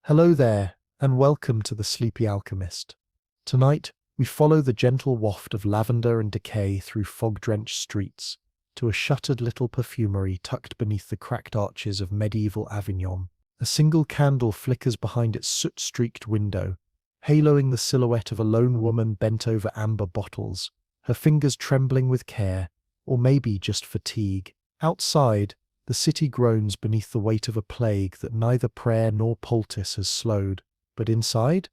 Hello there, and welcome to the Sleepy Alchemist. Tonight, we follow the gentle waft of lavender and decay through fog-drenched streets to a shuttered little perfumery tucked beneath the cracked arches of medieval Avignon. A single candle flickers behind its soot-streaked window, haloing the silhouette of a lone woman bent over amber bottles, her fingers trembling with care, or maybe just fatigue. Outside, the city groans beneath the weight of a plague that neither prayer nor poultice has slowed. But inside,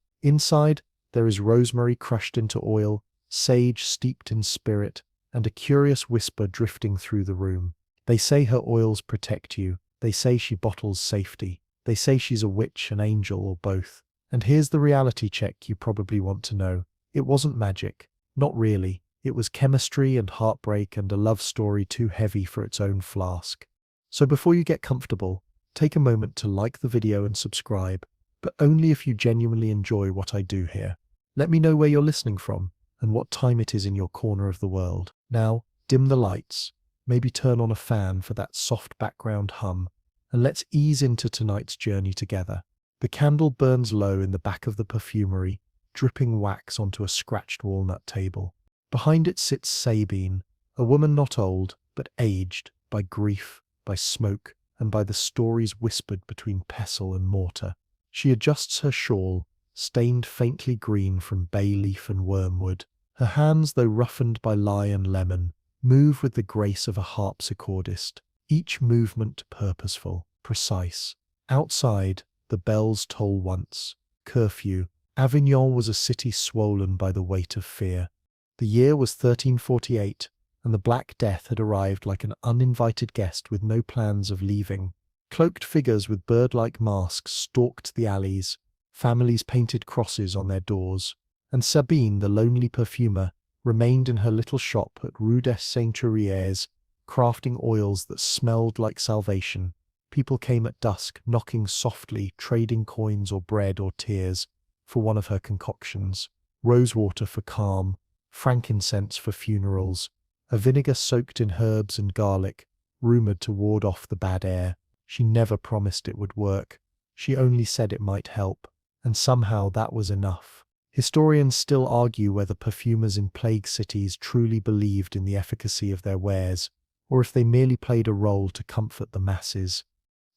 there is rosemary crushed into oil, sage steeped in spirit, and a curious whisper drifting through the room. They say her oils protect you. They say she bottles safety. They say she's a witch, an angel, or both. And here's the reality check you probably want to know. It wasn't magic. Not really. It was chemistry and heartbreak and a love story too heavy for its own flask. So before you get comfortable, take a moment to like the video and subscribe, but only if you genuinely enjoy what I do here. Let me know where you're listening from and what time it is in your corner of the world. Now, dim the lights, maybe turn on a fan for that soft background hum, and let's ease into tonight's journey together. The candle burns low in the back of the perfumery, dripping wax onto a scratched walnut table. Behind it sits Sabine, a woman not old, but aged by grief, by smoke, and by the stories whispered between pestle and mortar. She adjusts her shawl, stained faintly green from bay leaf and wormwood. Her hands, though roughened by lye and lemon, move with the grace of a harpsichordist, each movement purposeful, precise. Outside, the bells toll once. Curfew. Avignon was a city swollen by the weight of fear. The year was 1348, and the Black Death had arrived like an uninvited guest with no plans of leaving. Cloaked figures with bird-like masks stalked the alleys, families painted crosses on their doors, and Sabine, the lonely perfumer, remained in her little shop at Rue des Saint-Thierries, crafting oils that smelled like salvation. People came at dusk, knocking softly, trading coins or bread or tears for one of her concoctions. Rosewater for calm, frankincense for funerals, a vinegar soaked in herbs and garlic, rumoured to ward off the bad air. She never promised it would work. She only said it might help, and somehow that was enough. Historians still argue whether perfumers in plague cities truly believed in the efficacy of their wares, or if they merely played a role to comfort the masses.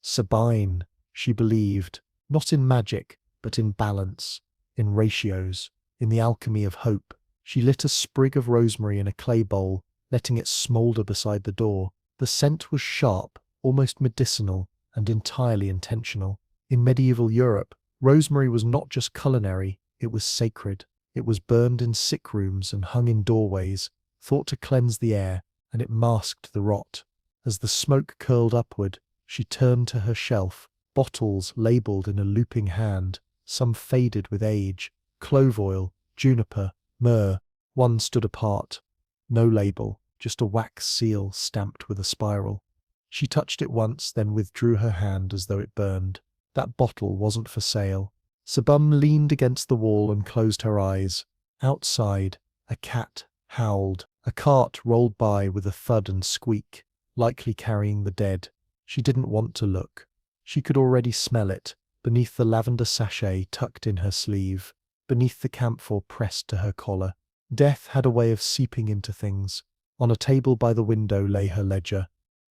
Sabine, she believed, not in magic, but in balance, in ratios, in the alchemy of hope. She lit a sprig of rosemary in a clay bowl, letting it smoulder beside the door. The scent was sharp, almost medicinal, and entirely intentional. In medieval Europe, rosemary was not just culinary, it was sacred. It was burned in sick rooms and hung in doorways, thought to cleanse the air, and it masked the rot. As the smoke curled upward, she turned to her shelf, bottles labelled in a looping hand, some faded with age, clove oil, juniper, myrrh. One stood apart. No label, just a wax seal stamped with a spiral. She touched it once, then withdrew her hand as though it burned. That bottle wasn't for sale. Sabine leaned against the wall and closed her eyes. Outside, a cat howled. A cart rolled by with a thud and squeak, likely carrying the dead. She didn't want to look. She could already smell it, beneath the lavender sachet tucked in her sleeve, beneath the camphor pressed to her collar. Death had a way of seeping into things. On a table by the window lay her ledger.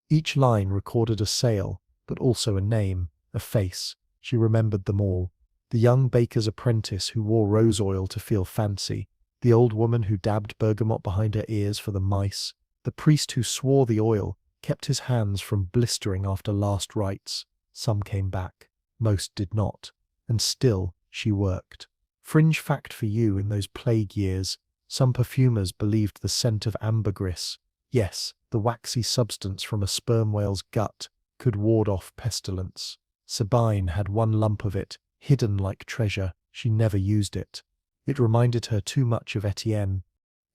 Each line recorded a sale, but also a name, a face. She remembered them all. The young baker's apprentice who wore rose oil to feel fancy, the old woman who dabbed bergamot behind her ears for the mice, the priest who swore the oil kept his hands from blistering after last rites. Some came back, most did not, and still she worked. Fringe fact for you: in those plague years, some perfumers believed the scent of ambergris, yes, the waxy substance from a sperm whale's gut, could ward off pestilence. Sabine had one lump of it, hidden like treasure. She never used it. It reminded her too much of Etienne.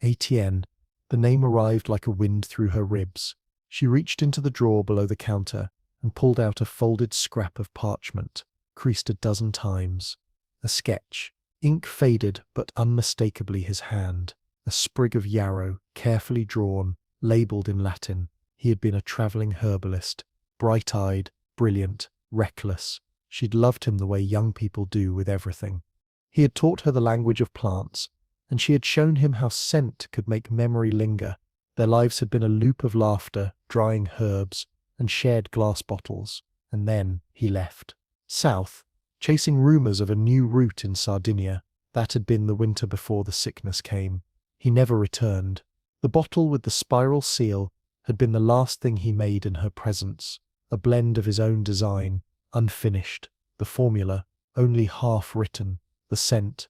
Etienne. The name arrived like a wind through her ribs. She reached into the drawer below the counter and pulled out a folded scrap of parchment, creased a dozen times. A sketch. Ink faded, but unmistakably his hand. A sprig of yarrow, carefully drawn, labelled in Latin. He had been a travelling herbalist, bright-eyed, brilliant, reckless. She'd loved him the way young people do with everything. He had taught her the language of plants, and she had shown him how scent could make memory linger. Their lives had been a loop of laughter, drying herbs, and shared glass bottles. And then he left. South, chasing rumours of a new route in Sardinia. That had been the winter before the sickness came. He never returned. The bottle with the spiral seal had been the last thing he made in her presence, a blend of his own design, unfinished, the formula only half written, the scent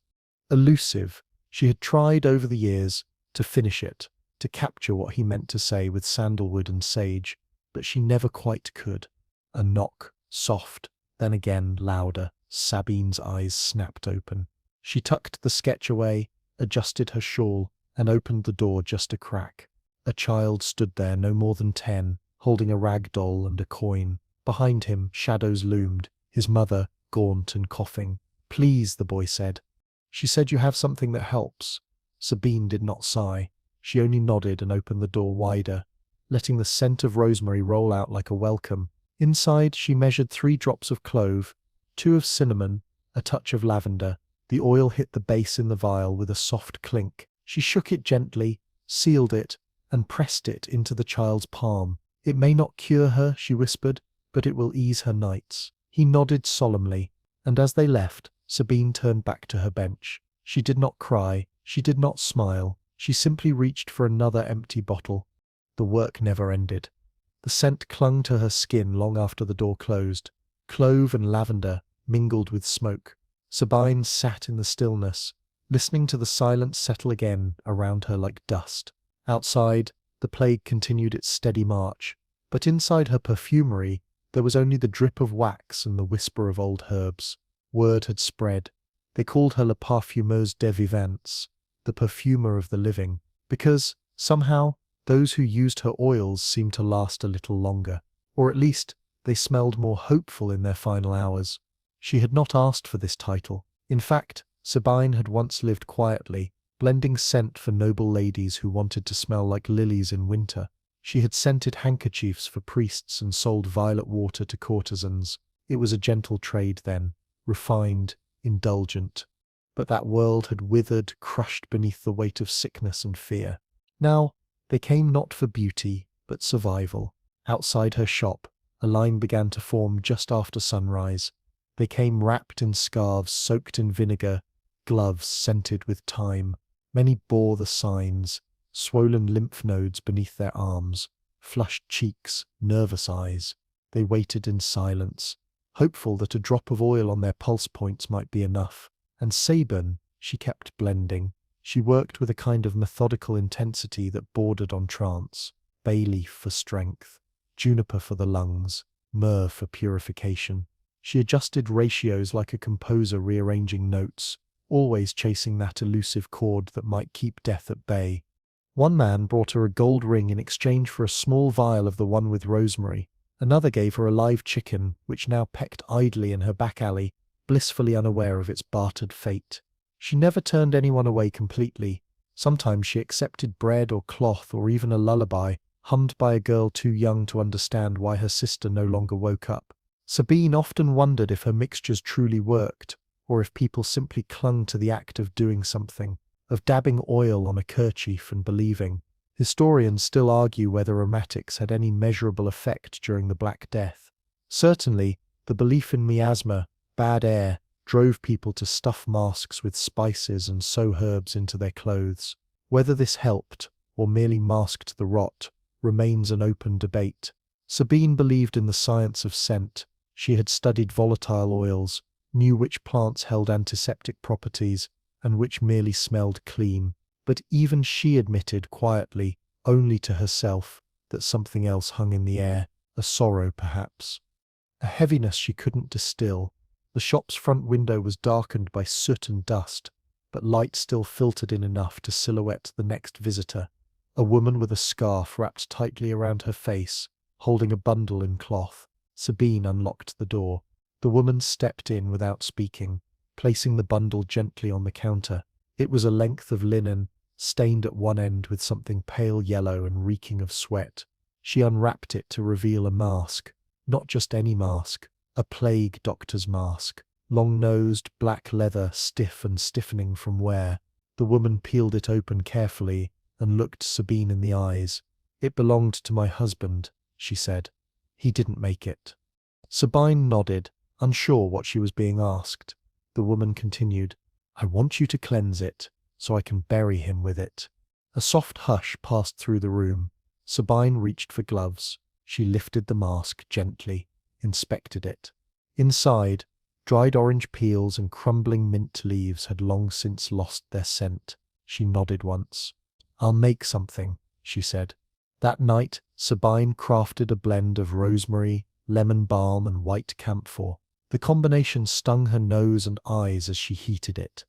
elusive. She had tried over the years to finish it, to capture what he meant to say with sandalwood and sage, but she never quite could. A knock, soft, then again louder. Sabine's eyes snapped open. She tucked the sketch away, adjusted her shawl, and opened the door just a crack. A child stood there, no more than 10, holding a rag doll and a coin. Behind him, shadows loomed, his mother, gaunt and coughing. "Please," the boy said. "She said you have something that helps." Sabine did not sigh. She only nodded and opened the door wider, letting the scent of rosemary roll out like a welcome. Inside, she measured 3 drops of clove, 2 of cinnamon, a touch of lavender. The oil hit the base in the vial with a soft clink. She shook it gently, sealed it, and pressed it into the child's palm. "It may not cure her," she whispered, "but it will ease her nights." He nodded solemnly, and as they left, Sabine turned back to her bench. She did not cry, she did not smile, she simply reached for another empty bottle. The work never ended. The scent clung to her skin long after the door closed. Clove and lavender mingled with smoke. Sabine sat in the stillness, listening to the silence settle again around her like dust. Outside, the plague continued its steady march, but inside her perfumery there was only the drip of wax and the whisper of old herbs. Word had spread. They called her la parfumeuse des vivants, the perfumer of the living, because, somehow, those who used her oils seemed to last a little longer, or at least they smelled more hopeful in their final hours. She had not asked for this title. In fact, Sabine had once lived quietly, blending scent for noble ladies who wanted to smell like lilies in winter. She had scented handkerchiefs for priests and sold violet water to courtesans. It was a gentle trade then, refined, indulgent. But that world had withered, crushed beneath the weight of sickness and fear. Now, they came not for beauty, but survival. Outside her shop, a line began to form just after sunrise. They came wrapped in scarves soaked in vinegar, gloves scented with thyme. Many bore the signs, swollen lymph nodes beneath their arms, flushed cheeks, nervous eyes. They waited in silence, hopeful that a drop of oil on their pulse points might be enough. And Sabine, she kept blending. She worked with a kind of methodical intensity that bordered on trance. Bay leaf for strength, juniper for the lungs, myrrh for purification. She adjusted ratios like a composer rearranging notes, always chasing that elusive chord that might keep death at bay. One man brought her a gold ring in exchange for a small vial of the one with rosemary. Another gave her a live chicken, which now pecked idly in her back alley, blissfully unaware of its bartered fate. She never turned anyone away completely. Sometimes she accepted bread or cloth or even a lullaby, hummed by a girl too young to understand why her sister no longer woke up. Sabine often wondered if her mixtures truly worked, or if people simply clung to the act of doing something, of dabbing oil on a kerchief and believing. Historians still argue whether aromatics had any measurable effect during the Black Death. Certainly, the belief in miasma, bad air, drove people to stuff masks with spices and sew herbs into their clothes. Whether this helped, or merely masked the rot, remains an open debate. Sabine believed in the science of scent. She had studied volatile oils, knew which plants held antiseptic properties, and which merely smelled clean. But even she admitted quietly, only to herself, that something else hung in the air, a sorrow perhaps. A heaviness she couldn't distill. The shop's front window was darkened by soot and dust, but light still filtered in enough to silhouette the next visitor, a woman with a scarf wrapped tightly around her face, holding a bundle in cloth. Sabine unlocked the door. The woman stepped in without speaking, placing the bundle gently on the counter. It was a length of linen, stained at one end with something pale yellow and reeking of sweat. She unwrapped it to reveal a mask, not just any mask, A plague doctor's mask. Long-nosed, black leather, stiff and stiffening from wear. The woman peeled it open carefully and looked Sabine in the eyes. "It belonged to my husband," she said. "He didn't make it." Sabine nodded, unsure what she was being asked. The woman continued, "I want you to cleanse it, so I can bury him with it." A soft hush passed through the room. Sabine reached for gloves. She lifted the mask gently, inspected it. Inside, dried orange peels and crumbling mint leaves had long since lost their scent. She nodded once. "I'll make something," she said. That night, Sabine crafted a blend of rosemary, lemon balm, and white camphor. The combination stung her nose and eyes as she heated it,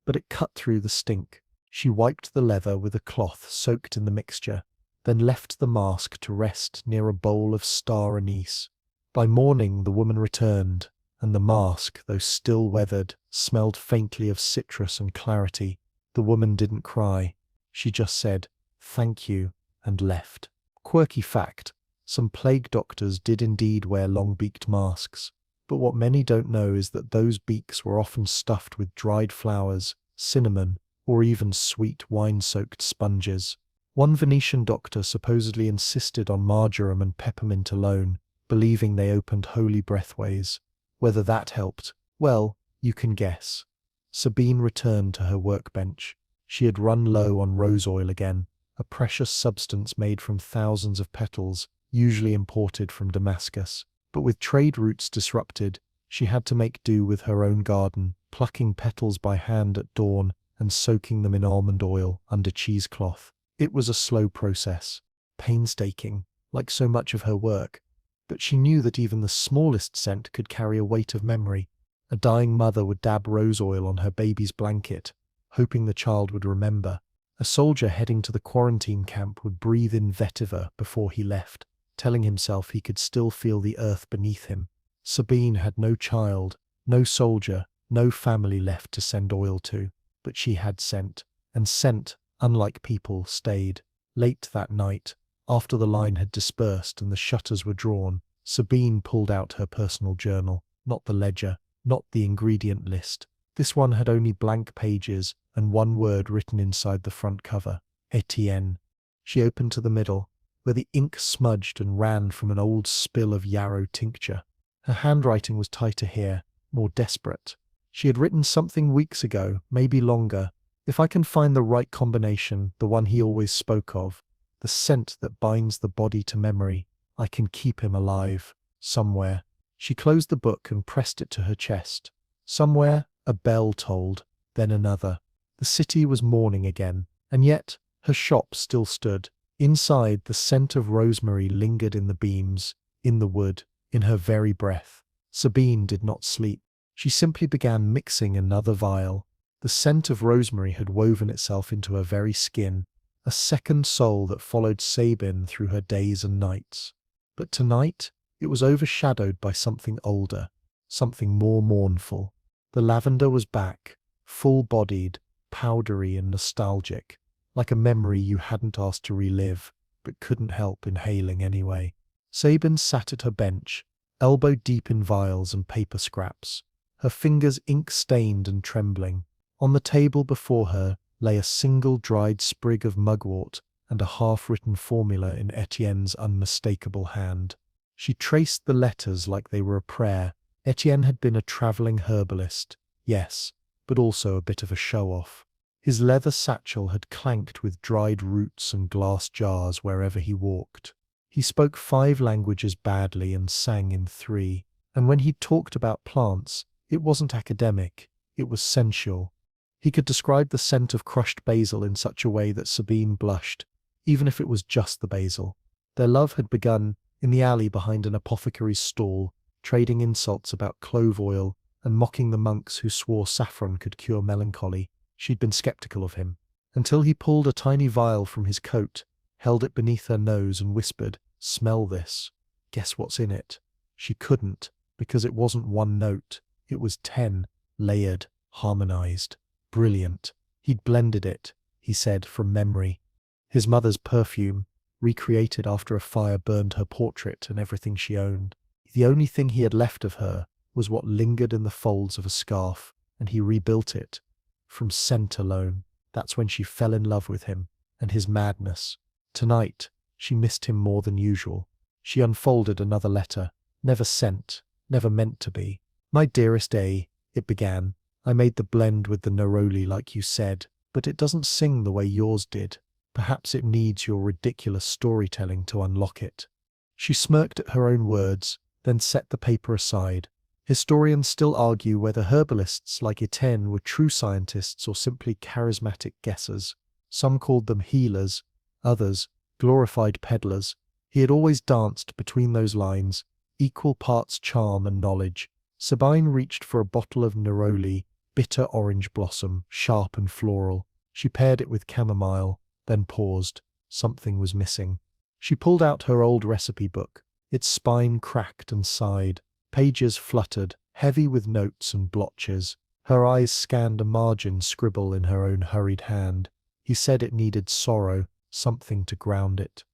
but it cut through the stink. She wiped the leather with a cloth soaked in the mixture, then left the mask to rest near a bowl of star anise. By morning the woman returned, and the mask, though still weathered, smelled faintly of citrus and clarity. The woman didn't cry. She just said, "Thank you," and left. Quirky fact, some plague doctors did indeed wear long-beaked masks, but what many don't know is that those beaks were often stuffed with dried flowers, cinnamon, or even sweet wine-soaked sponges. One Venetian doctor supposedly insisted on marjoram and peppermint alone, believing they opened holy breathways. Whether that helped, well, you can guess. Sabine returned to her workbench. She had run low on rose oil again, a precious substance made from thousands of petals, usually imported from Damascus. But with trade routes disrupted, she had to make do with her own garden, plucking petals by hand at dawn and soaking them in almond oil under cheesecloth. It was a slow process, painstaking, like so much of her work, but she knew that even the smallest scent could carry a weight of memory. A dying mother would dab rose oil on her baby's blanket, hoping the child would remember. A soldier heading to the quarantine camp would breathe in vetiver before he left, telling himself he could still feel the earth beneath him. Sabine had no child, no soldier, no family left to send oil to, but she had scent, and scent, unlike people, stayed. Late that night, after the line had dispersed and the shutters were drawn, Sabine pulled out her personal journal, not the ledger, not the ingredient list. This one had only blank pages and one word written inside the front cover, Etienne. She opened to the middle, where the ink smudged and ran from an old spill of yarrow tincture. Her handwriting was tighter here, more desperate. She had written something weeks ago, maybe longer. "If I can find the right combination, the one he always spoke of, the scent that binds the body to memory, I can keep him alive, somewhere." She closed the book and pressed it to her chest. Somewhere, a bell tolled, then another. The city was morning again, and yet her shop still stood. Inside, the scent of rosemary lingered in the beams, in the wood, in her very breath. Sabine did not sleep. She simply began mixing another vial. The scent of rosemary had woven itself into her very skin, a second soul that followed Sabine through her days and nights. But tonight, it was overshadowed by something older, something more mournful. The lavender was back, full-bodied, powdery and nostalgic, like a memory you hadn't asked to relive, but couldn't help inhaling anyway. Sabine sat at her bench, elbow deep in vials and paper scraps, her fingers ink-stained and trembling. On the table before her lay a single dried sprig of mugwort and a half-written formula in Etienne's unmistakable hand. She traced the letters like they were a prayer. Etienne had been a travelling herbalist, yes, but also a bit of a show-off. His leather satchel had clanked with dried roots and glass jars wherever he walked. He spoke 5 languages badly and sang in 3, and when he talked about plants, it wasn't academic, it was sensual. He could describe the scent of crushed basil in such a way that Sabine blushed, even if it was just the basil. Their love had begun in the alley behind an apothecary's stall, trading insults about clove oil and mocking the monks who swore saffron could cure melancholy. She'd been skeptical of him, until he pulled a tiny vial from his coat, held it beneath her nose and whispered, "Smell this. Guess what's in it?" She couldn't, because it wasn't one note. It was 10, layered, harmonized, brilliant. He'd blended it, he said, from memory. His mother's perfume, recreated after a fire burned her portrait and everything she owned. The only thing he had left of her was what lingered in the folds of a scarf, and he rebuilt it. From scent alone, that's when she fell in love with him, and his madness. Tonight, she missed him more than usual. She unfolded another letter, never sent, never meant to be. My dearest A, it began. I made the blend with the neroli like you said, but it doesn't sing the way yours did. Perhaps it needs your ridiculous storytelling to unlock it. She smirked at her own words, then set the paper aside. Historians still argue whether herbalists like Etienne were true scientists or simply charismatic guessers. Some called them healers, others glorified peddlers. He had always danced between those lines, equal parts charm and knowledge. Sabine reached for a bottle of neroli, bitter orange blossom, sharp and floral. She paired it with chamomile, then paused. Something was missing. She pulled out her old recipe book. Its spine cracked and sighed. Pages fluttered, heavy with notes and blotches. Her eyes scanned a margin scribble in her own hurried hand. He said it needed sorrow, something to ground it.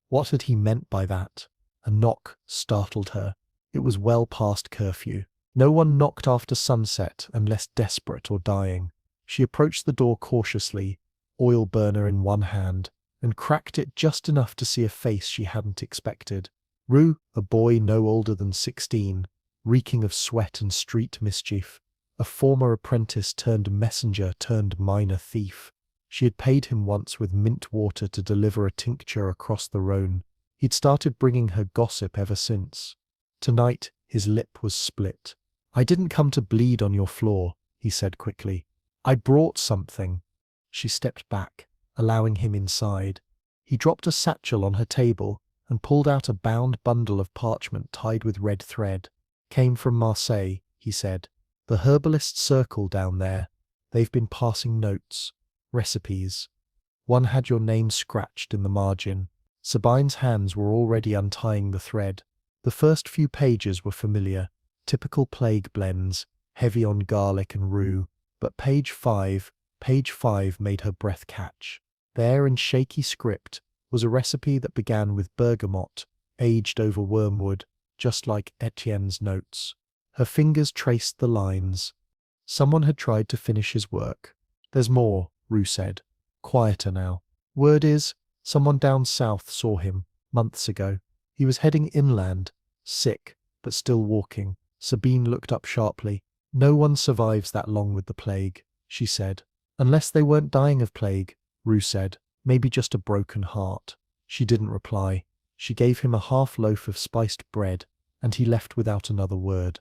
What had he meant by that? A knock startled her. It was well past curfew. No one knocked after sunset unless desperate or dying. She approached the door cautiously, oil burner in one hand, and cracked it just enough to see a face she hadn't expected. Rue, a boy no older than 16, reeking of sweat and street mischief, a former apprentice turned messenger turned minor thief. She had paid him once with mint water to deliver a tincture across the Rhone. He'd started bringing her gossip ever since. Tonight, his lip was split. I didn't come to bleed on your floor, he said quickly. I brought something. She stepped back, allowing him inside. He dropped a satchel on her table and pulled out a bound bundle of parchment tied with red thread. Came from Marseille, he said. The herbalist circle down there. They've been passing notes. Recipes. One had your name scratched in the margin. Sabine's hands were already untying the thread. The first few pages were familiar, typical plague blends, heavy on garlic and rue, but page 5 made her breath catch. There in shaky script was a recipe that began with bergamot, aged over wormwood, just like Etienne's notes. Her fingers traced the lines. Someone had tried to finish his work. There's more, Rue said. Quieter now. Word is, someone down south saw him, months ago. He was heading inland, sick, but still walking. Sabine looked up sharply. No one survives that long with the plague, she said. Unless they weren't dying of plague, Rue said. Maybe just a broken heart. She didn't reply. She gave him a half loaf of spiced bread, and he left without another word.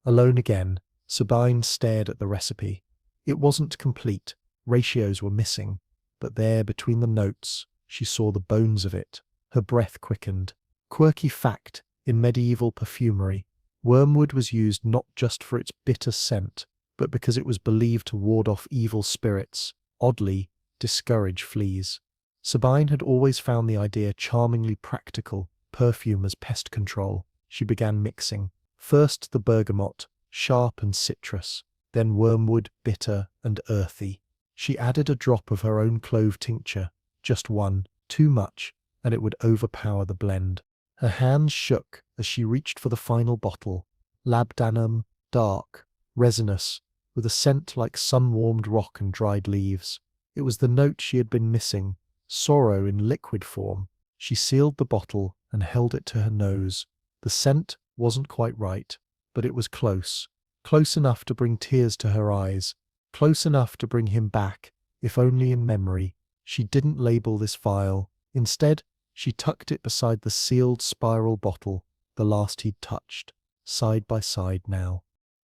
Alone again, Sabine stared at the recipe. It wasn't complete. Ratios were missing. But there, between the notes, she saw the bones of it. Her breath quickened. Quirky fact, in medieval perfumery, wormwood was used not just for its bitter scent, but because it was believed to ward off evil spirits, oddly, discourage fleas. Sabine had always found the idea charmingly practical, perfume as pest control. She began mixing. First the bergamot, sharp and citrus, then wormwood, bitter and earthy. She added a drop of her own clove tincture, just one, too much, and it would overpower the blend. Her hands shook as she reached for the final bottle. Labdanum, dark, resinous, with a scent like sun-warmed rock and dried leaves. It was the note she had been missing, sorrow in liquid form. She sealed the bottle and held it to her nose. The scent wasn't quite right, but it was close. Close enough to bring tears to her eyes. Close enough to bring him back, if only in memory. She didn't label this vial. Instead, she tucked it beside the sealed spiral bottle, the last he'd touched, side by side now.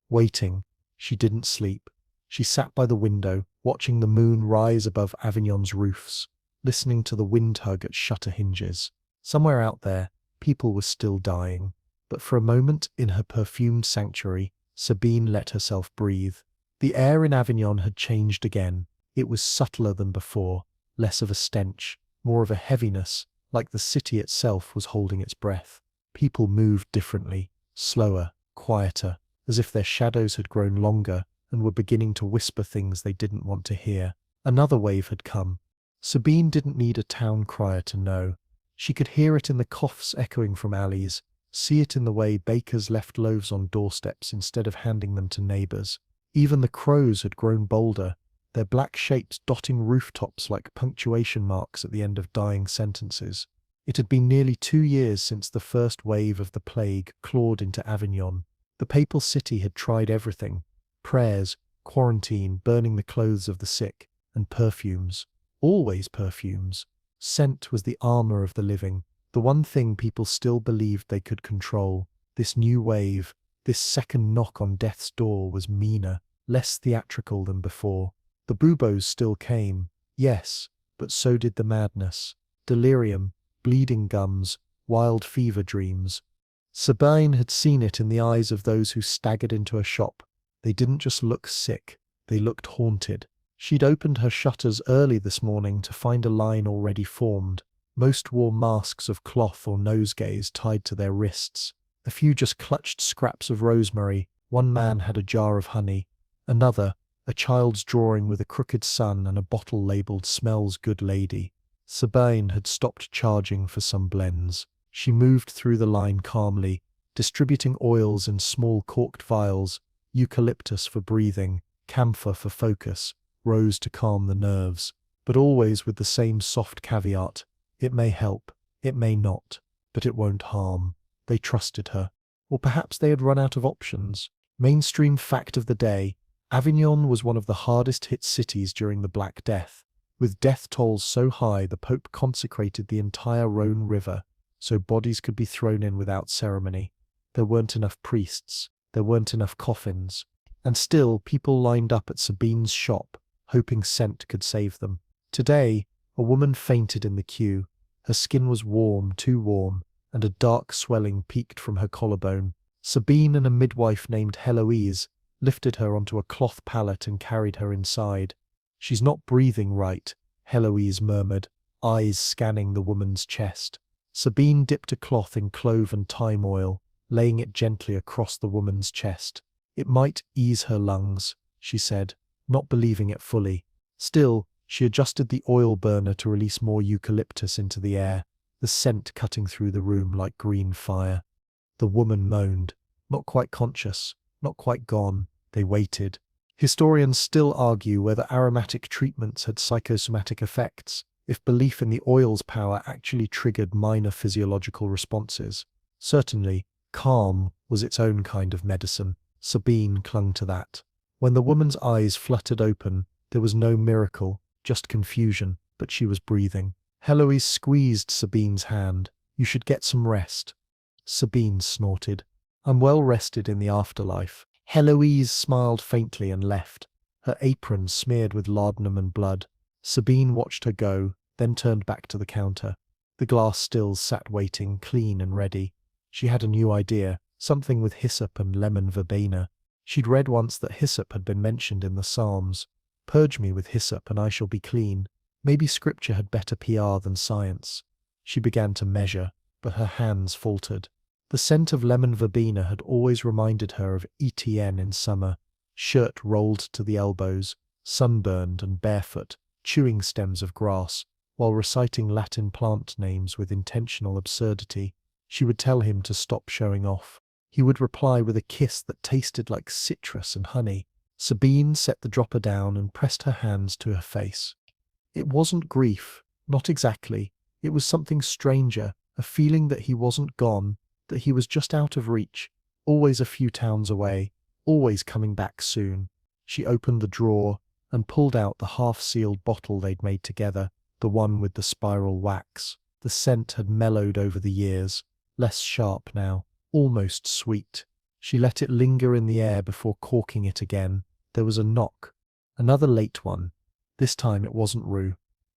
Waiting, she didn't sleep. She sat by the window, watching the moon rise above Avignon's roofs, listening to the wind tug at shutter hinges. Somewhere out there, people were still dying. But for a moment in her perfumed sanctuary, Sabine let herself breathe. The air in Avignon had changed again. It was subtler than before, less of a stench, more of a heaviness, like the city itself was holding its breath. People moved differently, slower, quieter, as if their shadows had grown longer and were beginning to whisper things they didn't want to hear. Another wave had come. Sabine didn't need a town crier to know. She could hear it in the coughs echoing from alleys, See it in the way bakers left loaves on doorsteps instead of handing them to neighbors. Even the crows had grown bolder, their black shapes dotting rooftops like punctuation marks at the end of dying sentences. It had been nearly 2 years since the first wave of the plague clawed into Avignon. The papal city had tried everything: prayers, quarantine, burning the clothes of the sick, and perfumes. Always perfumes. Scent was the armor of the living, the one thing people still believed they could control. This new wave, this second knock on death's door, was meaner, less theatrical than before. The buboes still came, yes, but so did the madness. Delirium, bleeding gums, wild fever dreams. Sabine had seen it in the eyes of those who staggered into a shop. They didn't just look sick, they looked haunted. She'd opened her shutters early this morning to find a line already formed. Most wore masks of cloth or nosegays tied to their wrists. A few just clutched scraps of rosemary. One man had a jar of honey. Another, a child's drawing with a crooked sun and a bottle labelled "Smells Good Lady." Sabine had stopped charging for some blends. She moved through the line calmly, distributing oils in small corked vials, eucalyptus for breathing, camphor for focus, rose to calm the nerves, but always with the same soft caveat: it may help, it may not, but it won't harm. They trusted her. Or perhaps they had run out of options. Mainstream fact of the day: Avignon was one of the hardest hit cities during the Black Death. With death tolls so high, the Pope consecrated the entire Rhone River, so bodies could be thrown in without ceremony. There weren't enough priests, there weren't enough coffins, and still people lined up at Sabine's shop, hoping scent could save them. Today, a woman fainted in the queue. Her skin was warm, too warm, and a dark swelling peeked from her collarbone. Sabine and a midwife named Heloise lifted her onto a cloth pallet and carried her inside. "She's not breathing right," Heloise murmured, eyes scanning the woman's chest. Sabine dipped a cloth in clove and thyme oil, laying it gently across the woman's chest. "It might ease her lungs," she said, not believing it fully. Still, she adjusted the oil burner to release more eucalyptus into the air, the scent cutting through the room like green fire. The woman moaned, not quite conscious, not quite gone. They waited. Historians still argue whether aromatic treatments had psychosomatic effects, if belief in the oil's power actually triggered minor physiological responses. Certainly, calm was its own kind of medicine. Sabine clung to that. When the woman's eyes fluttered open, there was no miracle, just confusion, but she was breathing. Heloise squeezed Sabine's hand. "You should get some rest." Sabine snorted. "I'm well rested in the afterlife." Heloise smiled faintly and left, her apron smeared with laudanum and blood. Sabine watched her go, then turned back to the counter. The glass stills sat waiting, clean and ready. She had a new idea, something with hyssop and lemon verbena. She'd read once that hyssop had been mentioned in the Psalms. "Purge me with hyssop and I shall be clean." Maybe scripture had better PR than science. She began to measure, but her hands faltered. The scent of lemon verbena had always reminded her of Etienne in summer, shirt rolled to the elbows, sunburned and barefoot, chewing stems of grass, while reciting Latin plant names with intentional absurdity. She would tell him to stop showing off. He would reply with a kiss that tasted like citrus and honey. Sabine set the dropper down and pressed her hands to her face. It wasn't grief, not exactly. It was something stranger, a feeling that he wasn't gone, that he was just out of reach, always a few towns away, always coming back soon. She opened the drawer and pulled out the half-sealed bottle they'd made together, the one with the spiral wax. The scent had mellowed over the years, less sharp now, almost sweet. She let it linger in the air before corking it again. There was a knock. Another late one. This time it wasn't Rue.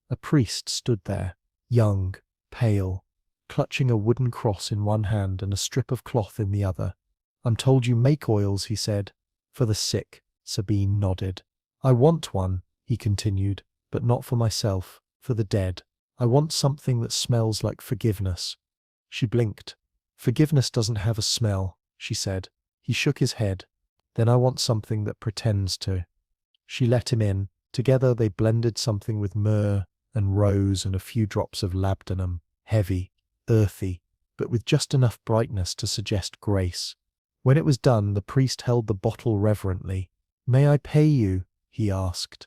A priest stood there, young, pale, clutching a wooden cross in one hand and a strip of cloth in the other. "I'm told you make oils," he said. "For the sick." Sabine nodded. "I want one," he continued, "but not for myself, for the dead. I want something that smells like forgiveness." She blinked. "Forgiveness doesn't have a smell," she said. He shook his head. "Then I want something that pretends to." She let him in. Together they blended something with myrrh and rose and a few drops of labdanum, heavy, earthy, but with just enough brightness to suggest grace. When it was done, the priest held the bottle reverently. "May I pay you?" he asked.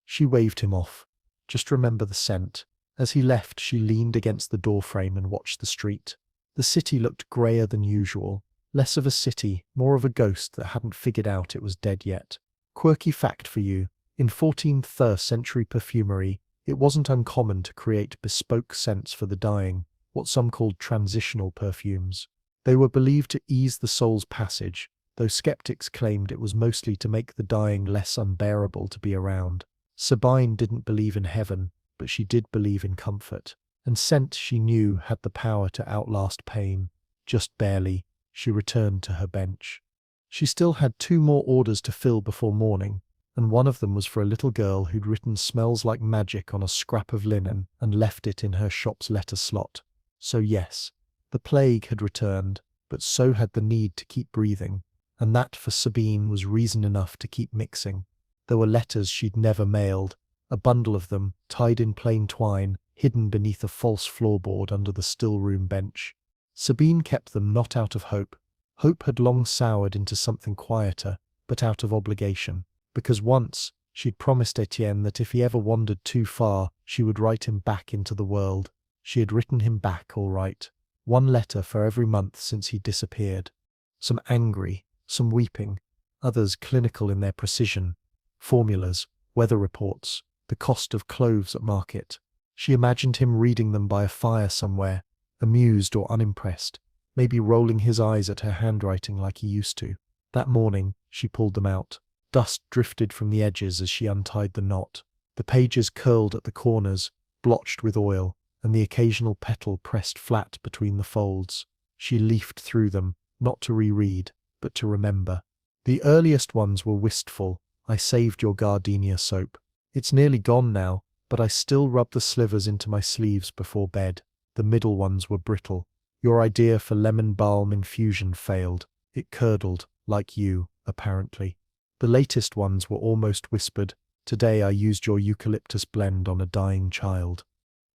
She waved him off. "Just remember the scent." As he left, she leaned against the doorframe and watched the street. The city looked greyer than usual. Less of a city, more of a ghost that hadn't figured out it was dead yet. Quirky fact for you. In 14th century perfumery, it wasn't uncommon to create bespoke scents for the dying, what some called transitional perfumes. They were believed to ease the soul's passage, though skeptics claimed it was mostly to make the dying less unbearable to be around. Sabine didn't believe in heaven, but she did believe in comfort. And scent, she knew, had the power to outlast pain. Just barely. She returned to her bench. She still had 2 more orders to fill before morning, and one of them was for a little girl who'd written "smells like magic" on a scrap of linen and left it in her shop's letter slot. So yes, the plague had returned, but so had the need to keep breathing, and that for Sabine was reason enough to keep mixing. There were letters she'd never mailed, a bundle of them, tied in plain twine, hidden beneath a false floorboard under the still-room bench. Sabine kept them not out of hope. Hope had long soured into something quieter, but out of obligation, because once she'd promised Etienne that if he ever wandered too far, she would write him back into the world. She had written him back all right. 1 letter for every month since he disappeared. Some angry, some weeping, others clinical in their precision. Formulas, weather reports, the cost of cloves at market. She imagined him reading them by a fire somewhere, amused or unimpressed, maybe rolling his eyes at her handwriting like he used to. That morning, she pulled them out. Dust drifted from the edges as she untied the knot. The pages curled at the corners, blotched with oil, and the occasional petal pressed flat between the folds. She leafed through them, not to reread, but to remember. The earliest ones were wistful. "I saved your gardenia soap. It's nearly gone now, but I still rub the slivers into my sleeves before bed." The middle ones were brittle. "Your idea for lemon balm infusion failed. It curdled, like you, apparently." The latest ones were almost whispered. "Today I used your eucalyptus blend on a dying child.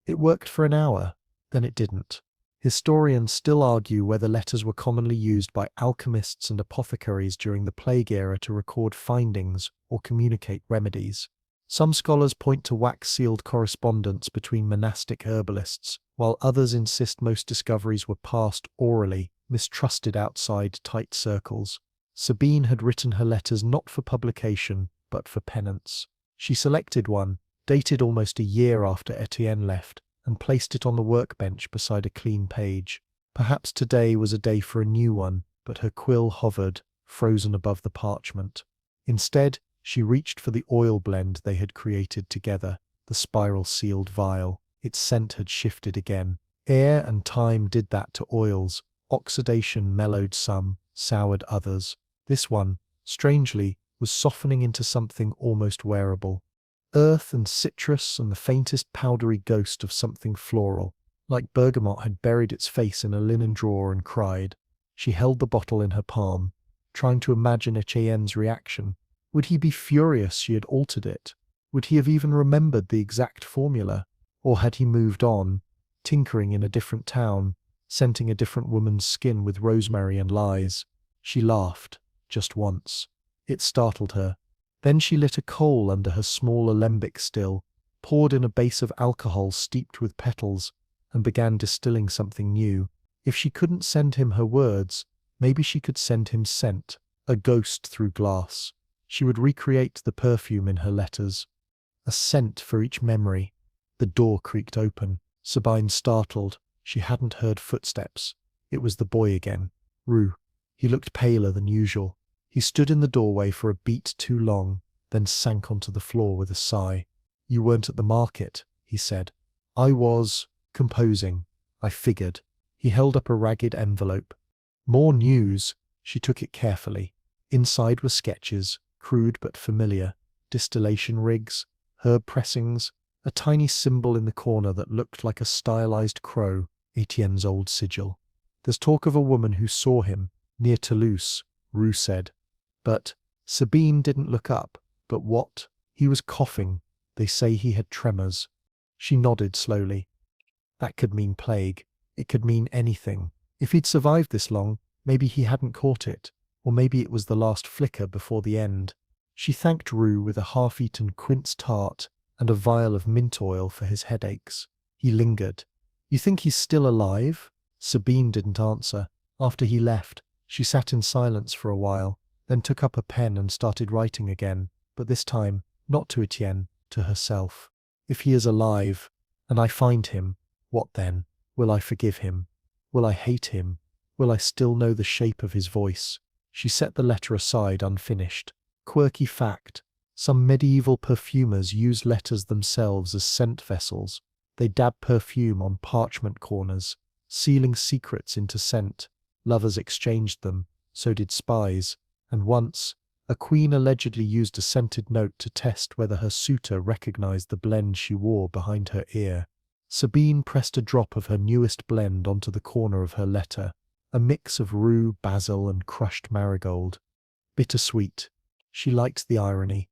It worked for an hour, then it didn't." Historians still argue whether letters were commonly used by alchemists and apothecaries during the plague era to record findings or communicate remedies. Some scholars point to wax-sealed correspondence between monastic herbalists, while others insist most discoveries were passed orally, mistrusted outside tight circles. Sabine had written her letters not for publication, but for penance. She selected one, dated almost a year after Etienne left, and placed it on the workbench beside a clean page. Perhaps today was a day for a new one, but her quill hovered, frozen above the parchment. Instead, she reached for the oil blend they had created together, the spiral-sealed vial. Its scent had shifted again. Air and time did that to oils. Oxidation mellowed some, soured others. This one, strangely, was softening into something almost wearable. Earth and citrus and the faintest powdery ghost of something floral. Like bergamot had buried its face in a linen drawer and cried. She held the bottle in her palm, trying to imagine Etienne's reaction. Would he be furious she had altered it? Would he have even remembered the exact formula? Or had he moved on, tinkering in a different town, scenting a different woman's skin with rosemary and lies? She laughed, just once. It startled her. Then she lit a coal under her small alembic still, poured in a base of alcohol steeped with petals, and began distilling something new. If she couldn't send him her words, maybe she could send him scent, a ghost through glass. She would recreate the perfume in her letters. A scent for each memory. The door creaked open. Sabine startled. She hadn't heard footsteps. It was the boy again. Rue. He looked paler than usual. He stood in the doorway for a beat too long, then sank onto the floor with a sigh. "You weren't at the market," he said. "I was composing. I figured." He held up a ragged envelope. More news. She took it carefully. Inside were sketches, crude but familiar, distillation rigs, herb pressings, a tiny symbol in the corner that looked like a stylized crow, Etienne's old sigil. "There's talk of a woman who saw him, near Toulouse," Rue said. But Sabine didn't look up. But what? He was coughing. They say he had tremors. She nodded slowly. That could mean plague. It could mean anything. If he'd survived this long, maybe he hadn't caught it, or maybe it was the last flicker before the end. She thanked Rue with a half-eaten quince tart and a vial of mint oil for his headaches. He lingered. "You think he's still alive?" Sabine didn't answer. After he left, she sat in silence for a while, then took up a pen and started writing again, but this time, not to Etienne, to herself. "If he is alive, and I find him, what then? Will I forgive him? Will I hate him? Will I still know the shape of his voice?" She set the letter aside unfinished. Quirky fact: some medieval perfumers used letters themselves as scent vessels. They dabbed perfume on parchment corners, sealing secrets into scent. Lovers exchanged them, so did spies, and once, a queen allegedly used a scented note to test whether her suitor recognized the blend she wore behind her ear. Sabine pressed a drop of her newest blend onto the corner of her letter, a mix of rue, basil, and crushed marigold. Bittersweet. She liked the irony.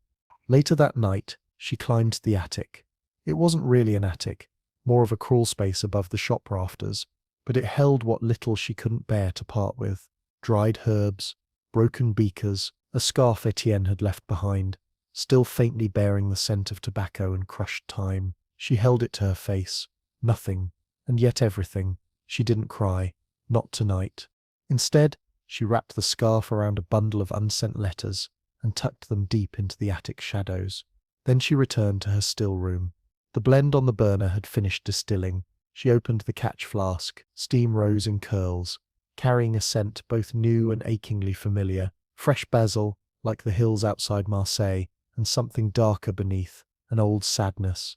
Later that night, she climbed the attic. It wasn't really an attic, more of a crawl space above the shop rafters, but it held what little she couldn't bear to part with: dried herbs, broken beakers, a scarf Etienne had left behind, still faintly bearing the scent of tobacco and crushed thyme. She held it to her face. Nothing, and yet everything. She didn't cry. Not tonight. Instead, she wrapped the scarf around a bundle of unsent letters and tucked them deep into the attic shadows. Then she returned to her still room. The blend on the burner had finished distilling. She opened the catch flask. Steam rose in curls, carrying a scent both new and achingly familiar. Fresh basil, like the hills outside Marseille, and something darker beneath, an old sadness.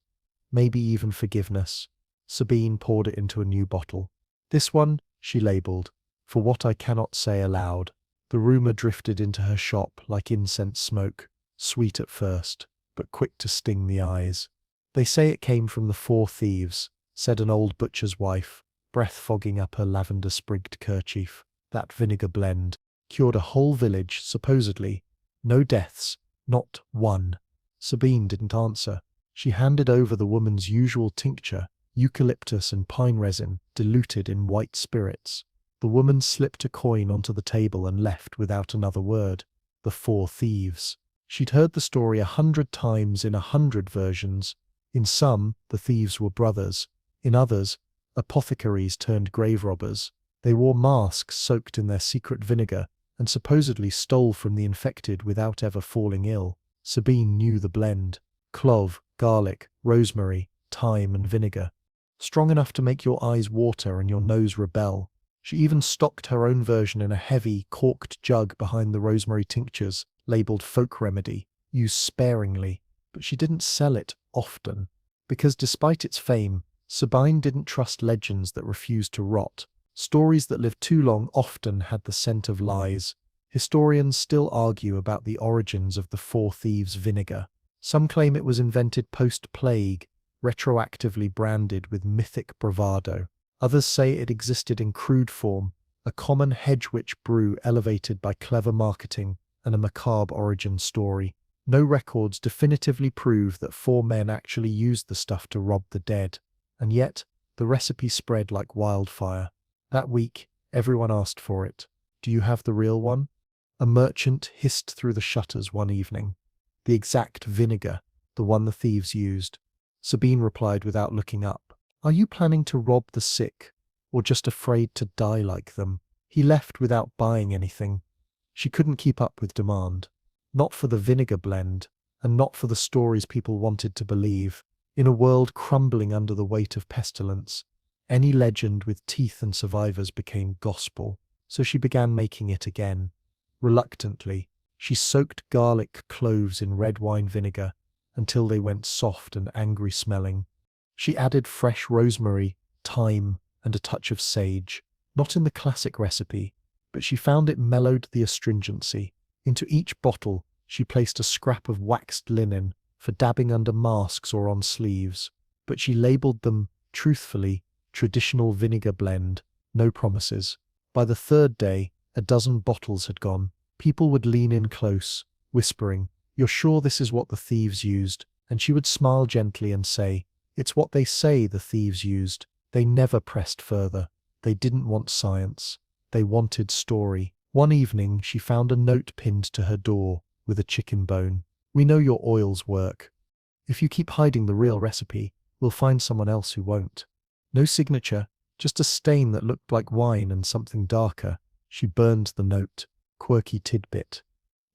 Maybe even forgiveness. Sabine poured it into a new bottle. "This one," she labelled, "for what I cannot say aloud." The rumour drifted into her shop like incense smoke, sweet at first, but quick to sting the eyes. "They say it came from the Four Thieves," said an old butcher's wife, breath fogging up her lavender-sprigged kerchief. "That vinegar blend cured a whole village, supposedly. No deaths, not one." Sabine didn't answer. She handed over the woman's usual tincture, eucalyptus and pine resin, diluted in white spirits. The woman slipped a coin onto the table and left without another word. The Four Thieves. She'd heard the story 100 times in 100 versions. In some, the thieves were brothers. In others, apothecaries turned grave robbers. They wore masks soaked in their secret vinegar and supposedly stole from the infected without ever falling ill. Sabine knew the blend: clove, garlic, rosemary, thyme, and vinegar. Strong enough to make your eyes water and your nose rebel. She even stocked her own version in a heavy, corked jug behind the rosemary tinctures, labelled folk remedy, used sparingly, but she didn't sell it often, because despite its fame, Sabine didn't trust legends that refused to rot. Stories that lived too long often had the scent of lies. Historians still argue about the origins of the Four Thieves vinegar. Some claim it was invented post-plague, retroactively branded with mythic bravado. Others say it existed in crude form, a common hedge witch brew elevated by clever marketing and a macabre origin story. No records definitively prove that four men actually used the stuff to rob the dead, and yet the recipe spread like wildfire. That week, everyone asked for it. "Do you have the real one?" A merchant hissed through the shutters one evening. "The exact vinegar, the one the thieves used." Sabine replied without looking up. "Are you planning to rob the sick, or just afraid to die like them?" He left without buying anything. She couldn't keep up with demand. Not for the vinegar blend, and not for the stories people wanted to believe. In a world crumbling under the weight of pestilence, any legend with teeth and survivors became gospel, so she began making it again. Reluctantly, she soaked garlic cloves in red wine vinegar until they went soft and angry-smelling. She added fresh rosemary, thyme, and a touch of sage, not in the classic recipe, but she found it mellowed the astringency. Into each bottle, she placed a scrap of waxed linen for dabbing under masks or on sleeves, but she labelled them, truthfully, traditional vinegar blend, no promises. By the third day, a dozen bottles had gone. People would lean in close, whispering, "You're sure this is what the thieves used?" And she would smile gently and say, "It's what they say the thieves used." They never pressed further. They didn't want science. They wanted story. One evening, she found a note pinned to her door with a chicken bone. "We know your oils work. If you keep hiding the real recipe, we'll find someone else who won't." No signature, just a stain that looked like wine and something darker. She burned the note. Quirky tidbit.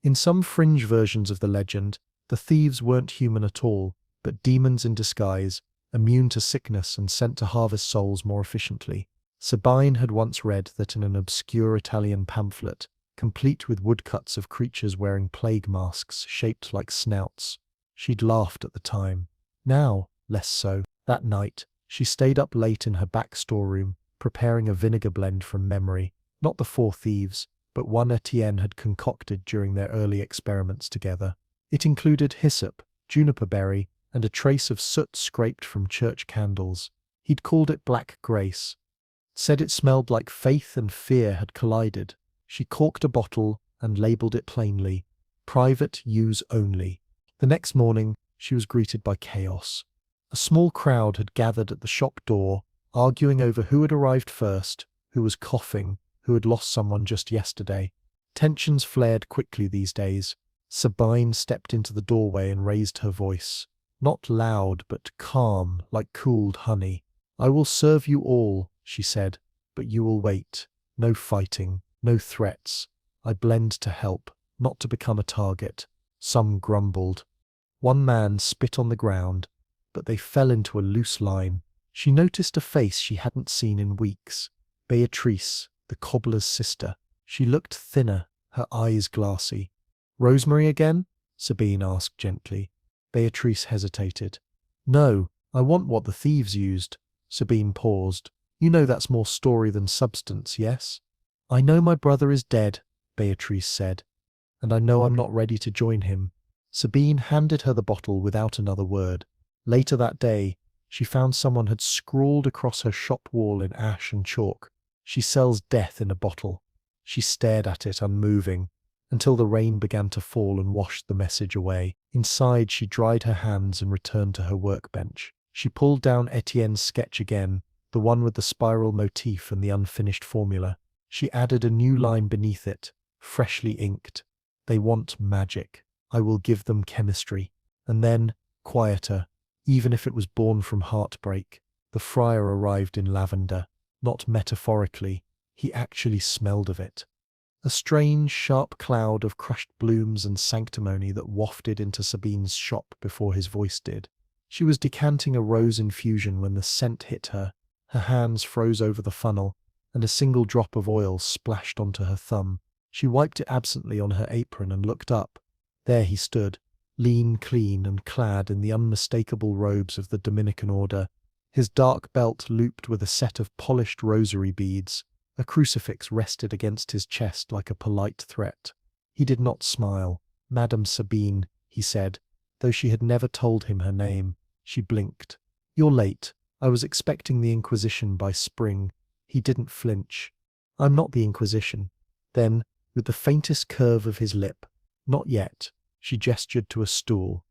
In some fringe versions of the legend, the thieves weren't human at all, but demons in disguise, immune to sickness and sent to harvest souls more efficiently. Sabine had once read that in an obscure Italian pamphlet, complete with woodcuts of creatures wearing plague masks shaped like snouts. She'd laughed at the time. Now, less so. That night, she stayed up late in her back storeroom, preparing a vinegar blend from memory. Not the four thieves, but one Etienne had concocted during their early experiments together. It included hyssop, juniper berry, and a trace of soot scraped from church candles. He'd called it Black Grace. Said it smelled like faith and fear had collided. She corked a bottle and labeled it plainly, "Private use only." The next morning, she was greeted by chaos. A small crowd had gathered at the shop door, arguing over who had arrived first, who was coughing, who had lost someone just yesterday. Tensions flared quickly these days. Sabine stepped into the doorway and raised her voice. Not loud, but calm, like cooled honey. "I will serve you all," she said, "but you will wait. No fighting, no threats. I blend to help, not to become a target." Some grumbled. One man spit on the ground, but they fell into a loose line. She noticed a face she hadn't seen in weeks. Beatrice, the cobbler's sister. She looked thinner, her eyes glassy. "Rosemary again?" Sabine asked gently. Beatrice hesitated. "No, I want what the thieves used." Sabine paused. "You know that's more story than substance, yes?" "I know my brother is dead," Beatrice said, "and I know I'm not ready to join him." Sabine handed her the bottle without another word. Later that day, she found someone had scrawled across her shop wall in ash and chalk, "She sells death in a bottle." She stared at it unmoving, until the rain began to fall and washed the message away. Inside, she dried her hands and returned to her workbench. She pulled down Etienne's sketch again, the one with the spiral motif and the unfinished formula. She added a new line beneath it, freshly inked. "They want magic. I will give them chemistry." And then, quieter, even if it was born from heartbreak, the friar arrived in lavender. Not metaphorically, he actually smelled of it. A strange, sharp cloud of crushed blooms and sanctimony that wafted into Sabine's shop before his voice did. She was decanting a rose infusion when the scent hit her. Her hands froze over the funnel, and a single drop of oil splashed onto her thumb. She wiped it absently on her apron and looked up. There he stood, lean, clean, and clad in the unmistakable robes of the Dominican order, his dark belt looped with a set of polished rosary beads. A crucifix rested against his chest like a polite threat. He did not smile. "Madame Sabine," he said, though she had never told him her name. She blinked. "You're late. I was expecting the Inquisition by spring." He didn't flinch. "I'm not the Inquisition." Then, with the faintest curve of his lip, "Not yet," she gestured to a stool.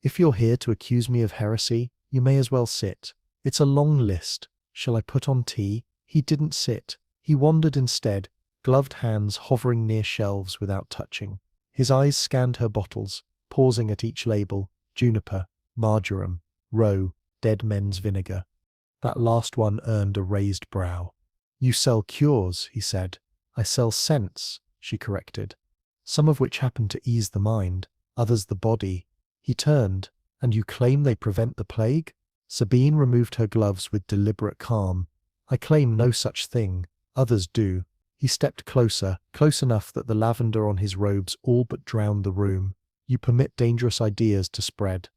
"If you're here to accuse me of heresy, you may as well sit. It's a long list. Shall I put on tea?" He didn't sit. He wandered instead, gloved hands hovering near shelves without touching. His eyes scanned her bottles, pausing at each label: juniper, marjoram, roe, dead men's vinegar. That last one earned a raised brow. "You sell cures," he said. "I sell scents," she corrected. "Some of which happen to ease the mind, others the body." He turned. "And you claim they prevent the plague?" Sabine removed her gloves with deliberate calm. "I claim no such thing. Others do." He stepped closer, close enough that the lavender on his robes all but drowned the room. "You permit dangerous ideas to spread."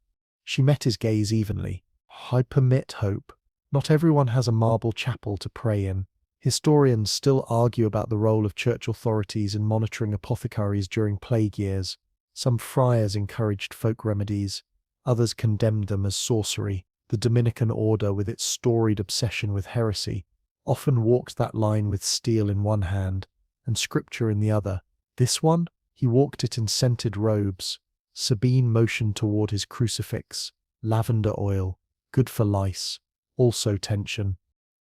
She met his gaze evenly. "I permit hope. Not everyone has a marble chapel to pray in. Historians still argue about the role of church authorities in monitoring apothecaries during plague years. Some friars encouraged folk remedies. Others condemned them as sorcery. The Dominican order, with its storied obsession with heresy, often walked that line with steel in one hand and scripture in the other. This one? He walked it in scented robes. Sabine motioned toward his crucifix. Lavender oil. Good for lice. Also tension.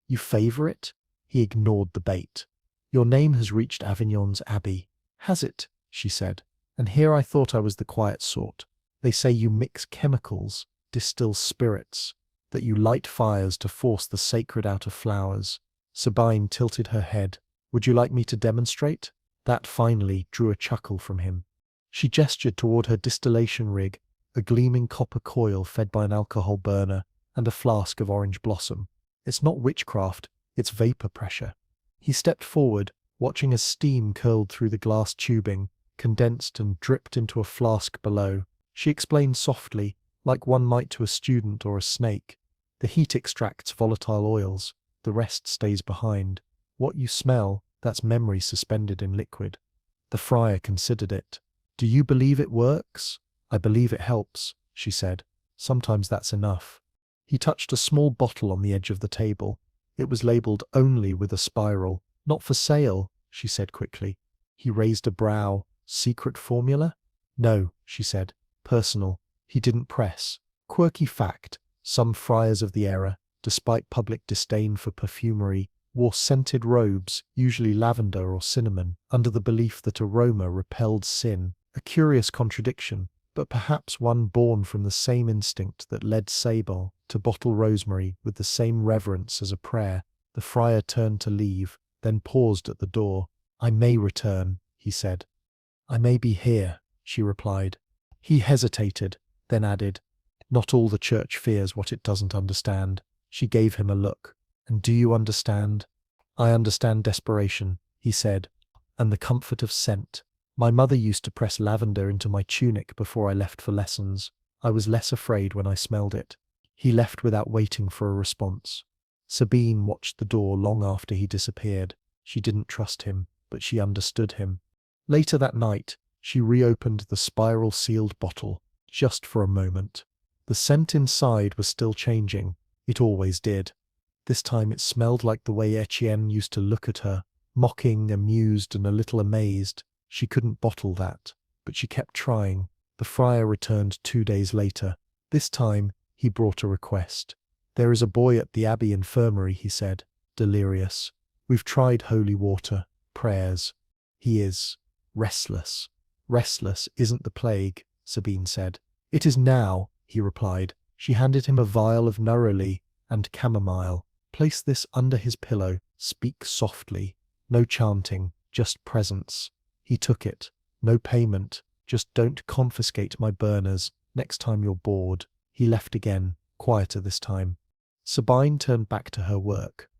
"You favor it?" He ignored the bait. "Your name has reached Avignon's Abbey." "Has it?" she said. "And here I thought I was the quiet sort. They say you mix chemicals, distill spirits, that you light fires to force the sacred out of flowers." Sabine tilted her head. "Would you like me to demonstrate?" That finally drew a chuckle from him. She gestured toward her distillation rig, a gleaming copper coil fed by an alcohol burner, and a flask of orange blossom. "It's not witchcraft, it's vapor pressure." He stepped forward, watching as steam curled through the glass tubing, condensed and dripped into a flask below. She explained softly, like one might to a student or a snake. "The heat extracts volatile oils, the rest stays behind. What you smell, that's memory suspended in liquid." The friar considered it. "Do you believe it works?" "I believe it helps," she said. "Sometimes that's enough." He touched a small bottle on the edge of the table. It was labeled only with a spiral. "Not for sale," she said quickly. He raised a brow. "Secret formula?" "No," she said. "Personal." He didn't press. Quirky fact: some friars of the era, despite public disdain for perfumery, wore scented robes, usually lavender or cinnamon, under the belief that aroma repelled sin. A curious contradiction, but perhaps one born from the same instinct that led Sable to bottle rosemary with the same reverence as a prayer. The friar turned to leave, then paused at the door. "I may return," he said. "I may be here," she replied. He hesitated, then added, "Not all the church fears what it doesn't understand." She gave him a look. "And do you understand?" "I understand desperation," he said, "and the comfort of scent. My mother used to press lavender into my tunic before I left for lessons. I was less afraid when I smelled it." He left without waiting for a response. Sabine watched the door long after he disappeared. She didn't trust him, but she understood him. Later that night, she reopened the spiral-sealed bottle, just for a moment. The scent inside was still changing. It always did. This time it smelled like the way Etienne used to look at her, mocking, amused, and a little amazed. She couldn't bottle that, but she kept trying. The friar returned 2 days later. This time, he brought a request. "There is a boy at the Abbey infirmary," he said, delirious. "We've tried holy water, prayers. He is restless." "Restless isn't the plague," Sabine said. "It is now," he replied. She handed him a vial of neroli and chamomile. "Place this under his pillow. Speak softly. No chanting, just presence." He took it. "No payment. Just don't confiscate my burners next time you're bored." He left again, quieter this time. Sabine turned back to her work.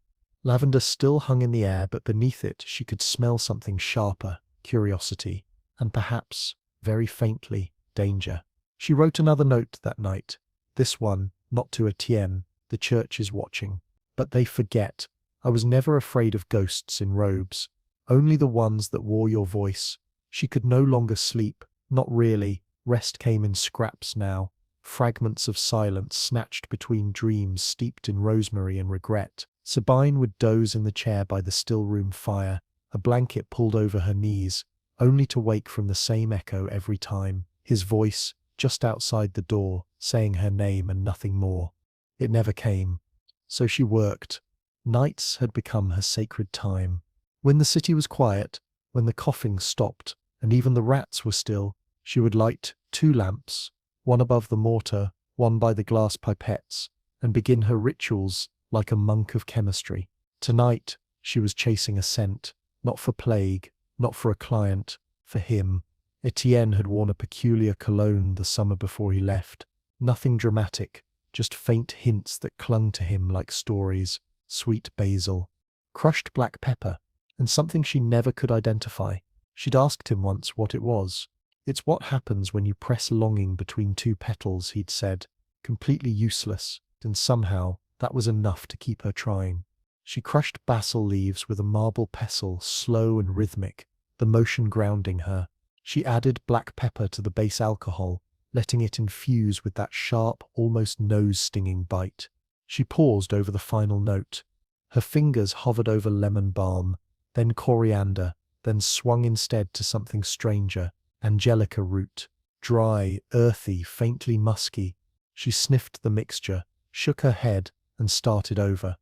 Lavender still hung in the air, but beneath it she could smell something sharper: curiosity, and perhaps, very faintly, danger. She wrote another note that night. This one, not to Etienne. "The church is watching. But they forget. I was never afraid of ghosts in robes. Only the ones that wore your voice." She could no longer sleep. Not really. Rest came in scraps now. Fragments of silence snatched between dreams steeped in rosemary and regret. Sabine would doze in the chair by the still room fire, a blanket pulled over her knees, only to wake from the same echo every time. His voice, just outside the door, saying her name and nothing more. It never came. So she worked. Nights had become her sacred time. When the city was quiet, when the coughing stopped, and even the rats were still, she would light 2 lamps, one above the mortar, one by the glass pipettes, and begin her rituals like a monk of chemistry. Tonight, she was chasing a scent, not for plague, not for a client, for him. Etienne had worn a peculiar cologne the summer before he left. Nothing dramatic, just faint hints that clung to him like stories. Sweet basil, crushed black pepper, and something she never could identify. She'd asked him once what it was. "It's what happens when you press longing between 2 petals," he'd said. Completely useless, and somehow that was enough to keep her trying. She crushed basil leaves with a marble pestle, slow and rhythmic, the motion grounding her. She added black pepper to the base alcohol, letting it infuse with that sharp, almost nose-stinging bite. She paused over the final note. Her fingers hovered over lemon balm, then coriander, then swung instead to something stranger: angelica root. Dry, earthy, faintly musky. She sniffed the mixture, shook her head, and started over.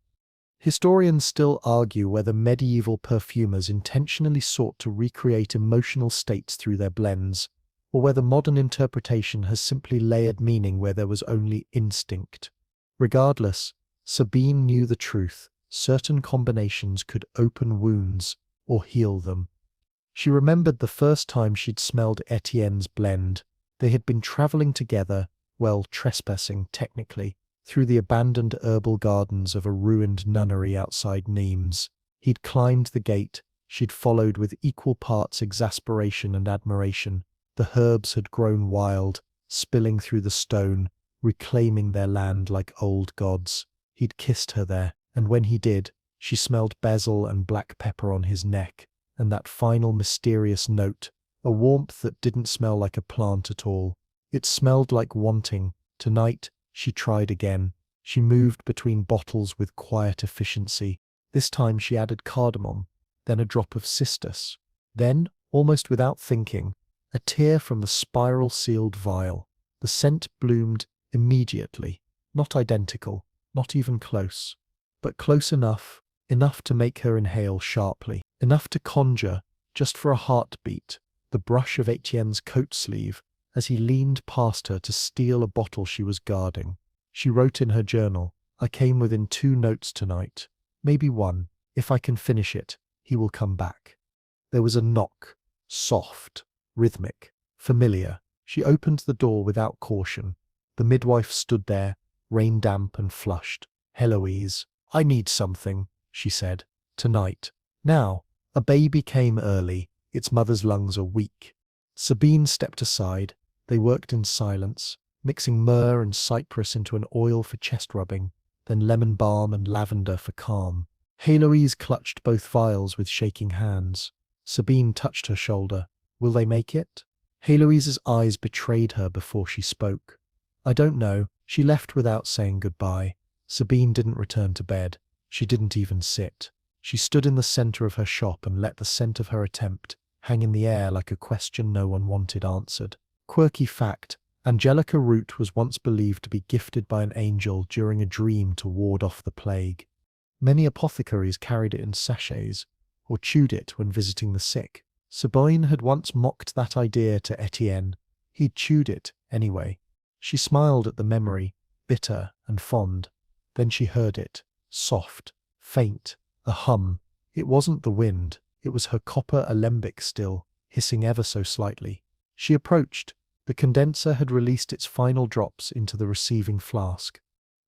Historians still argue whether medieval perfumers intentionally sought to recreate emotional states through their blends, or whether modern interpretation has simply layered meaning where there was only instinct. Regardless, Sabine knew the truth. Certain combinations could open wounds or heal them. She remembered the first time she'd smelled Etienne's blend. They had been travelling together, well, trespassing technically, through the abandoned herbal gardens of a ruined nunnery outside Nîmes. He'd climbed the gate. She'd followed with equal parts exasperation and admiration. The herbs had grown wild, spilling through the stone, reclaiming their land like old gods. He'd kissed her there, and when he did, she smelled basil and black pepper on his neck, and that final mysterious note, a warmth that didn't smell like a plant at all. It smelled like wanting. Tonight, she tried again. She moved between bottles with quiet efficiency. This time she added cardamom, then a drop of cistus. Then, almost without thinking, a tear from the spiral-sealed vial. The scent bloomed immediately. Not identical, not even close, but close enough to make her inhale sharply, enough to conjure, just for a heartbeat, the brush of Etienne's coat sleeve as he leaned past her to steal a bottle she was guarding. She wrote in her journal, "I came within 2 notes tonight. Maybe 1. If I can finish it, he will come back." There was a knock. Soft, rhythmic, familiar. She opened the door without caution. The midwife stood there, rain-damp and flushed. "Heloise, I need something," she said. "Tonight. Now." A baby came early. Its mother's lungs are weak. Sabine stepped aside. They worked in silence, mixing myrrh and cypress into an oil for chest rubbing, then lemon balm and lavender for calm. Heloise clutched both vials with shaking hands. Sabine touched her shoulder. "Will they make it?" Heloise's eyes betrayed her before she spoke. "I don't know." She left without saying goodbye. Sabine didn't return to bed. She didn't even sit. She stood in the center of her shop and let the scent of her attempt hang in the air like a question no one wanted answered. Quirky fact: Angelica root was once believed to be gifted by an angel during a dream to ward off the plague. Many apothecaries carried it in sachets, or chewed it when visiting the sick. Sabine had once mocked that idea to Etienne. He'd chewed it, anyway. She smiled at the memory, bitter and fond. Then she heard it, soft, faint, a hum. It wasn't the wind, it was her copper alembic still, hissing ever so slightly. She approached. The condenser had released its final drops into the receiving flask.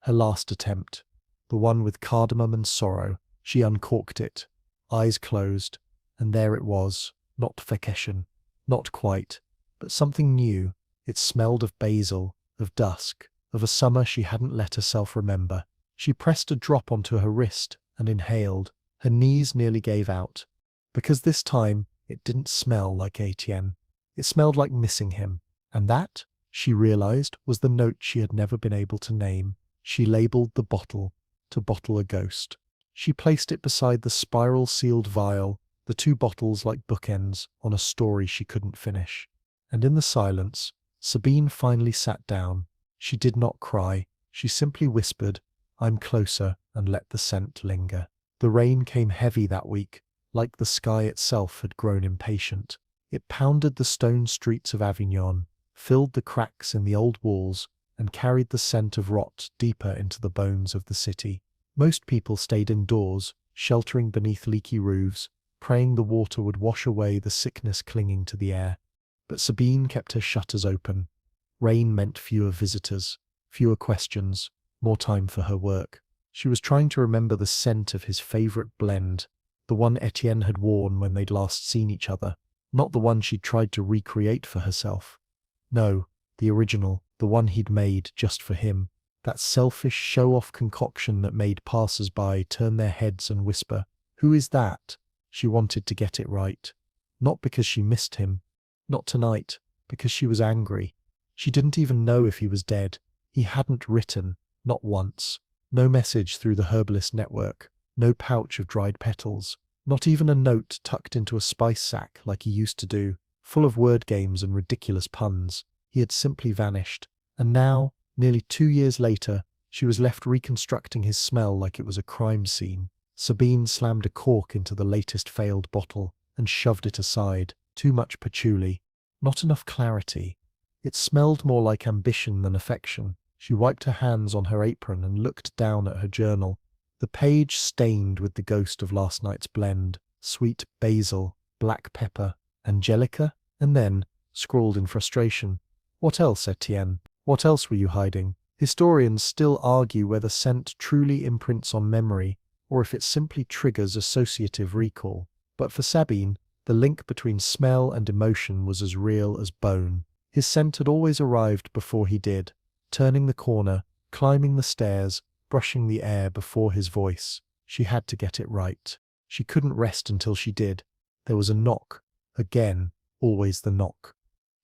Her last attempt. The one with cardamom and sorrow. She uncorked it, eyes closed, and there it was. Not fekeshen, not quite, but something new. It smelled of basil, of dusk, of a summer she hadn't let herself remember. She pressed a drop onto her wrist and inhaled. Her knees nearly gave out. Because this time, it didn't smell like Etienne. It smelled like missing him. And that, she realized, was the note she had never been able to name. She labeled the bottle, to bottle a ghost. She placed it beside the spiral-sealed vial, the 2 bottles like bookends on a story she couldn't finish. And in the silence, Sabine finally sat down. She did not cry. She simply whispered, "I'm closer," and let the scent linger. The rain came heavy that week, like the sky itself had grown impatient. It pounded the stone streets of Avignon, filled the cracks in the old walls, and carried the scent of rot deeper into the bones of the city. Most people stayed indoors, sheltering beneath leaky roofs, praying the water would wash away the sickness clinging to the air. But Sabine kept her shutters open. Rain meant fewer visitors, fewer questions, more time for her work. She was trying to remember the scent of his favorite blend, the one Etienne had worn when they'd last seen each other, not the one she'd tried to recreate for herself. No, the original, the one he'd made just for him. That selfish show-off concoction that made passers-by turn their heads and whisper, "Who is that?" She wanted to get it right. Not because she missed him. Not tonight. Because she was angry. She didn't even know if he was dead. He hadn't written. Not once. No message through the herbalist network. No pouch of dried petals. Not even a note tucked into a spice sack like he used to do, full of word games and ridiculous puns. He had simply vanished. And now, nearly 2 years later, She was left reconstructing his smell like it was a crime scene. Sabine slammed a cork into the latest failed bottle and shoved it aside. Too much patchouli. Not enough clarity. It smelled more like ambition than affection. She wiped her hands on her apron and looked down at her journal. The page stained with the ghost of last night's blend. Sweet basil, black pepper, angelica, and then, scrawled in frustration, "What else, Etienne? What else were you hiding?" Historians still argue whether scent truly imprints on memory or if it simply triggers associative recall. But for Sabine, the link between smell and emotion was as real as bone. His scent had always arrived before he did, turning the corner, climbing the stairs, brushing the air before his voice. She had to get it right. She couldn't rest until she did. There was a knock. Again, always the knock.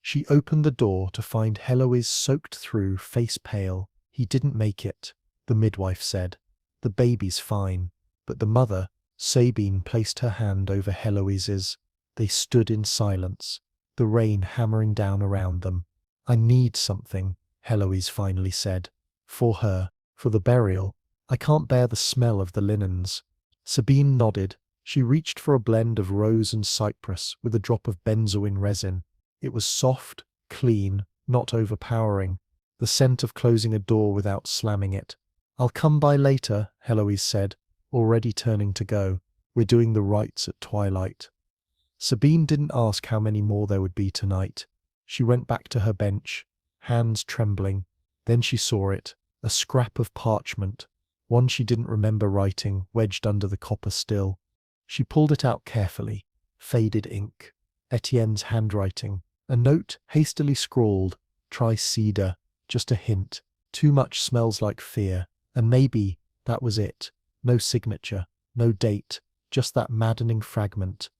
She opened the door to find Heloise soaked through, face pale. "He didn't make it," the midwife said. "The baby's fine." But the mother, Sabine, placed her hand over Heloise's. They stood in silence, the rain hammering down around them. "I need something," Heloise finally said. "For her, for the burial. I can't bear the smell of the linens." Sabine nodded. She reached for a blend of rose and cypress with a drop of benzoin resin. It was soft, clean, not overpowering, the scent of closing a door without slamming it. "I'll come by later," Heloise said, already turning to go. "We're doing the rites at twilight." Sabine didn't ask how many more there would be tonight. She went back to her bench, hands trembling. Then she saw it, a scrap of parchment, one she didn't remember writing, wedged under the copper still. She pulled it out carefully. Faded ink. Etienne's handwriting. A note hastily scrawled. "Try cedar. Just a hint. Too much smells like fear." And maybe that was it. No signature, no date, just that maddening fragment.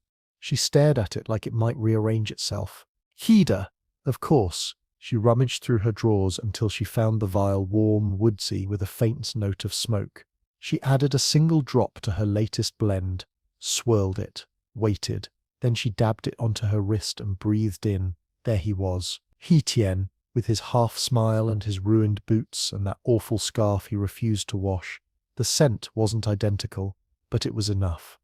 She stared at it like it might rearrange itself. Heeder! Of course. She rummaged through her drawers until she found the vial warm, woodsy, with a faint note of smoke. She added a single drop to her latest blend, swirled it, waited. Then she dabbed it onto her wrist and breathed in. There he was. Etienne, with his half-smile and his ruined boots and that awful scarf he refused to wash. The scent wasn't identical, but it was enough.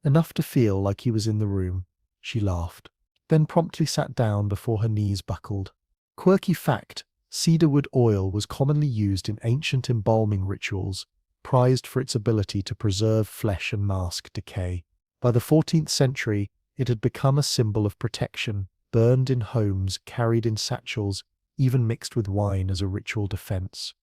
Enough to feel like he was in the room. She laughed, then promptly sat down before her knees buckled. Quirky fact, cedarwood oil was commonly used in ancient embalming rituals, prized for its ability to preserve flesh and mask decay. By the 14th century, it had become a symbol of protection, burned in homes, carried in satchels, even mixed with wine as a ritual defense.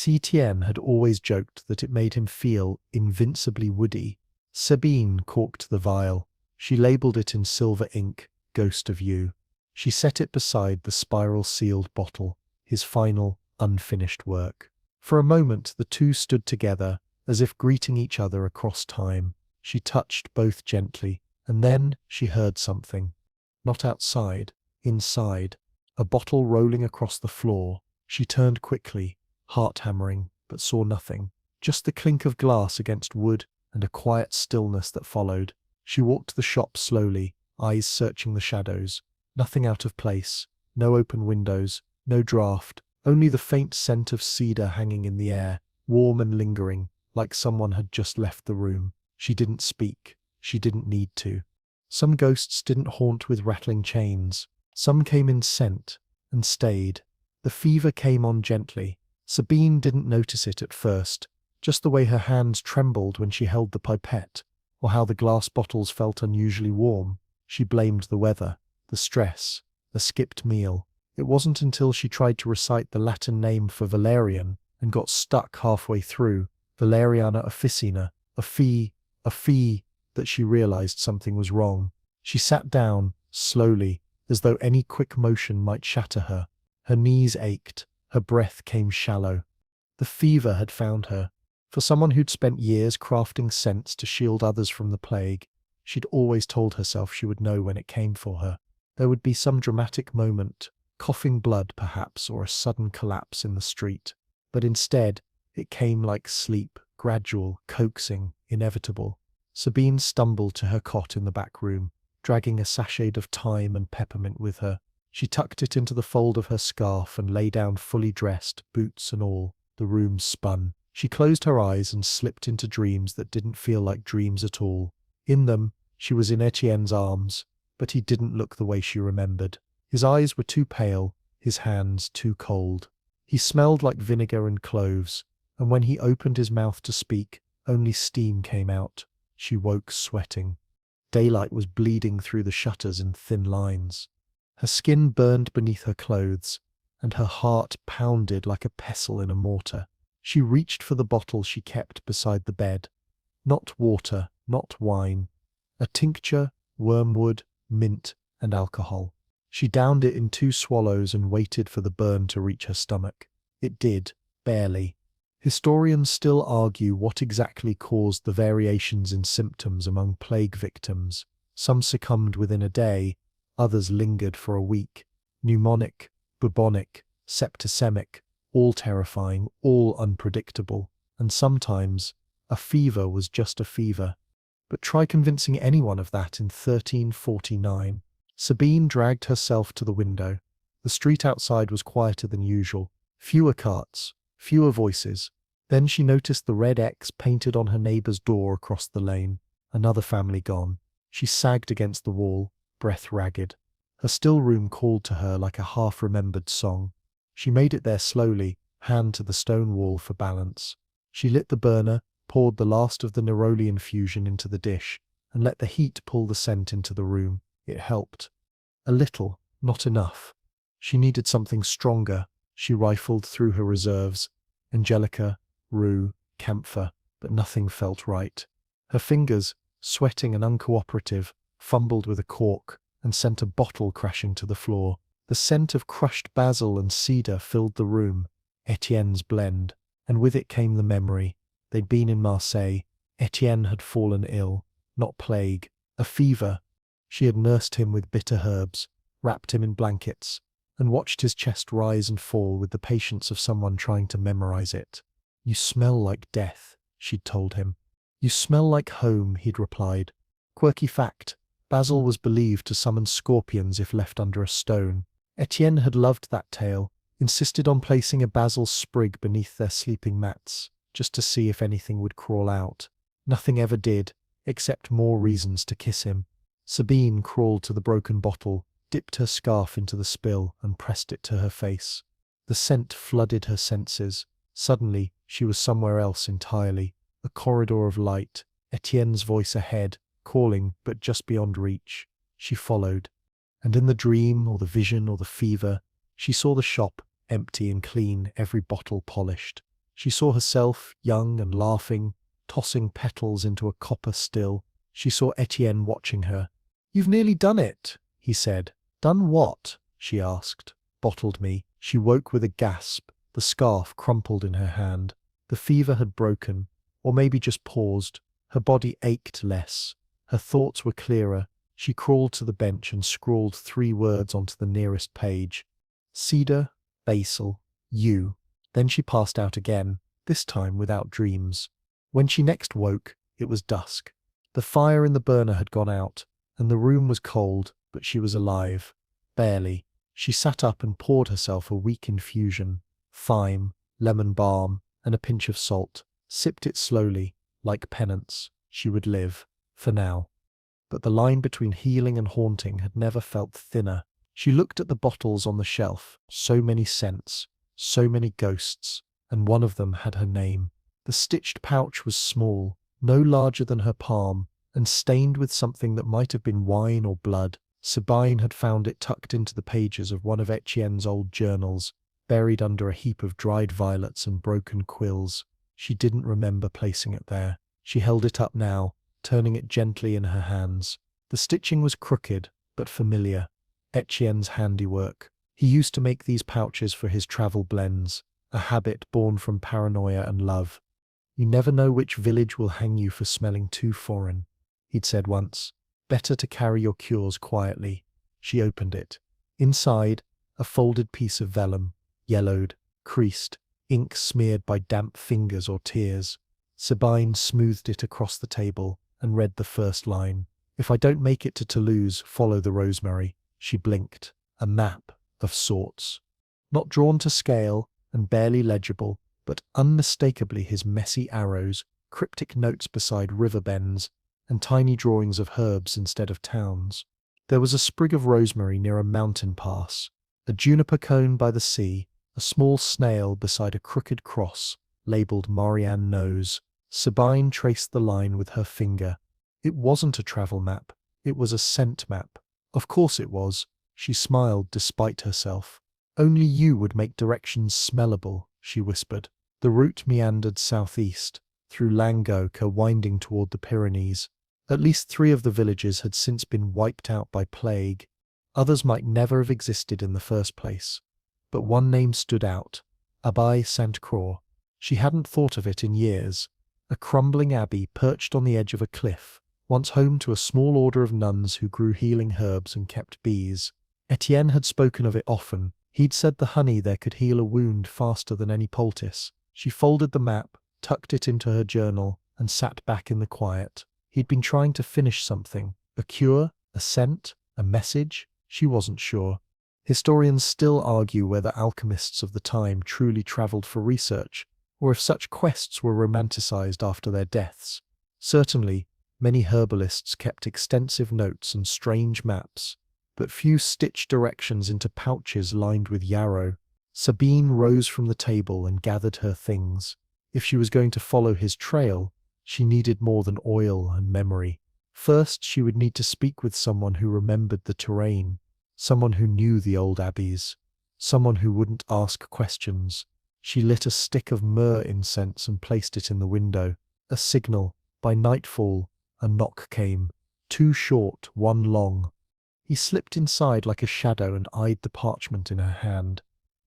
Etienne had always joked that it made him feel invincibly woody. Sabine corked the vial. She labelled it in silver ink, "Ghost of You." She set it beside the spiral-sealed bottle, his final, unfinished work. For a moment the two stood together, as if greeting each other across time. She touched both gently, and then she heard something. Not outside, inside. A bottle rolling across the floor. She turned quickly, heart hammering, but saw nothing. Just the clink of glass against wood and a quiet stillness that followed. She walked the shop slowly, eyes searching the shadows. Nothing out of place. No open windows. No draught. Only the faint scent of cedar hanging in the air, warm and lingering, like someone had just left the room. She didn't speak. She didn't need to. Some ghosts didn't haunt with rattling chains. Some came in scent, and stayed. The fever came on gently. Sabine didn't notice it at first, just the way her hands trembled when she held the pipette, or how the glass bottles felt unusually warm. She blamed the weather, the stress, the skipped meal. It wasn't until she tried to recite the Latin name for valerian and got stuck halfway through, Valeriana officina, a fee, that she realized something was wrong. She sat down, slowly, as though any quick motion might shatter her. Her knees ached, her breath came shallow. The fever had found her. For someone who'd spent years crafting scents to shield others from the plague, she'd always told herself she would know when it came for her. There would be some dramatic moment, coughing blood perhaps, or a sudden collapse in the street. But instead, it came like sleep, gradual, coaxing, inevitable. Sabine stumbled to her cot in the back room, dragging a sachet of thyme and peppermint with her. She tucked it into the fold of her scarf and lay down fully dressed, boots and all. The room spun. She closed her eyes and slipped into dreams that didn't feel like dreams at all. In them, she was in Etienne's arms, but he didn't look the way she remembered. His eyes were too pale, his hands too cold. He smelled like vinegar and cloves, and when he opened his mouth to speak, only steam came out. She woke sweating. Daylight was bleeding through the shutters in thin lines. Her skin burned beneath her clothes, and her heart pounded like a pestle in a mortar. She reached for the bottle she kept beside the bed. Not water, not wine. A tincture, wormwood, mint, and alcohol. She downed it in 2 swallows and waited for the burn to reach her stomach. It did, barely. Historians still argue what exactly caused the variations in symptoms among plague victims. Some succumbed within a day, others lingered for a week. Pneumonic, bubonic, septicemic, all terrifying, all unpredictable. And sometimes, a fever was just a fever. But try convincing anyone of that in 1349. Sabine dragged herself to the window. The street outside was quieter than usual. Fewer carts, fewer voices. Then she noticed the red X painted on her neighbour's door across the lane. Another family gone. She sagged against the wall, breath ragged. Her still room called to her like a half-remembered song. She made it there slowly, hand to the stone wall for balance. She lit the burner, poured the last of the neroli infusion into the dish, and let the heat pull the scent into the room. It helped. A little, not enough. She needed something stronger. She rifled through her reserves. Angelica, rue, camphor, but nothing felt right. Her fingers, sweating and uncooperative, fumbled with a cork and sent a bottle crashing to the floor. The scent of crushed basil and cedar filled the room, Etienne's blend, and with it came the memory. They'd been in Marseille. Etienne had fallen ill, not plague, a fever. She had nursed him with bitter herbs, wrapped him in blankets, and watched his chest rise and fall with the patience of someone trying to memorize it. "You smell like death," she'd told him. "You smell like home," he'd replied. Quirky fact, basil was believed to summon scorpions if left under a stone. Etienne had loved that tale, insisted on placing a basil sprig beneath their sleeping mats, just to see if anything would crawl out. Nothing ever did, except more reasons to kiss him. Sabine crawled to the broken bottle, dipped her scarf into the spill, and pressed it to her face. The scent flooded her senses. Suddenly, she was somewhere else entirely. A corridor of light, Etienne's voice ahead, calling, but just beyond reach. She followed. And in the dream, or the vision, or the fever, she saw the shop, empty and clean, every bottle polished. She saw herself, young and laughing, tossing petals into a copper still. She saw Etienne watching her. "You've nearly done it," he said. "Done what?" she asked. "Bottled me." She woke with a gasp, the scarf crumpled in her hand. The fever had broken, or maybe just paused. Her body ached less. Her thoughts were clearer. She crawled to the bench and scrawled 3 words onto the nearest page. Cedar, basil, you. Then she passed out again, this time without dreams. When she next woke, it was dusk. The fire in the burner had gone out, and the room was cold, but she was alive. Barely. She sat up and poured herself a weak infusion. Thyme, lemon balm, and a pinch of salt. Sipped it slowly, like penance. She would live, for now. But the line between healing and haunting had never felt thinner. She looked at the bottles on the shelf. So many scents, so many ghosts, and one of them had her name. The stitched pouch was small, no larger than her palm, and stained with something that might have been wine or blood. Sabine had found it tucked into the pages of one of Etienne's old journals, buried under a heap of dried violets and broken quills. She didn't remember placing it there. She held it up now, turning it gently in her hands. The stitching was crooked, but familiar. Etienne's handiwork. He used to make these pouches for his travel blends, a habit born from paranoia and love. "You never know which village will hang you for smelling too foreign," he'd said once. "Better to carry your cures quietly." She opened it. Inside, a folded piece of vellum, yellowed, creased, ink smeared by damp fingers or tears. Sabine smoothed it across the table and read the first line. "If I don't make it to Toulouse, follow the rosemary." She blinked. A map, of sorts. Not drawn to scale, and barely legible, but unmistakably his messy arrows, cryptic notes beside river bends, and tiny drawings of herbs instead of towns. There was a sprig of rosemary near a mountain pass, a juniper cone by the sea, a small snail beside a crooked cross, labelled Marianne Knows. Sabine traced the line with her finger. It wasn't a travel map, it was a scent map. Of course it was. She smiled despite herself. Only you would make directions smellable, she whispered. The route meandered southeast, through Languedoc, winding toward the Pyrenees. At least 3 of the villages had since been wiped out by plague. Others might never have existed in the first place. But one name stood out, Abbaye Sainte-Croix. She hadn't thought of it in years. A crumbling abbey perched on the edge of a cliff, once home to a small order of nuns who grew healing herbs and kept bees. Etienne had spoken of it often. He'd said the honey there could heal a wound faster than any poultice. She folded the map, tucked it into her journal, and sat back in the quiet. He'd been trying to finish something. A cure? A scent? A message? She wasn't sure. Historians still argue whether alchemists of the time truly travelled for research, or if such quests were romanticized after their deaths. Certainly, many herbalists kept extensive notes and strange maps, but few stitched directions into pouches lined with yarrow. Sabine rose from the table and gathered her things. If she was going to follow his trail, she needed more than oil and memory. First, she would need to speak with someone who remembered the terrain, someone who knew the old abbeys, someone who wouldn't ask questions. She lit a stick of myrrh incense and placed it in the window. A signal. By nightfall, a knock came. 2 short, 1 long. He slipped inside like a shadow and eyed the parchment in her hand.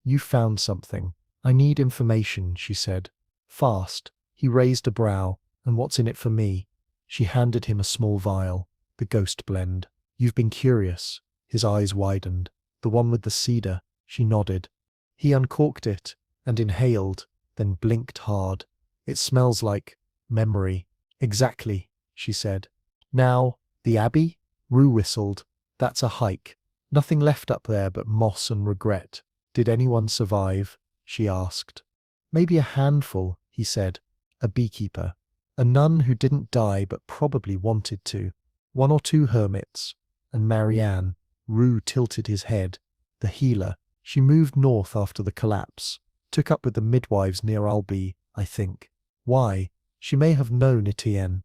You found something. I need information, she said. Fast. He raised a brow. And what's in it for me? She handed him a small vial. The ghost blend. You've been curious. His eyes widened. The one with the cedar. She nodded. He uncorked it and inhaled, then blinked hard. It smells like memory. Exactly, she said. Now, the abbey? Rue whistled. That's a hike. Nothing left up there but moss and regret. Did anyone survive? She asked. Maybe a handful, he said. A beekeeper. A nun who didn't die but probably wanted to. 1 or 2 hermits. And Marianne. Rue tilted his head. The healer. She moved north after the collapse. Took up with the midwives near Albi, I think. Why? She may have known Etienne.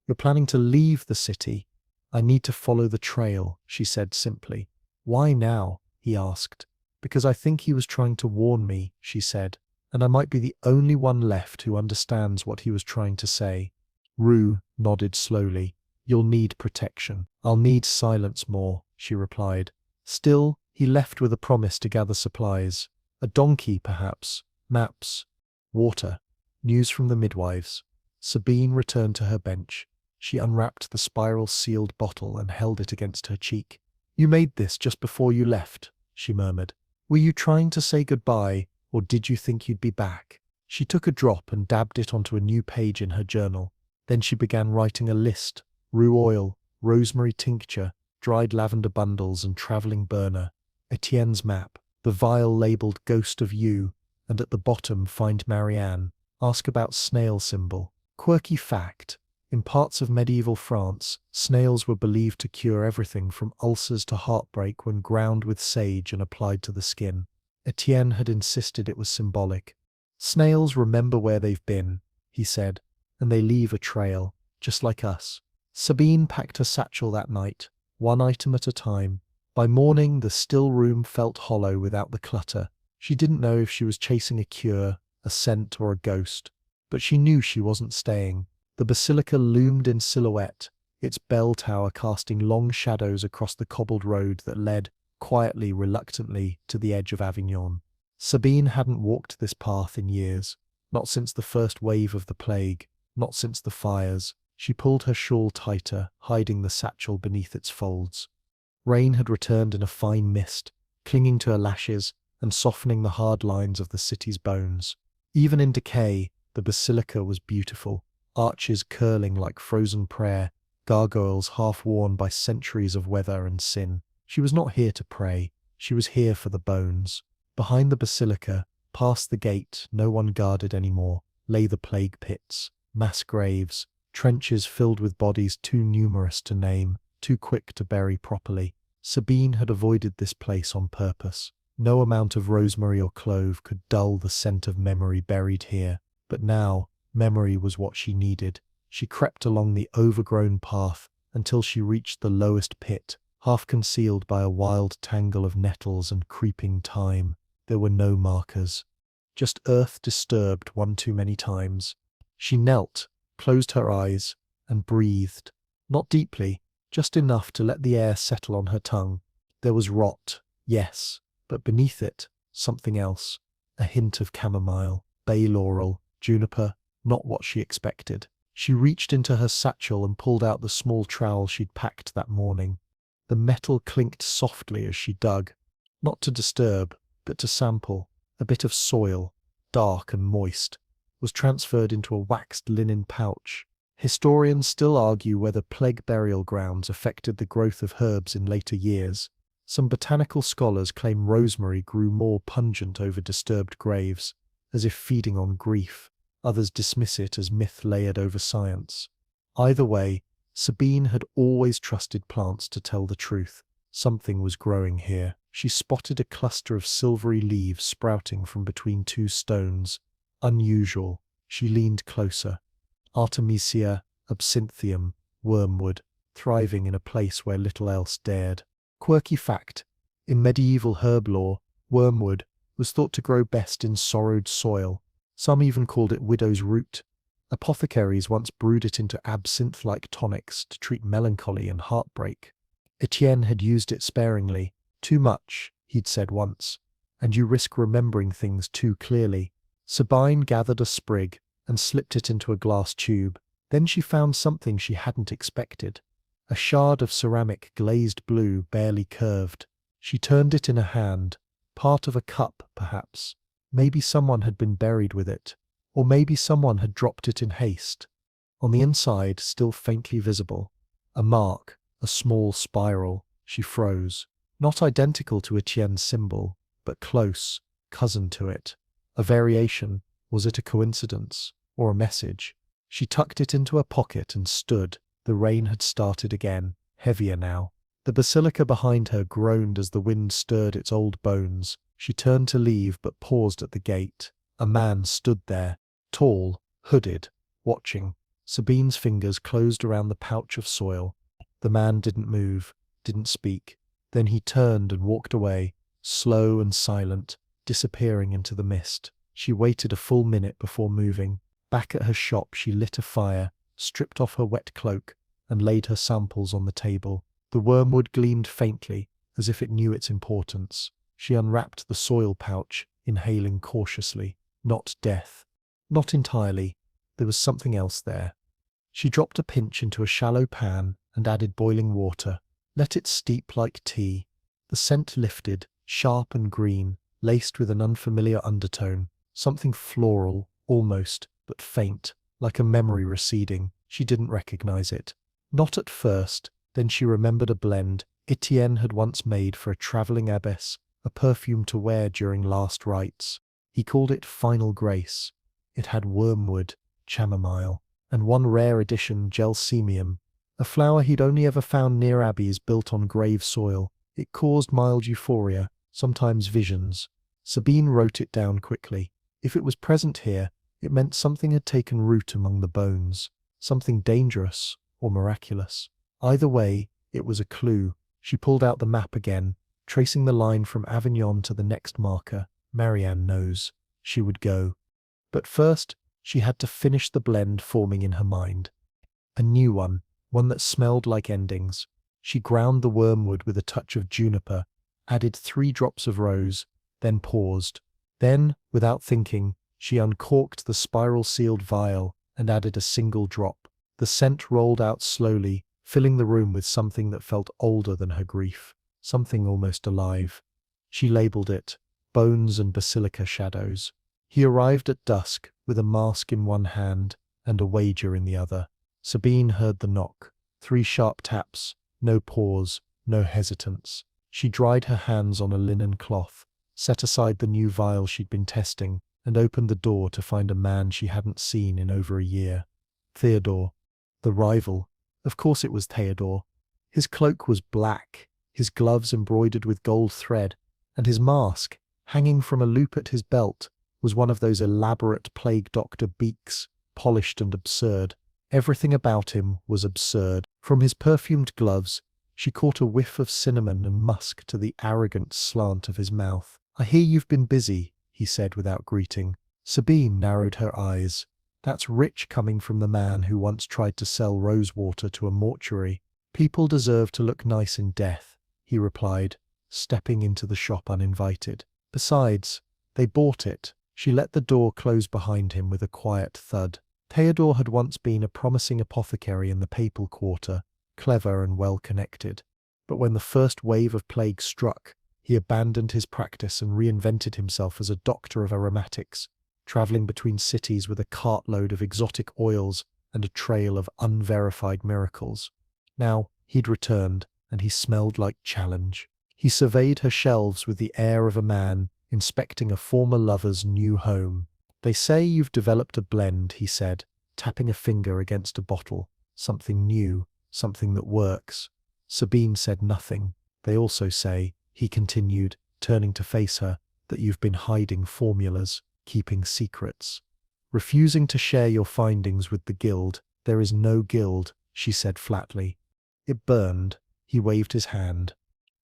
You're planning to leave the city. I need to follow the trail, she said simply. Why now? He asked. Because I think he was trying to warn me, she said, and I might be the only one left who understands what he was trying to say. Rue nodded slowly. You'll need protection. I'll need silence more, she replied. Still, he left with a promise to gather supplies. A donkey, perhaps. Maps. Water. News from the midwives. Sabine returned to her bench. She unwrapped the spiral-sealed bottle and held it against her cheek. You made this just before you left, she murmured. Were you trying to say goodbye, or did you think you'd be back? She took a drop and dabbed it onto a new page in her journal. Then she began writing a list. Rue oil, rosemary tincture, dried lavender bundles and travelling burner. Etienne's map. The vial labelled Ghost of You, and at the bottom find Marianne. Ask about snail symbol. Quirky fact. In parts of medieval France, snails were believed to cure everything from ulcers to heartbreak when ground with sage and applied to the skin. Etienne had insisted it was symbolic. Snails remember where they've been, he said, and they leave a trail, just like us. Sabine packed her satchel that night, 1 item at a time. By morning, the still room felt hollow without the clutter. She didn't know if she was chasing a cure, a scent, or a ghost, but she knew she wasn't staying. The basilica loomed in silhouette, its bell tower casting long shadows across the cobbled road that led, quietly, reluctantly, to the edge of Avignon. Sabine hadn't walked this path in years, not since the first wave of the plague, not since the fires. She pulled her shawl tighter, hiding the satchel beneath its folds. Rain had returned in a fine mist, clinging to her lashes and softening the hard lines of the city's bones. Even in decay, the basilica was beautiful, arches curling like frozen prayer, gargoyles half-worn by centuries of weather and sin. She was not here to pray, she was here for the bones. Behind the basilica, Past the gate, no one guarded anymore, lay the plague pits, mass graves, trenches filled with bodies too numerous to name, too quick to bury properly. Sabine had avoided this place on purpose. No amount of rosemary or clove could dull the scent of memory buried here, but now, memory was what she needed. She crept along the overgrown path until she reached the lowest pit, half concealed by a wild tangle of nettles and creeping thyme. There were no markers, just earth disturbed one too many times. She knelt, closed her eyes, and breathed. Not deeply, just enough to let the air settle on her tongue. There was rot, yes, but beneath it, something else. A hint of chamomile, bay laurel, juniper, not what she expected. She reached into her satchel and pulled out the small trowel she'd packed that morning. The metal clinked softly as she dug, not to disturb, but to sample. A bit of soil, dark and moist, was transferred into a waxed linen pouch. Historians still argue whether plague burial grounds affected the growth of herbs in later years. Some botanical scholars claim rosemary grew more pungent over disturbed graves, as if feeding on grief. Others dismiss it as myth layered over science. Either way, Sabine had always trusted plants to tell the truth. Something was growing here. She spotted a cluster of silvery leaves sprouting from between two stones. Unusual. She leaned closer. Artemisia, absinthium, wormwood, thriving in a place where little else dared. Quirky fact: in medieval herb lore, wormwood was thought to grow best in sorrowed soil. Some even called it widow's root. Apothecaries once brewed it into absinthe-like tonics to treat melancholy and heartbreak. Etienne had used it sparingly. Too much, he'd said once, and you risk remembering things too clearly. Sabine gathered a sprig and slipped it into a glass tube. Then she found something she hadn't expected. A shard of ceramic glazed blue, barely curved. She turned it in her hand. Part of a cup, perhaps. Maybe someone had been buried with it. Or maybe someone had dropped it in haste. On the inside, still faintly visible, a mark, a small spiral. She froze. Not identical to Etienne's symbol, but close, cousin to it. A variation. Was it a coincidence? Or a message? She tucked it into her pocket and stood. The rain had started again, heavier now. The basilica behind her groaned as the wind stirred its old bones. She turned to leave but paused at the gate. A man stood there, tall, hooded, watching. Sabine's fingers closed around the pouch of soil. The man didn't move, didn't speak. Then he turned and walked away, slow and silent, disappearing into the mist. She waited a full minute before moving. Back at her shop, she lit a fire, stripped off her wet cloak, and laid her samples on the table. The wormwood gleamed faintly, as if it knew its importance. She unwrapped the soil pouch, inhaling cautiously. Not death. Not entirely. There was something else there. She dropped a pinch into a shallow pan and added boiling water. Let it steep like tea. The scent lifted, sharp and green, laced with an unfamiliar undertone. Something floral, almost, but faint, like a memory receding. She didn't recognize it. Not at first. Then she remembered a blend Etienne had once made for a traveling abbess, a perfume to wear during last rites. He called it Final Grace. It had wormwood, chamomile, and one rare addition, gelsemium, a flower he'd only ever found near abbeys built on grave soil. It caused mild euphoria, sometimes visions. Sabine wrote it down quickly. If it was present here, it meant something had taken root among the bones, something dangerous or miraculous. Either way, it was a clue. She pulled out the map again, tracing the line from Avignon to the next marker. Marianne knows. She would go. But first, she had to finish the blend forming in her mind. A new one that smelled like endings. She ground the wormwood with a touch of juniper, added 3 drops of rose, then paused. Then, without thinking, she uncorked the spiral-sealed vial and added a single drop. The scent rolled out slowly, filling the room with something that felt older than her grief, something almost alive. She labeled it Bones and Basilica Shadows. He arrived at dusk, with a mask in one hand and a wager in the other. Sabine heard the knock. 3 sharp taps, no pause, no hesitance. She dried her hands on a linen cloth, set aside the new vial she'd been testing, and opened the door to find a man she hadn't seen in over a year. Theodore. The rival. Of course it was Theodore. His cloak was black, his gloves embroidered with gold thread, and his mask, hanging from a loop at his belt, was one of those elaborate plague doctor beaks, polished and absurd. Everything about him was absurd. From his perfumed gloves, she caught a whiff of cinnamon and musk to the arrogant slant of his mouth. "I hear you've been busy," he said without greeting. Sabine narrowed her eyes. "That's rich coming from the man who once tried to sell rosewater to a mortuary. People deserve to look nice in death," he replied, stepping into the shop uninvited. "Besides, they bought it." She let the door close behind him with a quiet thud. Theodore had once been a promising apothecary in the Papal Quarter, clever and well-connected. But when the first wave of plague struck, he abandoned his practice and reinvented himself as a doctor of aromatics, traveling between cities with a cartload of exotic oils and a trail of unverified miracles. Now he'd returned, and he smelled like challenge. He surveyed her shelves with the air of a man inspecting a former lover's new home. "They say you've developed a blend," he said, tapping a finger against a bottle. "Something new, something that works." Sabine said nothing. "They also say," he continued, turning to face her, "that you've been hiding formulas, keeping secrets. Refusing to share your findings with the guild." "There is no guild," she said flatly. It burned. He waved his hand.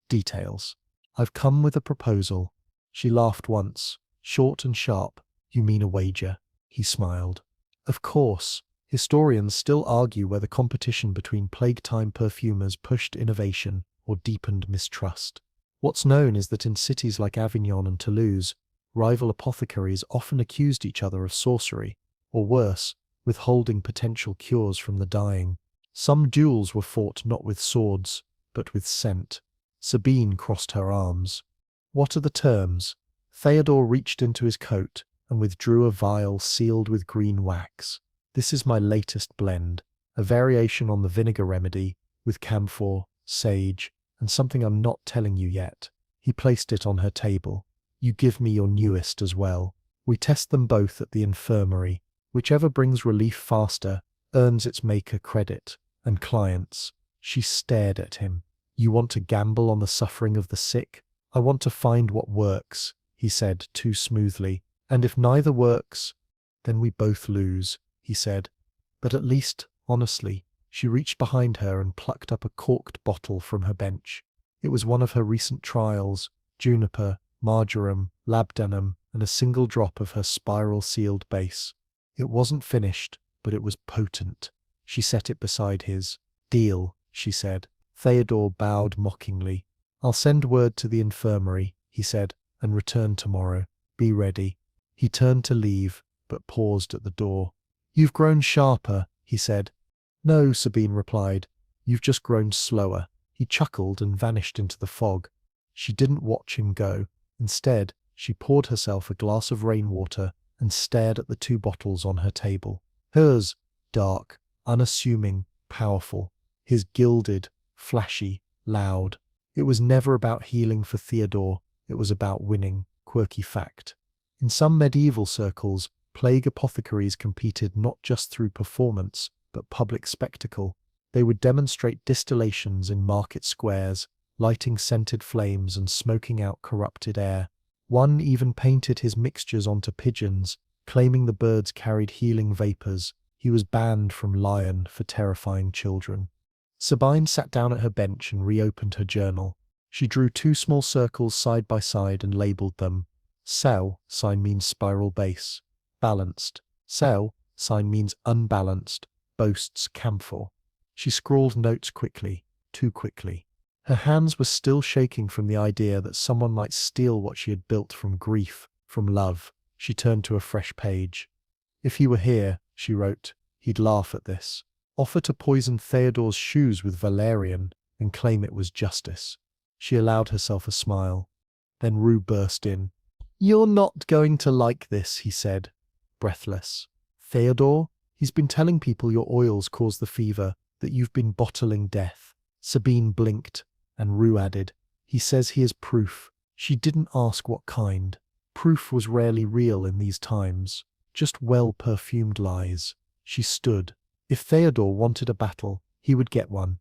"Details. I've come with a proposal." She laughed once, short and sharp. "You mean a wager?" He smiled. "Of course. Historians still argue whether competition between plague-time perfumers pushed innovation or deepened mistrust. What's known is that in cities like Avignon and Toulouse, rival apothecaries often accused each other of sorcery, or worse, withholding potential cures from the dying. Some duels were fought not with swords, but with scent. Sabine crossed her arms. "What are the terms?" Theodore reached into his coat and withdrew a vial sealed with green wax. "This is my latest blend, a variation on the vinegar remedy, with camphor, sage, and something I'm not telling you yet." He placed it on her table. "You give me your newest as well. We test them both at the infirmary. Whichever brings relief faster earns its maker credit and clients." She stared at him. "You want to gamble on the suffering of the sick?" "I want to find what works," he said too smoothly. "And if neither works, then we both lose," he said. "But at least, honestly." She reached behind her and plucked up a corked bottle from her bench. It was one of her recent trials: juniper, marjoram, labdanum, and a single drop of her spiral-sealed base. It wasn't finished, but it was potent. She set it beside his. "Deal," she said. Theodore bowed mockingly. "I'll send word to the infirmary," he said, "and return tomorrow. Be ready." He turned to leave, but paused at the door. "You've grown sharper," he said. "No," Sabine replied. "You've just grown slower." He chuckled and vanished into the fog. She didn't watch him go. Instead, she poured herself a glass of rainwater and stared at the two bottles on her table. Hers, dark, unassuming, powerful. His gilded, flashy, loud. It was never about healing for Theodore. It was about winning. Quirky fact. In some medieval circles, plague apothecaries competed not just through performance, but public spectacle. They would demonstrate distillations in market squares, lighting scented flames and smoking out corrupted air. One even painted his mixtures onto pigeons, claiming the birds carried healing vapors. He was banned from Lyon for terrifying children. Sabine sat down at her bench and reopened her journal. She drew two small circles side by side and labeled them. Cell sign means spiral base. Balanced. Cell sign means unbalanced. Boasts camphor. She scrawled notes quickly, too quickly. Her hands were still shaking from the idea that someone might steal what she had built from grief, from love. She turned to a fresh page. "If he were here," she wrote, "he'd laugh at this. Offer to poison Theodore's shoes with valerian and claim it was justice." She allowed herself a smile. Then Rue burst in. "You're not going to like this," he said, breathless. "Theodore? He's been telling people your oils cause the fever, that you've been bottling death." Sabine blinked, and Rue added, "He says he is proof." She didn't ask what kind. Proof was rarely real in these times, just well-perfumed lies. She stood. If Theodore wanted a battle, he would get one.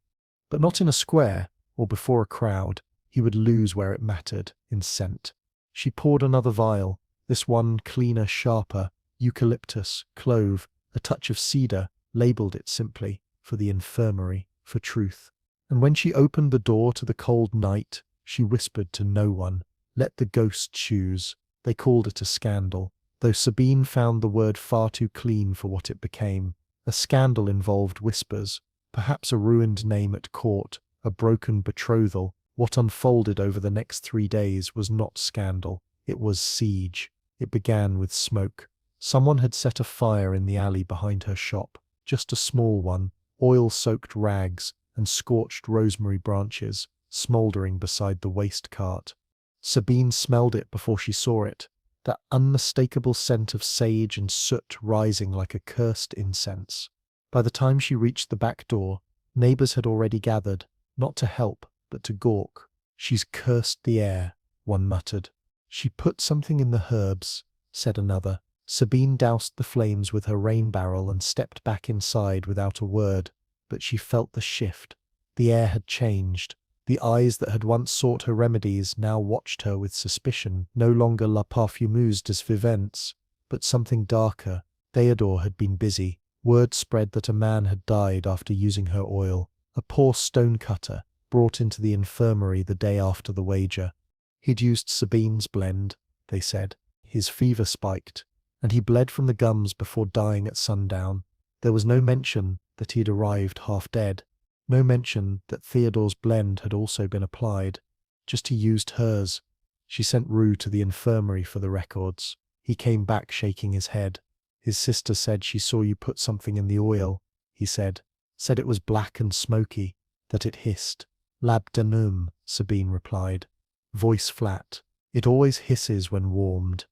But not in a square, or before a crowd. He would lose where it mattered, in scent. She poured another vial, this one cleaner, sharper, eucalyptus, clove, a touch of cedar, labeled it simply, for the infirmary, for truth. And when she opened the door to the cold night, she whispered to no one, "Let the ghost choose." They called it a scandal, though Sabine found the word far too clean for what it became. A scandal involved whispers, perhaps a ruined name at court, a broken betrothal. What unfolded over the next 3 days was not scandal, it was siege. It began with smoke. Someone had set a fire in the alley behind her shop, just a small one, oil-soaked rags and scorched rosemary branches, smouldering beside the waste cart. Sabine smelled it before she saw it, that unmistakable scent of sage and soot rising like a cursed incense. By the time she reached the back door, neighbors had already gathered, not to help, but to gawk. "She's cursed the air," one muttered. "She put something in the herbs," said another. Sabine doused the flames with her rain barrel and stepped back inside without a word, but she felt the shift. The air had changed. The eyes that had once sought her remedies now watched her with suspicion, no longer la parfumeuse des vivants, but something darker. Theodore had been busy. Word spread that a man had died after using her oil, a poor stonecutter, brought into the infirmary the day after the wager. He'd used Sabine's blend, they said. His fever spiked, and he bled from the gums before dying at sundown. There was no mention that he'd arrived half dead. No mention that Theodore's blend had also been applied. Just he used hers. She sent Rue to the infirmary for the records. He came back shaking his head. "His sister said she saw you put something in the oil," he said. "Said it was black and smoky, that it hissed." "Labdanum," Sabine replied. Voice flat. "It always hisses when warmed."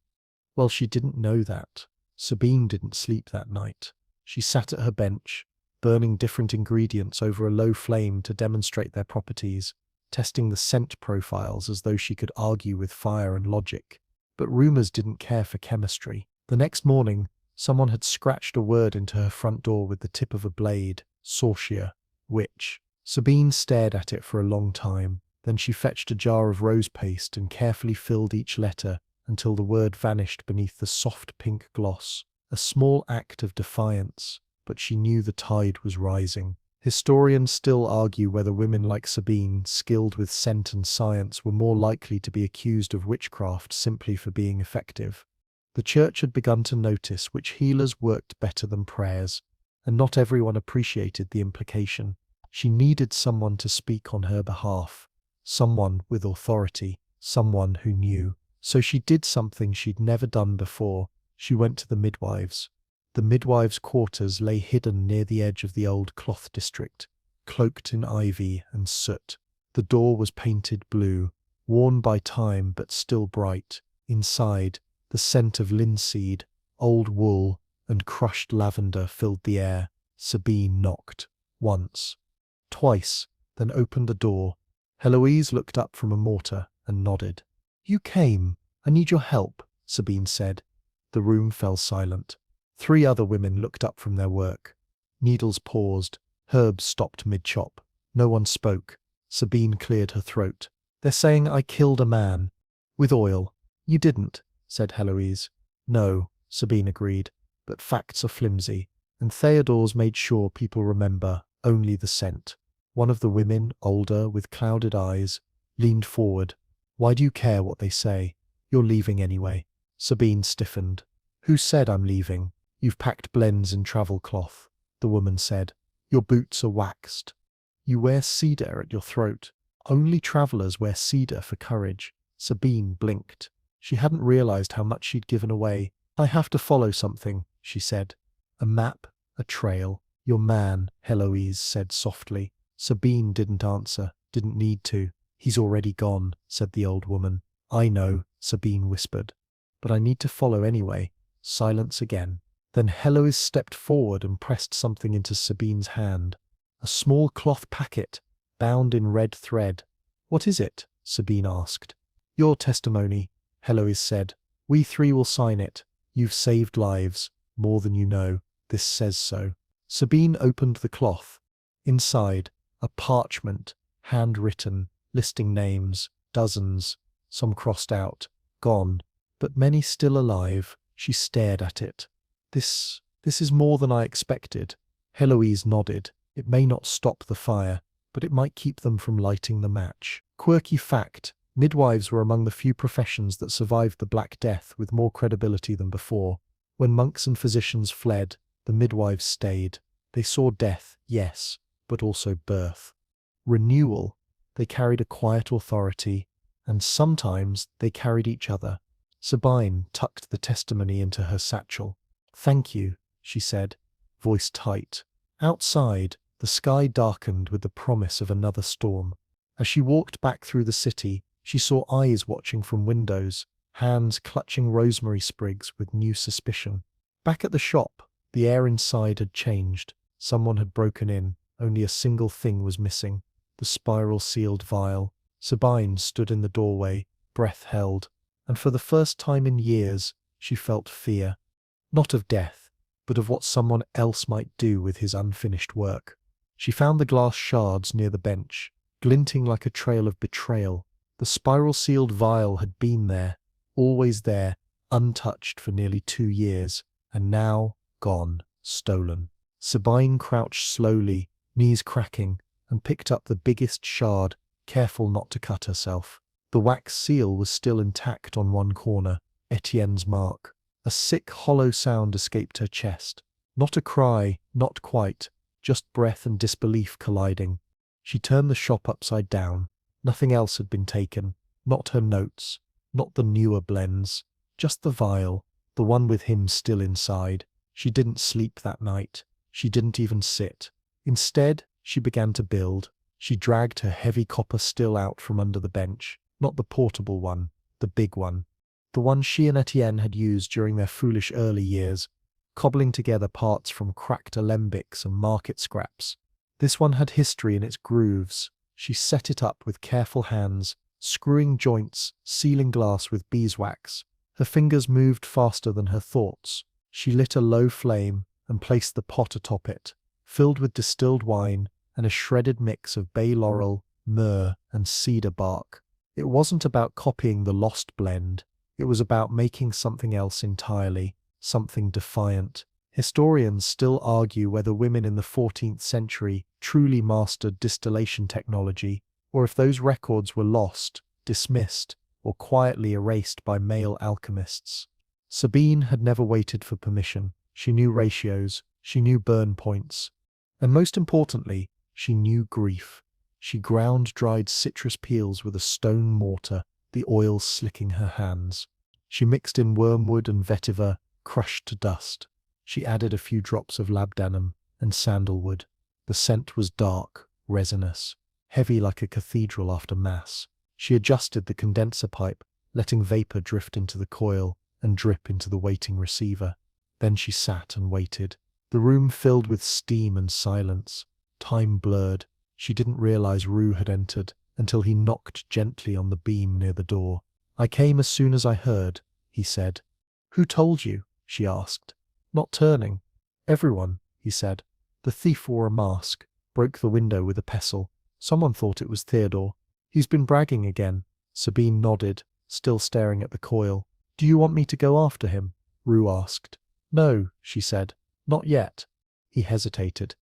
Well, she didn't know that. Sabine didn't sleep that night. She sat at her bench, burning different ingredients over a low flame to demonstrate their properties, testing the scent profiles as though she could argue with fire and logic. But rumors didn't care for chemistry. The next morning, someone had scratched a word into her front door with the tip of a blade, sorcier, witch. Sabine stared at it for a long time. Then she fetched a jar of rose paste and carefully filled each letter until the word vanished beneath the soft pink gloss. A small act of defiance, but she knew the tide was rising. Historians still argue whether women like Sabine, skilled with scent and science, were more likely to be accused of witchcraft simply for being effective. The church had begun to notice which healers worked better than prayers, and not everyone appreciated the implication. She needed someone to speak on her behalf, someone with authority, someone who knew. So she did something she'd never done before. She went to the midwives. The midwives' quarters lay hidden near the edge of the old cloth district, cloaked in ivy and soot. The door was painted blue, worn by time but still bright. Inside, the scent of linseed, old wool, and crushed lavender filled the air. Sabine knocked. Once. Twice, then opened the door. Heloise looked up from a mortar and nodded. "You came. I need your help," Sabine said. The room fell silent. 3 other women looked up from their work. Needles paused. Herbs stopped mid-chop. No one spoke. Sabine cleared her throat. "They're saying I killed a man. With oil." "You didn't," said Heloise. "No," Sabine agreed, "but facts are flimsy, and Theodore's made sure people remember only the scent." One of the women, older, with clouded eyes, leaned forward. "Why do you care what they say? You're leaving anyway." Sabine stiffened. "Who said I'm leaving?" "You've packed blends in travel cloth," the woman said. "Your boots are waxed. You wear cedar at your throat. Only travelers wear cedar for courage." Sabine blinked. She hadn't realized how much she'd given away. "I have to follow something," she said. "A map, a trail." "Your man," Heloise said softly. Sabine didn't answer, didn't need to. "He's already gone," said the old woman. "I know," Sabine whispered. "But I need to follow anyway." Silence again. Then Heloise stepped forward and pressed something into Sabine's hand. A small cloth packet, bound in red thread. "What is it?" Sabine asked. Your testimony, Heloise said. We three will sign it. You've saved lives, more than you know. This says so. Sabine opened the cloth. Inside, a parchment, handwritten, listing names, dozens, some crossed out, gone, but many still alive. She stared at it. This is more than I expected. Heloise nodded. It may not stop the fire, but it might keep them from lighting the match. Quirky fact, midwives were among the few professions that survived the Black Death with more credibility than before. When monks and physicians fled, the midwives stayed. They saw death, yes, but also birth. Renewal. They carried a quiet authority, and sometimes they carried each other. Sabine tucked the testimony into her satchel. Thank you, she said, voice tight. Outside, the sky darkened with the promise of another storm. As she walked back through the city, she saw eyes watching from windows, hands clutching rosemary sprigs with new suspicion. Back at the shop, the air inside had changed. Someone had broken in. Only a single thing was missing. The spiral-sealed vial. Sabine stood in the doorway, breath held, and for the first time in years, she felt fear. Not of death, but of what someone else might do with his unfinished work. She found the glass shards near the bench, glinting like a trail of betrayal. The spiral-sealed vial had been there, always there, untouched for nearly 2 years, and now gone, stolen. Sabine crouched slowly, knees cracking, and picked up the biggest shard, careful not to cut herself. The wax seal was still intact on one corner, Etienne's mark. A sick, hollow sound escaped her chest. Not a cry, not quite, just breath and disbelief colliding. She turned the shop upside down. Nothing else had been taken. Not her notes, not the newer blends, just the vial, the one with him still inside. She didn't sleep that night. She didn't even sit. Instead, she began to build. She dragged her heavy copper still out from under the bench, not the portable one, the big one. The one she and Etienne had used during their foolish early years, cobbling together parts from cracked alembics and market scraps. This one had history in its grooves. She set it up with careful hands, screwing joints, sealing glass with beeswax. Her fingers moved faster than her thoughts. She lit a low flame and placed the pot atop it, filled with distilled wine and a shredded mix of bay laurel, myrrh, and cedar bark. It wasn't about copying the lost blend. It was about making something else entirely, something defiant. Historians still argue whether women in the 14th century truly mastered distillation technology, or if those records were lost, dismissed, or quietly erased by male alchemists. Sabine had never waited for permission. She knew ratios, she knew burn points, and most importantly, she knew grief. She ground dried citrus peels with a stone mortar, the oil slicking her hands. She mixed in wormwood and vetiver, crushed to dust. She added a few drops of labdanum and sandalwood. The scent was dark, resinous, heavy like a cathedral after mass. She adjusted the condenser pipe, letting vapor drift into the coil and drip into the waiting receiver. Then she sat and waited. The room filled with steam and silence. Time blurred. She didn't realize Rue had entered until he knocked gently on the beam near the door. I came as soon as I heard, he said. Who told you? She asked, not turning. Everyone, he said. The thief wore a mask, broke the window with a pestle. Someone thought it was Theodore. He's been bragging again. Sabine nodded, still staring at the coil. Do you want me to go after him? Rue asked. No, she said. Not yet. He hesitated.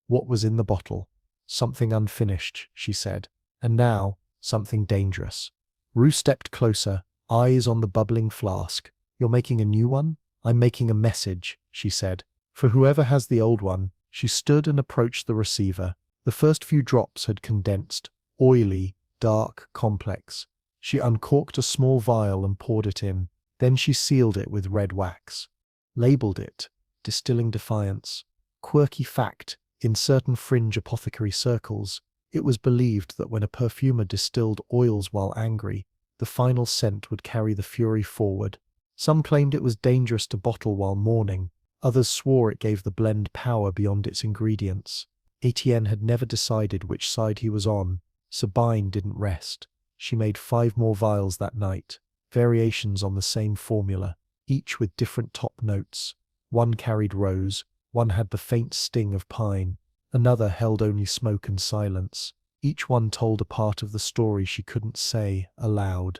What was in the bottle? Something unfinished, she said. And now, something dangerous. Rue stepped closer, eyes on the bubbling flask. You're making a new one? I'm making a message, she said. For whoever has the old one. She stood and approached the receiver. The first few drops had condensed, oily, dark, complex. She uncorked a small vial and poured it in. Then she sealed it with red wax. Labeled it, Distilling Defiance. Quirky fact, in certain fringe apothecary circles, it was believed that when a perfumer distilled oils while angry, the final scent would carry the fury forward. Some claimed it was dangerous to bottle while mourning. Others swore it gave the blend power beyond its ingredients. Etienne had never decided which side he was on. Sabine didn't rest. She made 5 more vials that night, variations on the same formula, each with different top notes. One carried rose, one had the faint sting of pine, another held only smoke and silence. Each one told a part of the story she couldn't say aloud.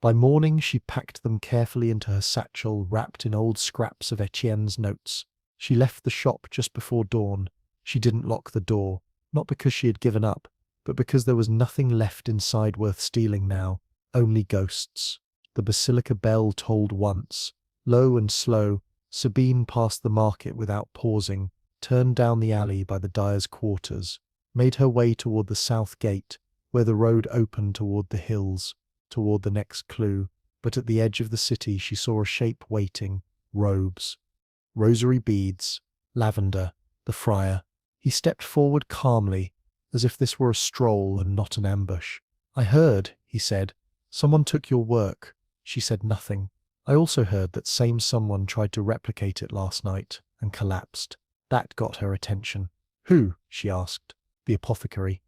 By morning she packed them carefully into her satchel wrapped in old scraps of Etienne's notes. She left the shop just before dawn. She didn't lock the door, not because she had given up, but because there was nothing left inside worth stealing now, only ghosts. The basilica bell tolled once. Low and slow, Sabine passed the market without pausing, turned down the alley by the dyer's quarters, made her way toward the south gate, where the road opened toward the hills, toward the next clue. But at the edge of the city she saw a shape waiting, robes, rosary beads, lavender, the friar. He stepped forward calmly, as if this were a stroll and not an ambush. "I heard," he said, "someone took your work." She said nothing. "I also heard that same someone tried to replicate it last night and collapsed." That got her attention. "Who?" she asked. "The apothecary."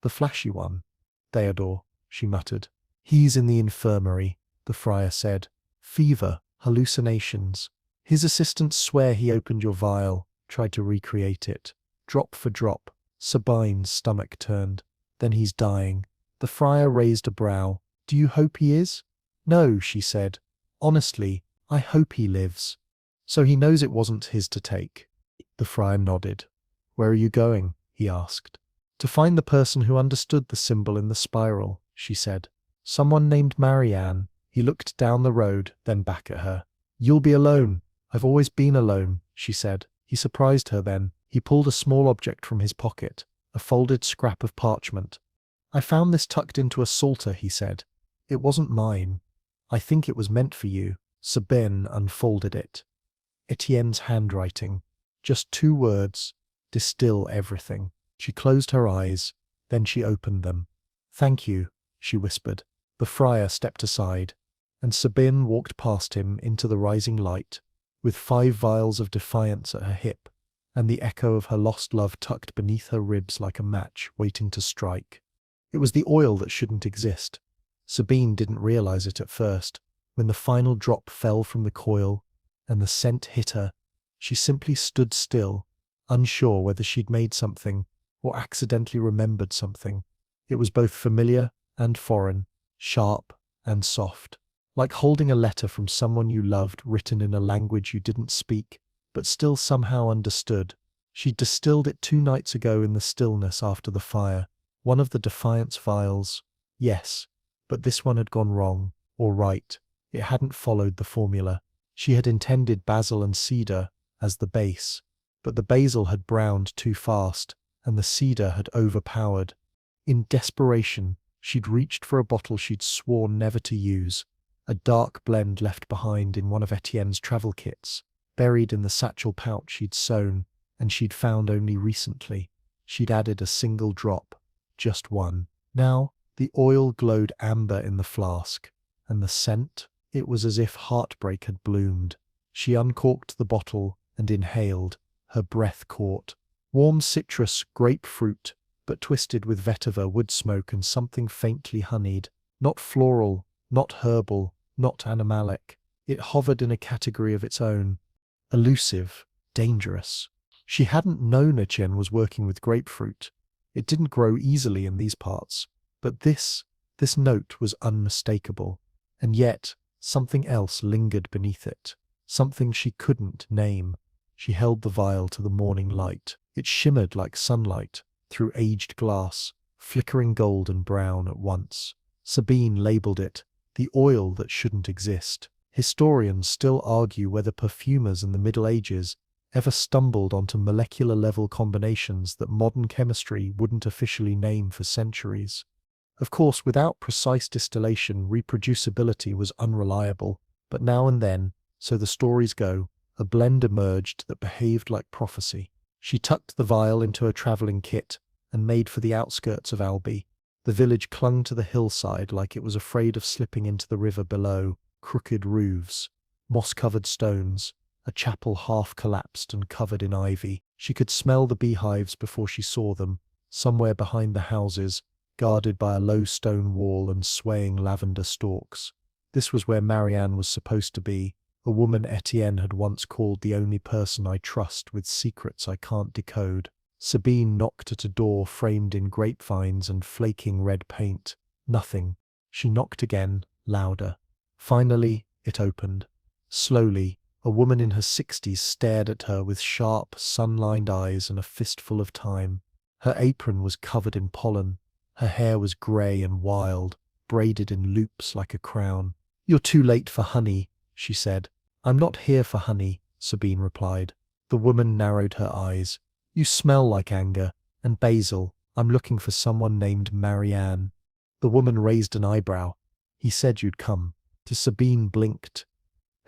"The flashy one." "Theodore," she muttered. "He's in the infirmary," the friar said. "Fever, hallucinations. His assistants swear he opened your vial, tried to recreate it. Drop for drop." Sabine's stomach turned. "Then he's dying." The friar raised a brow. "Do you hope he is?" "No," she said. "Honestly, I hope he lives." "So he knows it wasn't his to take." The friar nodded. "Where are you going?" he asked. "To find the person who understood the symbol in the spiral," she said. "Someone named Marianne." He looked down the road, then back at her. "You'll be alone." "I've always been alone," she said. He surprised her then. He pulled a small object from his pocket, a folded scrap of parchment. "I found this tucked into a psalter," he said. "It wasn't mine. I think it was meant for you." Sabine unfolded it. Etienne's handwriting. Just 2 words. "Distill everything." She closed her eyes, then she opened them. "Thank you," she whispered. The friar stepped aside, and Sabine walked past him into the rising light, with 5 vials of defiance at her hip, and the echo of her lost love tucked beneath her ribs like a match waiting to strike. It was the oil that shouldn't exist. Sabine didn't realize it at first. When the final drop fell from the coil and the scent hit her, she simply stood still, unsure whether she'd made something or accidentally remembered something. It was both familiar and foreign, sharp and soft, like holding a letter from someone you loved written in a language you didn't speak, but still somehow understood. She'd distilled it 2 nights ago in the stillness after the fire. One of the defiance vials. Yes, but this one had gone wrong, or right. It hadn't followed the formula. She had intended basil and cedar as the base, but the basil had browned too fast, and the cedar had overpowered. In desperation, she'd reached for a bottle she'd sworn never to use, a dark blend left behind in one of Etienne's travel kits, buried in the satchel pouch she'd sewn, and she'd found only recently. She'd added a single drop, just one. Now, the oil glowed amber in the flask, and the scent, it was as if heartbreak had bloomed. She uncorked the bottle and inhaled, her breath caught. Warm citrus, grapefruit, but twisted with vetiver, wood smoke, and something faintly honeyed. Not floral, not herbal, not animalic. It hovered in a category of its own. Elusive, dangerous. She hadn't known Etienne was working with grapefruit. It didn't grow easily in these parts. But this note was unmistakable. And yet, something else lingered beneath it. Something she couldn't name. She held the vial to the morning light. It shimmered like sunlight, through aged glass, flickering gold and brown at once. Sabine labeled it, the oil that shouldn't exist. Historians still argue whether perfumers in the Middle Ages ever stumbled onto molecular-level combinations that modern chemistry wouldn't officially name for centuries. Of course, without precise distillation, reproducibility was unreliable, but now and then, so the stories go, a blend emerged that behaved like prophecy. She tucked the vial into her traveling kit and made for the outskirts of Albi. The village clung to the hillside like it was afraid of slipping into the river below. Crooked roofs, moss-covered stones, a chapel half collapsed and covered in ivy. She could smell the beehives before she saw them, somewhere behind the houses, guarded by a low stone wall and swaying lavender stalks. This was where Marianne was supposed to be, a woman Etienne had once called the only person I trust with secrets I can't decode. Sabine knocked at a door framed in grapevines and flaking red paint. Nothing. She knocked again, louder. Finally, it opened. Slowly, a woman in her 60s stared at her with sharp, sun-lined eyes and a fistful of time. Her apron was covered in pollen. Her hair was grey and wild, braided in loops like a crown. "You're too late for honey," she said. "I'm not here for honey," Sabine replied. The woman narrowed her eyes. "You smell like anger and basil. I'm looking for someone named Marianne." The woman raised an eyebrow. "He said you'd come." Sabine blinked.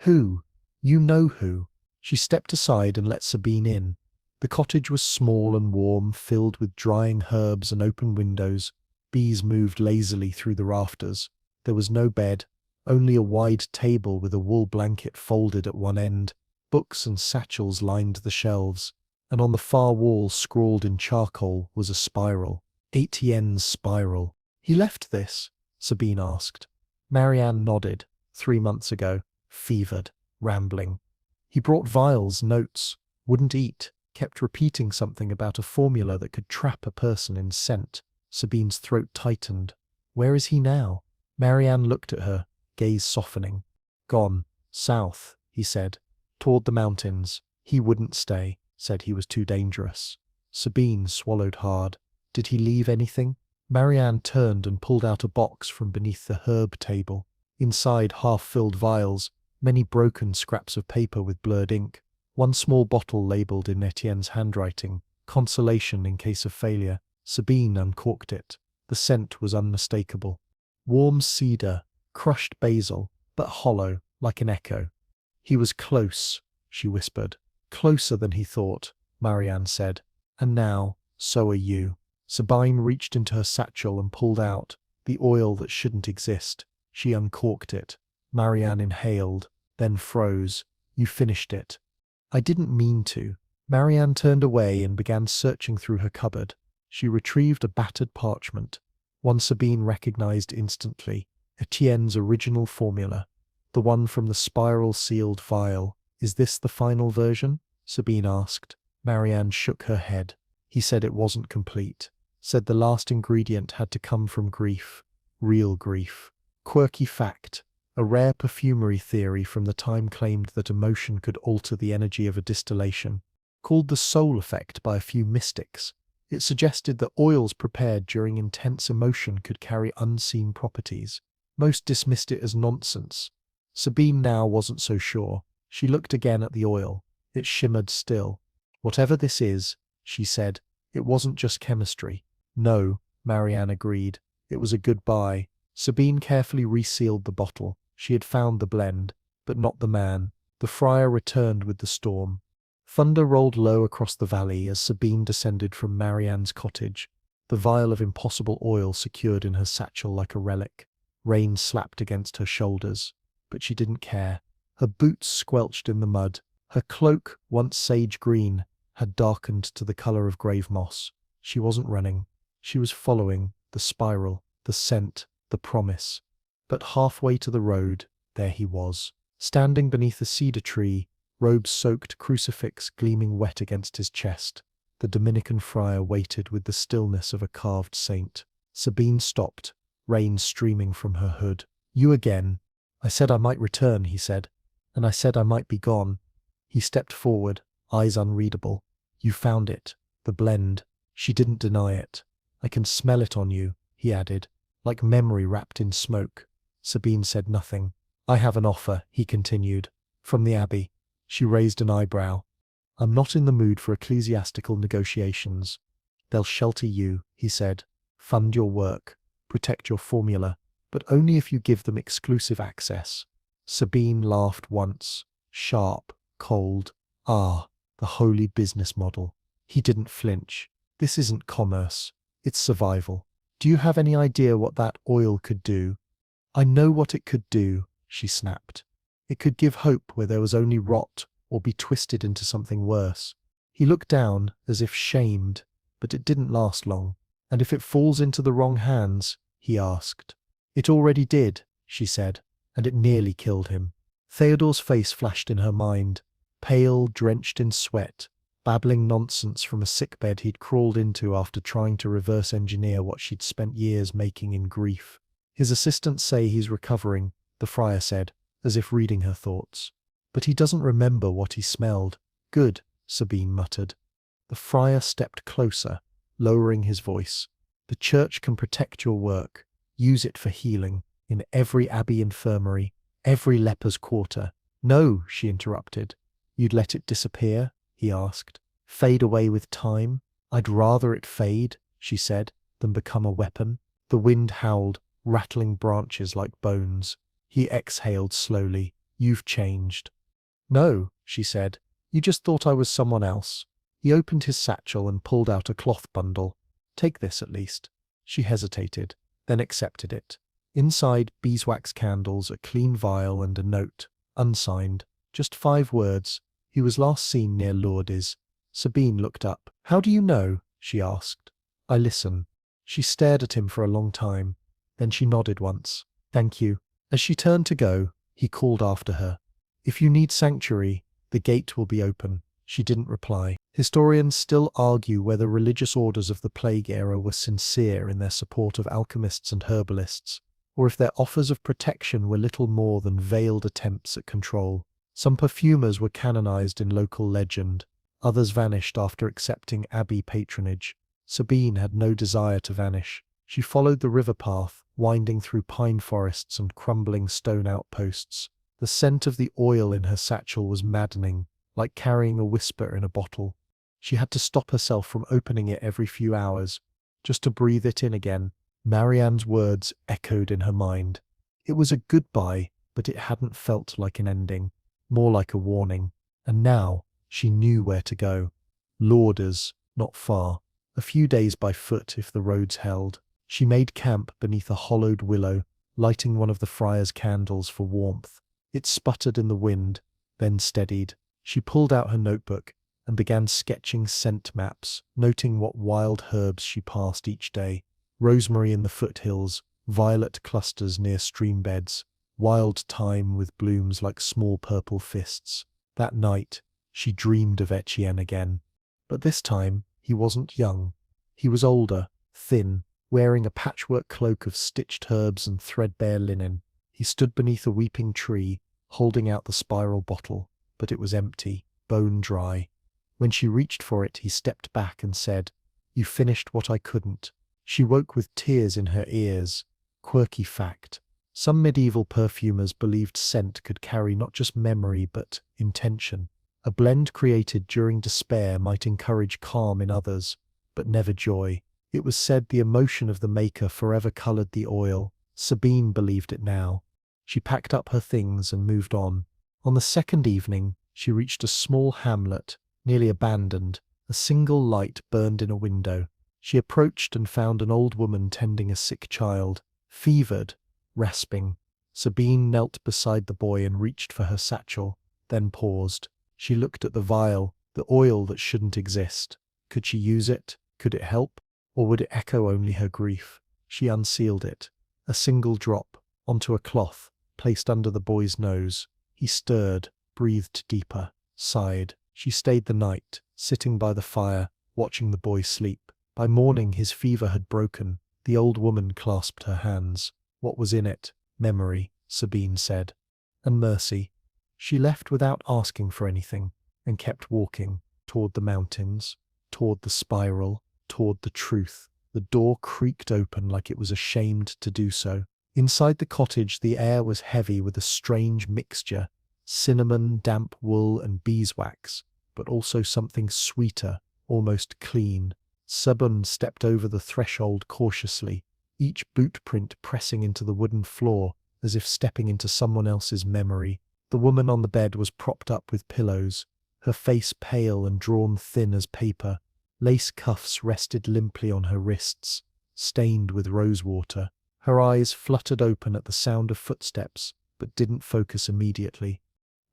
"Who? You know who." She stepped aside and let Sabine in. The cottage was small and warm, filled with drying herbs and open windows. Bees moved lazily through the rafters. There was no bed, only a wide table with a wool blanket folded at one end. Books and satchels lined the shelves, and on the far wall, scrawled in charcoal, was a spiral. Etienne's spiral. "He left this?" Sabine asked. Marianne nodded. 3 months ago. Fevered. Rambling. "He brought vials, notes. Wouldn't eat. Kept repeating something about a formula that could trap a person in scent." Sabine's throat tightened. "Where is he now?" Marianne looked at her, gaze softening. "Gone. South," he said. "Toward the mountains. He wouldn't stay. Said he was too dangerous." Sabine swallowed hard. "Did he leave anything?" Marianne turned and pulled out a box from beneath the herb table. Inside, half-filled vials, many broken scraps of paper with blurred ink. One small bottle labelled in Etienne's handwriting, "Consolation in case of failure." Sabine uncorked it. The scent was unmistakable. Warm cedar, crushed basil, but hollow, like an echo. "He was close," she whispered. "Closer than he thought," Marianne said. "And now, so are you." Sabine reached into her satchel and pulled out the oil that shouldn't exist. She uncorked it. Marianne inhaled, then froze. "You finished it." "I didn't mean to." Marianne turned away and began searching through her cupboard. She retrieved a battered parchment, one Sabine recognized instantly, Etienne's original formula, the one from the spiral-sealed vial. "Is this the final version?" Sabine asked. Marianne shook her head. "He said it wasn't complete. Said the last ingredient had to come from grief. Real grief. Quirky fact. A rare perfumery theory from the time claimed that emotion could alter the energy of a distillation. Called the soul effect by a few mystics. It suggested that oils prepared during intense emotion could carry unseen properties. Most dismissed it as nonsense. Sabine now wasn't so sure. She looked again at the oil. It shimmered still. "Whatever this is," she said, "it wasn't just chemistry." "No," Marianne agreed. "It was a goodbye." Sabine carefully resealed the bottle. She had found the blend, but not the man. The friar returned with the storm. Thunder rolled low across the valley as Sabine descended from Marianne's cottage, the vial of impossible oil secured in her satchel like a relic. Rain slapped against her shoulders, but she didn't care. Her boots squelched in the mud. Her cloak, once sage green, had darkened to the color of grave moss. She wasn't running. She was following the spiral, the scent, the promise. But halfway to the road, there he was, standing beneath a cedar tree, robe-soaked crucifix gleaming wet against his chest. The Dominican friar waited with the stillness of a carved saint. Sabine stopped, rain streaming from her hood. "You again." "I said I might return," he said. "And I said I might be gone." He stepped forward, eyes unreadable. "You found it. The blend." She didn't deny it. "I can smell it on you," he added, "like memory wrapped in smoke." Sabine said nothing. "I have an offer," he continued, "from the abbey." She raised an eyebrow. "I'm not in the mood for ecclesiastical negotiations." "They'll shelter you," he said, "fund your work, protect your formula, but only if you give them exclusive access." Sabine laughed once, sharp, cold. "Ah, the holy business model." He didn't flinch. "This isn't commerce, it's survival. Do you have any idea what that oil could do?" "I know what it could do," she snapped. "It could give hope where there was only rot, or be twisted into something worse." He looked down, as if shamed, but it didn't last long. And if it falls into the wrong hands? He asked. It already did, she said, and it nearly killed him. Theodore's face flashed in her mind, pale, drenched in sweat, babbling nonsense from a sickbed he'd crawled into after trying to reverse engineer what she'd spent years making in grief. His assistants say he's recovering, the friar said, as if reading her thoughts. But he doesn't remember what he smelled. Good, Sabine muttered. The friar stepped closer, lowering his voice. The church can protect your work. Use it for healing, in every abbey infirmary, every leper's quarter. No, she interrupted. You'd let it disappear? He asked. Fade away with time? I'd rather it fade, she said, than become a weapon. The wind howled, rattling branches like bones. He exhaled slowly. You've changed. No, she said. You just thought I was someone else. He opened his satchel and pulled out a cloth bundle. Take this at least. She hesitated, then accepted it. Inside, beeswax candles, a clean vial and a note, unsigned. Just 5 words. He was last seen near Lourdes. Sabine looked up. How do you know? She asked. I listen. She stared at him for a long time. Then she nodded once. Thank you. As she turned to go, he called after her. If you need sanctuary, the gate will be open. She didn't reply. Historians still argue whether religious orders of the Plague era were sincere in their support of alchemists and herbalists, or if their offers of protection were little more than veiled attempts at control. Some perfumers were canonized in local legend, others vanished after accepting abbey patronage. Sabine had no desire to vanish. She followed the river path, winding through pine forests and crumbling stone outposts. The scent of the oil in her satchel was maddening, like carrying a whisper in a bottle. She had to stop herself from opening it every few hours, just to breathe it in again. Marianne's words echoed in her mind. It was a goodbye, but it hadn't felt like an ending, more like a warning. And now she knew where to go. Lourdes, not far, a few days by foot if the roads held. She made camp beneath a hollowed willow, lighting one of the friar's candles for warmth. It sputtered in the wind, then steadied. She pulled out her notebook and began sketching scent maps, noting what wild herbs she passed each day. Rosemary in the foothills, violet clusters near stream beds, wild thyme with blooms like small purple fists. That night, she dreamed of Etienne again. But this time, he wasn't young. He was older, thin, wearing a patchwork cloak of stitched herbs and threadbare linen. He stood beneath a weeping tree, holding out the spiral bottle, but it was empty, bone dry. When she reached for it, he stepped back and said, You finished what I couldn't. She woke with tears in her ears. Quirky fact. Some medieval perfumers believed scent could carry not just memory but intention. A blend created during despair might encourage calm in others, but never joy. It was said the emotion of the maker forever colored the oil. Sabine believed it now. She packed up her things and moved on. On the second evening, she reached a small hamlet, nearly abandoned. A single light burned in a window. She approached and found an old woman tending a sick child, fevered, rasping. Sabine knelt beside the boy and reached for her satchel, then paused. She looked at the vial, the oil that shouldn't exist. Could she use it? Could it help? Or would it echo only her grief? She unsealed it. A single drop, onto a cloth, placed under the boy's nose. He stirred, breathed deeper, sighed. She stayed the night, sitting by the fire, watching the boy sleep. By morning his fever had broken. The old woman clasped her hands. What was in it? Memory, Sabine said. And mercy. She left without asking for anything, and kept walking, toward the mountains, toward the spiral, toward the truth. The door creaked open like it was ashamed to do so. Inside the cottage the air was heavy with a strange mixture, cinnamon, damp wool and beeswax, but also something sweeter, almost clean. Sabine stepped over the threshold cautiously, each boot print pressing into the wooden floor as if stepping into someone else's memory. The woman on the bed was propped up with pillows, her face pale and drawn thin as paper. Lace cuffs rested limply on her wrists, stained with rosewater. Her eyes fluttered open at the sound of footsteps, but didn't focus immediately.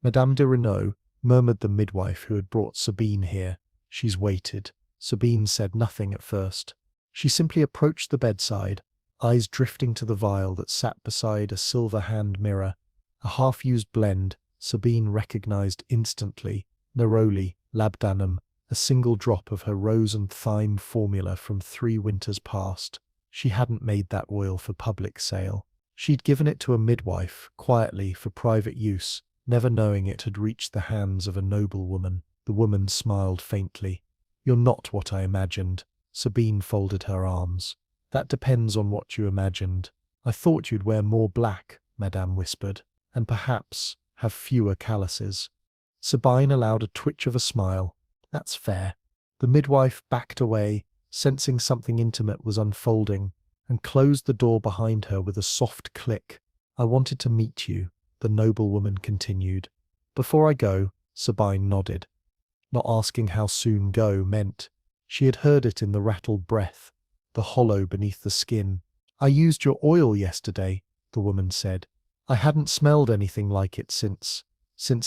Madame de Renaud, murmured the midwife who had brought Sabine here. She's waited. Sabine said nothing at first. She simply approached the bedside, eyes drifting to the vial that sat beside a silver hand mirror. A half-used blend, Sabine recognized instantly. Neroli, labdanum, a single drop of her rose and thyme formula from 3 winters past. She hadn't made that oil for public sale. She'd given it to a midwife, quietly, for private use, never knowing it had reached the hands of a noble woman. The woman smiled faintly. "You're not what I imagined." Sabine folded her arms. "That depends on what you imagined. I thought you'd wear more black," Madame whispered, "and perhaps have fewer calluses." Sabine allowed a twitch of a smile. "That's fair." The midwife backed away, sensing something intimate was unfolding, and closed the door behind her with a soft click. "I wanted to meet you," the noble woman continued. "Before I go," Sabine nodded. Not asking how soon go meant. She had heard it in the rattled breath, the hollow beneath the skin. "I used your oil yesterday," the woman said. "I hadn't smelled anything like it since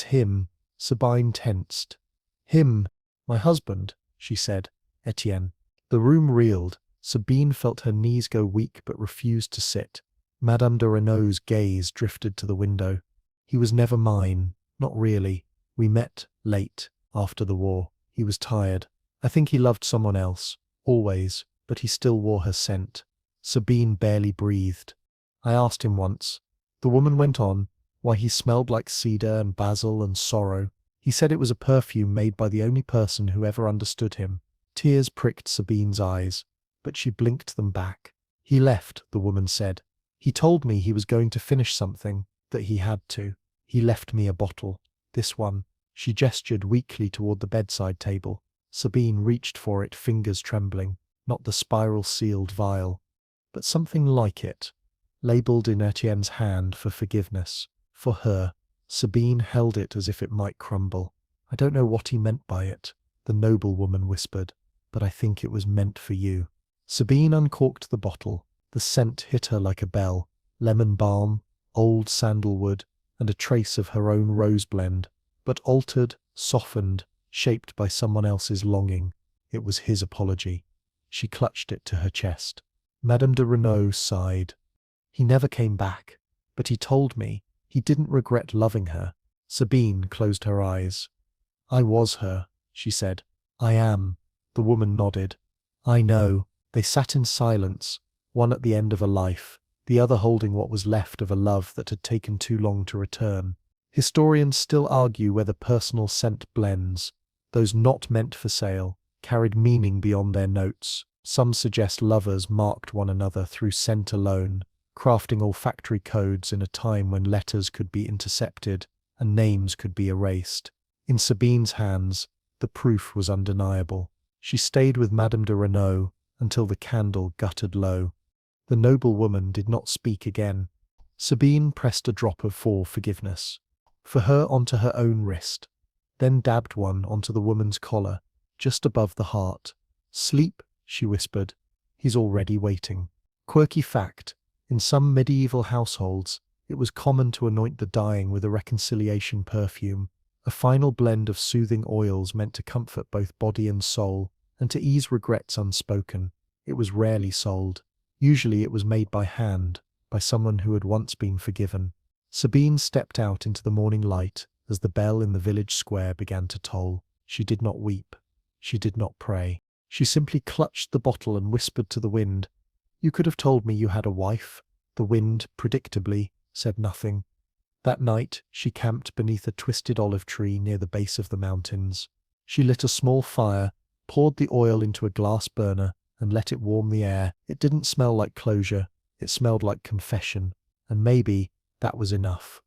him." Sabine tensed. "Him? My husband," she said. "Etienne." The room reeled. Sabine felt her knees go weak but refused to sit. Madame de Renaud's gaze drifted to the window. "He was never mine. Not really. We met late, after the war. He was tired. I think he loved someone else. Always. But he still wore her scent." Sabine barely breathed. "I asked him once," the woman went on, "why he smelled like cedar and basil and sorrow. He said it was a perfume made by the only person who ever understood him." Tears pricked Sabine's eyes, but she blinked them back. "He left," the woman said. "He told me he was going to finish something, that he had to. He left me a bottle. This one." She gestured weakly toward the bedside table. Sabine reached for it, fingers trembling. Not the spiral-sealed vial, but something like it, labeled in Etienne's hand for forgiveness. For her. Sabine held it as if it might crumble. "I don't know what he meant by it," the noble woman whispered, "but I think it was meant for you." Sabine uncorked the bottle. The scent hit her like a bell. Lemon balm, old sandalwood, and a trace of her own rose blend, but altered, softened, shaped by someone else's longing. It was his apology. She clutched it to her chest. Madame de Renaud sighed. "He never came back, but he told me he didn't regret loving her." Sabine closed her eyes. "I was her," she said. "I am." The woman nodded. "I know." They sat in silence, one at the end of a life, the other holding what was left of a love that had taken too long to return. Historians still argue whether personal scent blends, those not meant for sale, carried meaning beyond their notes. Some suggest lovers marked one another through scent alone, crafting olfactory codes in a time when letters could be intercepted and names could be erased. In Sabine's hands, the proof was undeniable. She stayed with Madame de Renaud until the candle guttered low. The noble woman did not speak again. Sabine pressed a drop of forgiveness for her onto her own wrist, then dabbed one onto the woman's collar, just above the heart. "Sleep," she whispered. "He's already waiting." Quirky fact, in some medieval households, it was common to anoint the dying with a reconciliation perfume, a final blend of soothing oils meant to comfort both body and soul, and to ease regrets unspoken. It was rarely sold. Usually it was made by hand, by someone who had once been forgiven. Sabine stepped out into the morning light as the bell in the village square began to toll. She did not weep. She did not pray. She simply clutched the bottle and whispered to the wind, "You could have told me you had a wife." The wind, predictably, said nothing. That night, she camped beneath a twisted olive tree near the base of the mountains. She lit a small fire, poured the oil into a glass burner, and let it warm the air. It didn't smell like closure. It smelled like confession. And maybe that was enough.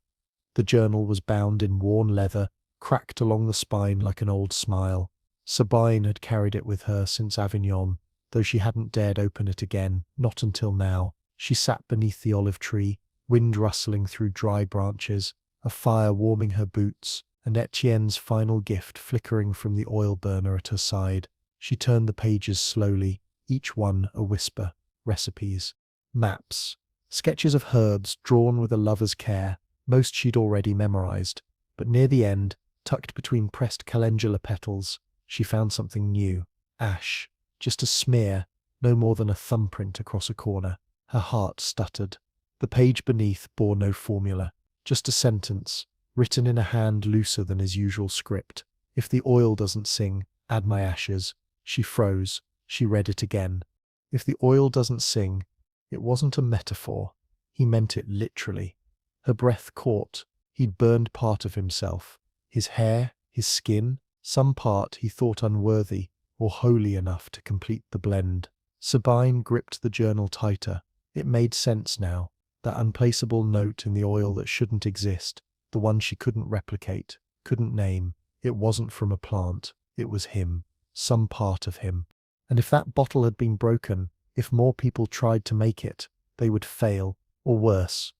The journal was bound in worn leather, cracked along the spine like an old smile. Sabine had carried it with her since Avignon, though she hadn't dared open it again, not until now. She sat beneath the olive tree, wind rustling through dry branches, a fire warming her boots, and Etienne's final gift flickering from the oil burner at her side. She turned the pages slowly, each one a whisper. Recipes, maps, sketches of herbs drawn with a lover's care. Most she'd already memorized, but near the end, tucked between pressed calendula petals, she found something new. Ash, just a smear, no more than a thumbprint across a corner. Her heart stuttered. The page beneath bore no formula, just a sentence, written in a hand looser than his usual script. If the oil doesn't sing, add my ashes. She froze. She read it again. If the oil doesn't sing, it wasn't a metaphor. He meant it literally. Her breath caught. He'd burned part of himself. His hair, his skin, some part he thought unworthy or holy enough to complete the blend. Sabine gripped the journal tighter. It made sense now. That unplaceable note in the oil that shouldn't exist, the one she couldn't replicate, couldn't name. It wasn't from a plant. It was him. Some part of him. And if that bottle had been broken, if more people tried to make it, they would fail, or worse.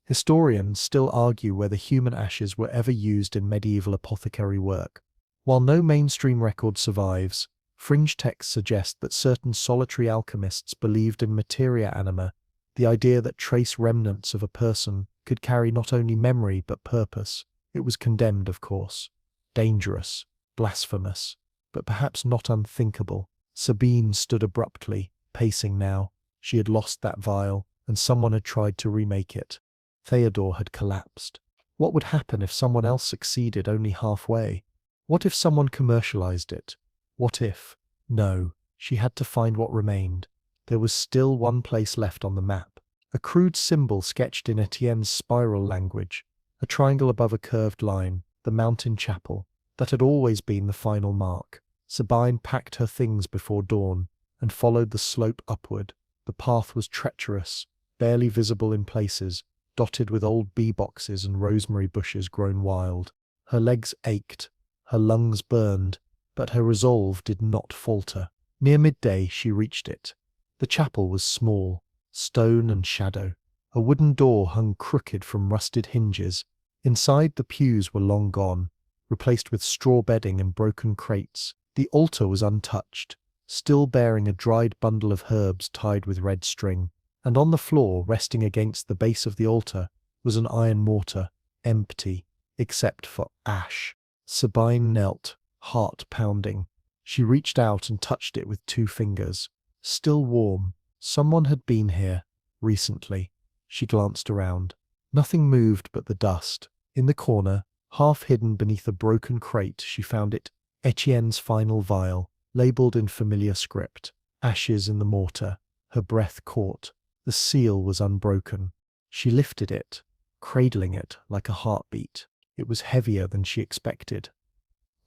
Historians still argue whether human ashes were ever used in medieval apothecary work. While no mainstream record survives, fringe texts suggest that certain solitary alchemists believed in materia anima, the idea that trace remnants of a person could carry not only memory but purpose. It was condemned, of course. Dangerous, blasphemous, but perhaps not unthinkable. Sabine stood abruptly, pacing now. She had lost that vial, and someone had tried to remake it. Theodore had collapsed. What would happen if someone else succeeded only halfway? What if someone commercialized it? What if? No, she had to find what remained. There was still one place left on the map. A crude symbol sketched in Etienne's spiral language. A triangle above a curved line, the mountain chapel. That had always been the final mark. Sabine packed her things before dawn and followed the slope upward. The path was treacherous, barely visible in places, dotted with old bee boxes and rosemary bushes grown wild. Her legs ached, her lungs burned, but her resolve did not falter. Near midday she reached it. The chapel was small, stone and shadow. A wooden door hung crooked from rusted hinges. Inside, the pews were long gone, replaced with straw bedding and broken crates. The altar was untouched, still bearing a dried bundle of herbs tied with red string. And on the floor, resting against the base of the altar, was an iron mortar, empty, except for ash. Sabine knelt, heart pounding. She reached out and touched it with 2 fingers. Still warm. Someone had been here, recently. She glanced around. Nothing moved but the dust. In the corner, half hidden beneath a broken crate, she found it. Etienne's final vial, labelled in familiar script. Ashes in the mortar. Her breath caught. The seal was unbroken. She lifted it, cradling it like a heartbeat. It was heavier than she expected.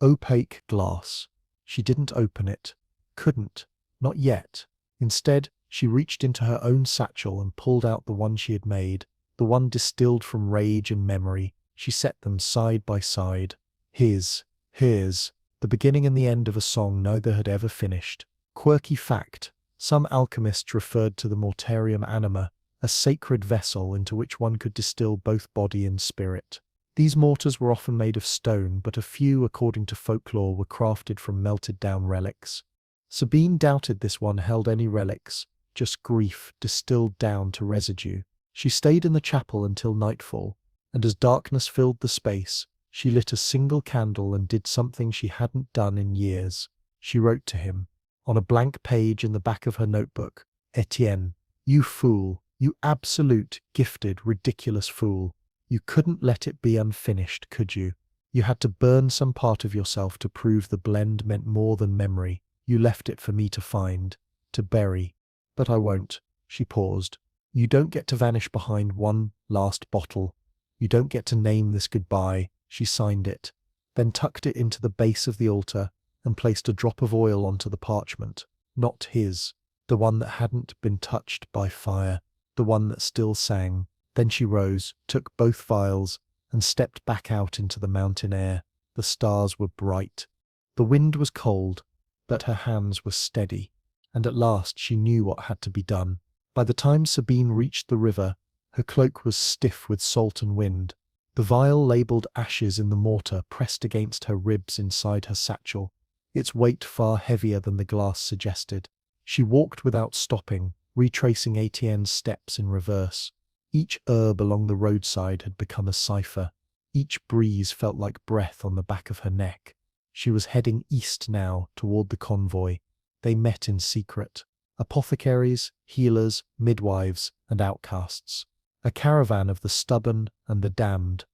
Opaque glass. She didn't open it. Couldn't. Not yet. Instead, she reached into her own satchel and pulled out the one she had made, the one distilled from rage and memory. She set them side by side. His. Hers. The beginning and the end of a song neither had ever finished. Quirky fact. Some alchemists referred to the mortarium anima, a sacred vessel into which one could distill both body and spirit. These mortars were often made of stone, but a few, according to folklore, were crafted from melted-down relics. Sabine doubted this one held any relics, just grief distilled down to residue. She stayed in the chapel until nightfall, and as darkness filled the space, she lit a single candle and did something she hadn't done in years. She wrote to him. On a blank page in the back of her notebook, Etienne, you fool, you absolute, gifted, ridiculous fool. You couldn't let it be unfinished, could you? You had to burn some part of yourself to prove the blend meant more than memory. You left it for me to find, to bury. But I won't. She paused. You don't get to vanish behind one last bottle. You don't get to name this goodbye. She signed it, then tucked it into the base of the altar and placed a drop of oil onto the parchment. Not his, the one that hadn't been touched by fire, the one that still sang. Then she rose, took both vials, and stepped back out into the mountain air. The stars were bright. The wind was cold, but her hands were steady, and at last she knew what had to be done. By the time Sabine reached the river, her cloak was stiff with salt and wind. The vial labelled ashes in the mortar pressed against her ribs inside her satchel, its weight far heavier than the glass suggested. She walked without stopping, retracing Etienne's steps in reverse. Each herb along the roadside had become a cipher. Each breeze felt like breath on the back of her neck. She was heading east now, toward the convoy. They met in secret. Apothecaries, healers, midwives, and outcasts. A caravan of the stubborn and the damned.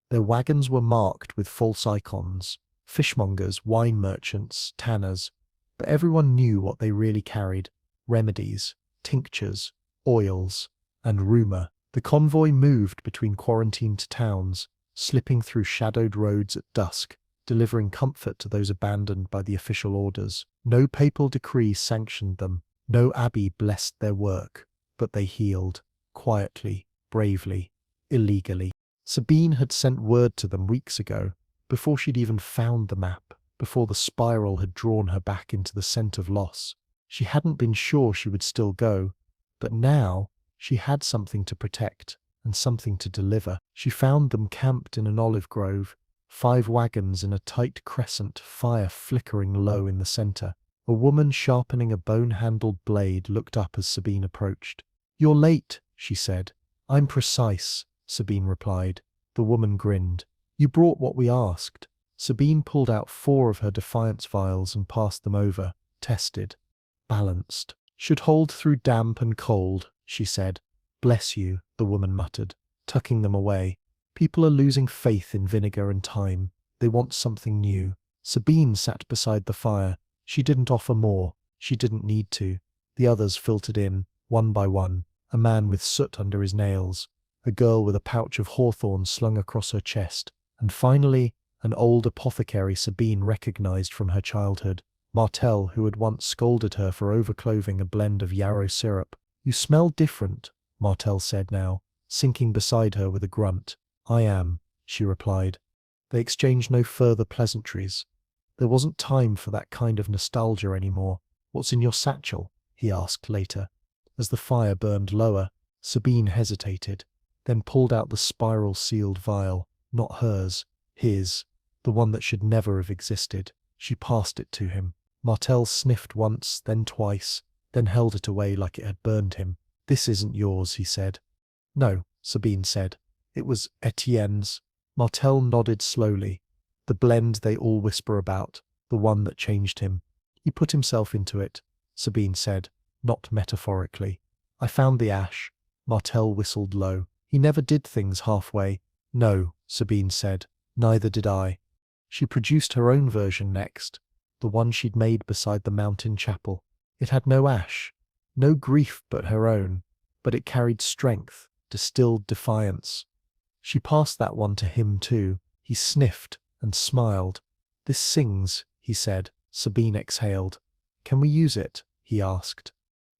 Their wagons were marked with false icons, fishmongers, wine merchants, tanners, but everyone knew what they really carried: remedies, tinctures, oils, and rumour. The convoy moved between quarantined towns, slipping through shadowed roads at dusk, delivering comfort to those abandoned by the official orders. No papal decree sanctioned them, no abbey blessed their work, but they healed, quietly, bravely, illegally. Sabine had sent word to them weeks ago, before she'd even found the map, before the spiral had drawn her back into the scent of loss. She hadn't been sure she would still go, but now she had something to protect and something to deliver. She found them camped in an olive grove, 5 wagons in a tight crescent, fire flickering low in the center. A woman sharpening a bone-handled blade looked up as Sabine approached. "You're late," she said. "I'm precise," Sabine replied. The woman grinned. "You brought what we asked." Sabine pulled out 4 of her defiance vials and passed them over. Tested. Balanced. "Should hold through damp and cold," she said. "Bless you," the woman muttered, tucking them away. "People are losing faith in vinegar and thyme. They want something new." Sabine sat beside the fire. She didn't offer more. She didn't need to. The others filtered in, one by one. A man with soot under his nails, a girl with a pouch of hawthorn slung across her chest, and finally, an old apothecary Sabine recognized from her childhood, Martel, who had once scolded her for overclothing a blend of yarrow syrup. "You smell different," Martel said now, sinking beside her with a grunt. "I am," she replied. They exchanged no further pleasantries. There wasn't time for that kind of nostalgia anymore. "What's in your satchel?" he asked later. As the fire burned lower, Sabine hesitated, then pulled out the spiral-sealed vial, not hers, his, the one that should never have existed. She passed it to him. Martel sniffed once, then twice, then held it away like it had burned him. "This isn't yours," he said. "No," Sabine said. "It was Etienne's." Martel nodded slowly. "The blend they all whisper about, the one that changed him. He put himself into it," Sabine said, not metaphorically. "I found the ash." Martel whistled low. "He never did things halfway." "No," Sabine said. "Neither did I." She produced her own version next, the one she'd made beside the mountain chapel. It had no ash, no grief but her own, but it carried strength, distilled defiance. She passed that one to him too. He sniffed and smiled. "This sings," he said. Sabine exhaled. "Can we use it?" he asked.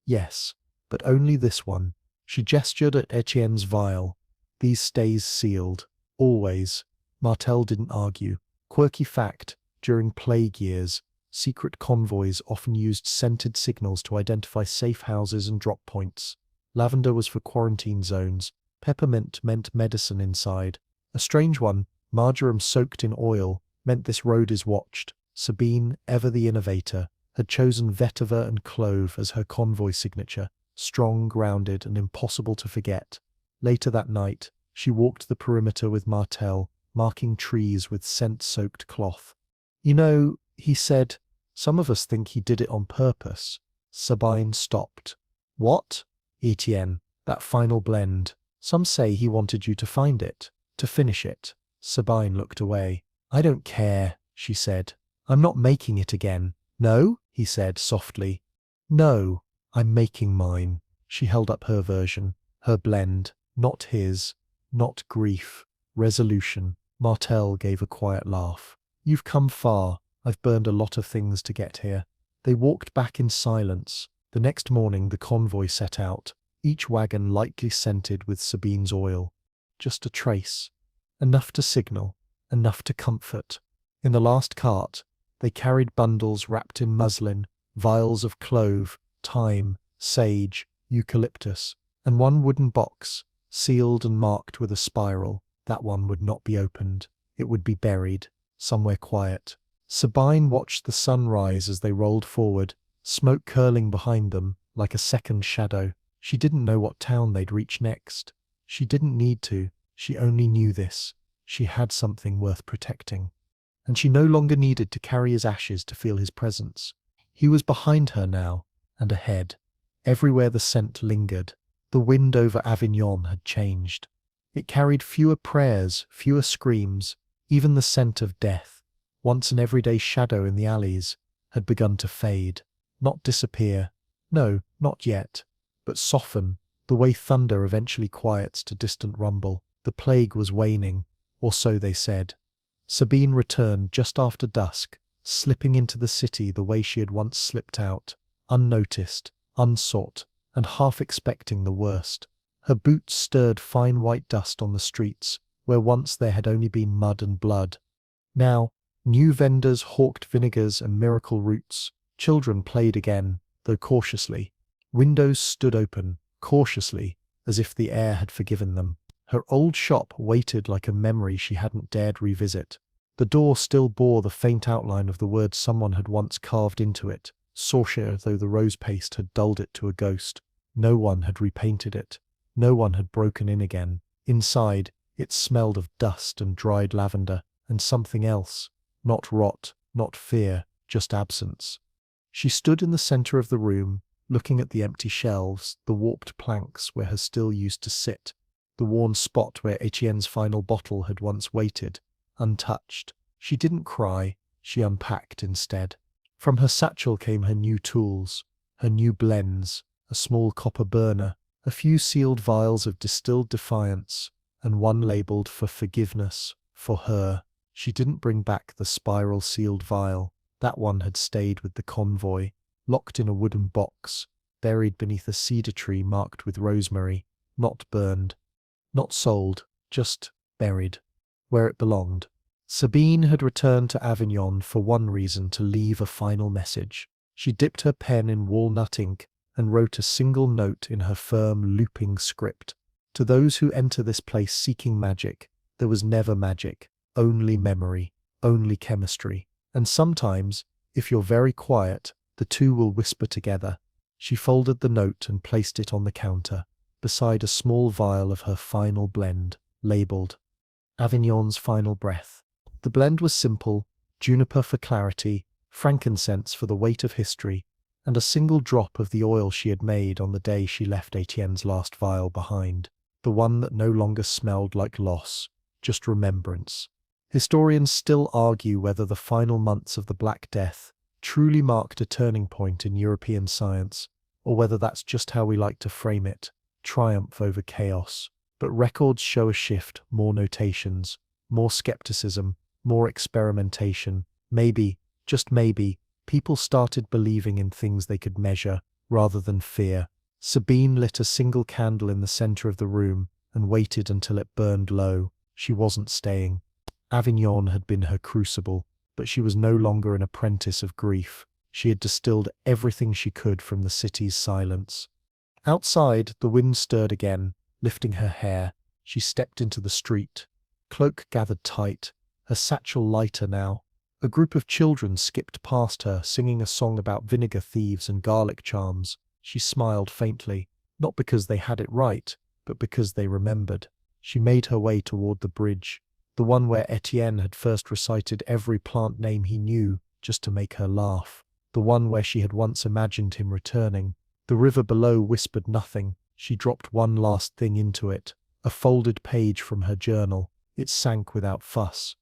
"Yes, but only this one." She gestured at Etienne's vial. "These stays sealed. Always." Martel didn't argue. Quirky fact, during plague years, secret convoys often used scented signals to identify safe houses and drop points. Lavender was for quarantine zones. Peppermint meant medicine inside. A strange one, marjoram soaked in oil, meant this road is watched. Sabine, ever the innovator, had chosen vetiver and clove as her convoy signature, strong, grounded, and impossible to forget. Later that night, she walked the perimeter with Martel, marking trees with scent-soaked cloth. "You know," he said, "some of us think he did it on purpose." Sabine stopped. "What?" "Etienne, that final blend. Some say he wanted you to find it, to finish it." Sabine looked away. "I don't care," she said. "I'm not making it again." "No?" he said softly. "No, I'm making mine." She held up her version, her blend, not his, not grief, resolution. Martel gave a quiet laugh. "You've come far. I've burned a lot of things to get here." They walked back in silence. The next morning the convoy set out, each wagon lightly scented with Sabine's oil. Just a trace. Enough to signal, enough to comfort. In the last cart, they carried bundles wrapped in muslin, vials of clove, thyme, sage, eucalyptus, and one wooden box, sealed and marked with a spiral. That one would not be opened. It would be buried, somewhere quiet. Sabine watched the sun rise as they rolled forward, smoke curling behind them, like a second shadow. She didn't know what town they'd reach next. She didn't need to. She only knew this. She had something worth protecting. And she no longer needed to carry his ashes to feel his presence. He was behind her now, and ahead. Everywhere the scent lingered. The wind over Avignon had changed. It carried fewer prayers, fewer screams, even the scent of death, once an everyday shadow in the alleys, had begun to fade. Not disappear. No, not yet. But soften, the way thunder eventually quiets to distant rumble. The plague was waning, or so they said. Sabine returned just after dusk, slipping into the city the way she had once slipped out, unnoticed, unsought, and half expecting the worst. Her boots stirred fine white dust on the streets, where once there had only been mud and blood. Now, new vendors hawked vinegars and miracle roots. Children played again, though cautiously. Windows stood open, cautiously, as if the air had forgiven them. Her old shop waited like a memory she hadn't dared revisit. The door still bore the faint outline of the word someone had once carved into it, sorcier though the rose paste had dulled it to a ghost. No one had repainted it. No one had broken in again. Inside, it smelled of dust and dried lavender, and something else. Not rot, not fear, just absence. She stood in the center of the room, looking at the empty shelves, the warped planks where her still used to sit, the worn spot where Etienne's final bottle had once waited, untouched. She didn't cry, she unpacked instead. From her satchel came her new tools, her new blends, a small copper burner, a few sealed vials of distilled defiance, and one labeled for forgiveness, for her. She didn't bring back the spiral-sealed vial. That one had stayed with the convoy, locked in a wooden box, buried beneath a cedar tree marked with rosemary, not burned, not sold, just buried, where it belonged. Sabine had returned to Avignon for one reason: to leave a final message. She dipped her pen in walnut ink and wrote a single note in her firm, looping script. To those who enter this place seeking magic, there was never magic, only memory, only chemistry. And sometimes, if you're very quiet, the two will whisper together. She folded the note and placed it on the counter, beside a small vial of her final blend, labeled Avignon's Final Breath. The blend was simple: juniper for clarity, frankincense for the weight of history, and a single drop of the oil she had made on the day she left Etienne's last vial behind, the one that no longer smelled like loss, just remembrance. Historians still argue whether the final months of the Black Death truly marked a turning point in European science, or whether that's just how we like to frame it, triumph over chaos. But records show a shift, more notations, more skepticism, more experimentation. Maybe, just maybe, people started believing in things they could measure, rather than fear. Sabine lit a single candle in the center of the room and waited until it burned low. She wasn't staying. Avignon had been her crucible, but she was no longer an apprentice of grief. She had distilled everything she could from the city's silence. Outside, the wind stirred again, lifting her hair. She stepped into the street, cloak gathered tight, her satchel lighter now. A group of children skipped past her, singing a song about vinegar thieves and garlic charms. She smiled faintly, not because they had it right, but because they remembered. She made her way toward the bridge, the one where Etienne had first recited every plant name he knew just to make her laugh, the one where she had once imagined him returning. The river below whispered nothing. She dropped one last thing into it, a folded page from her journal. It sank without fuss.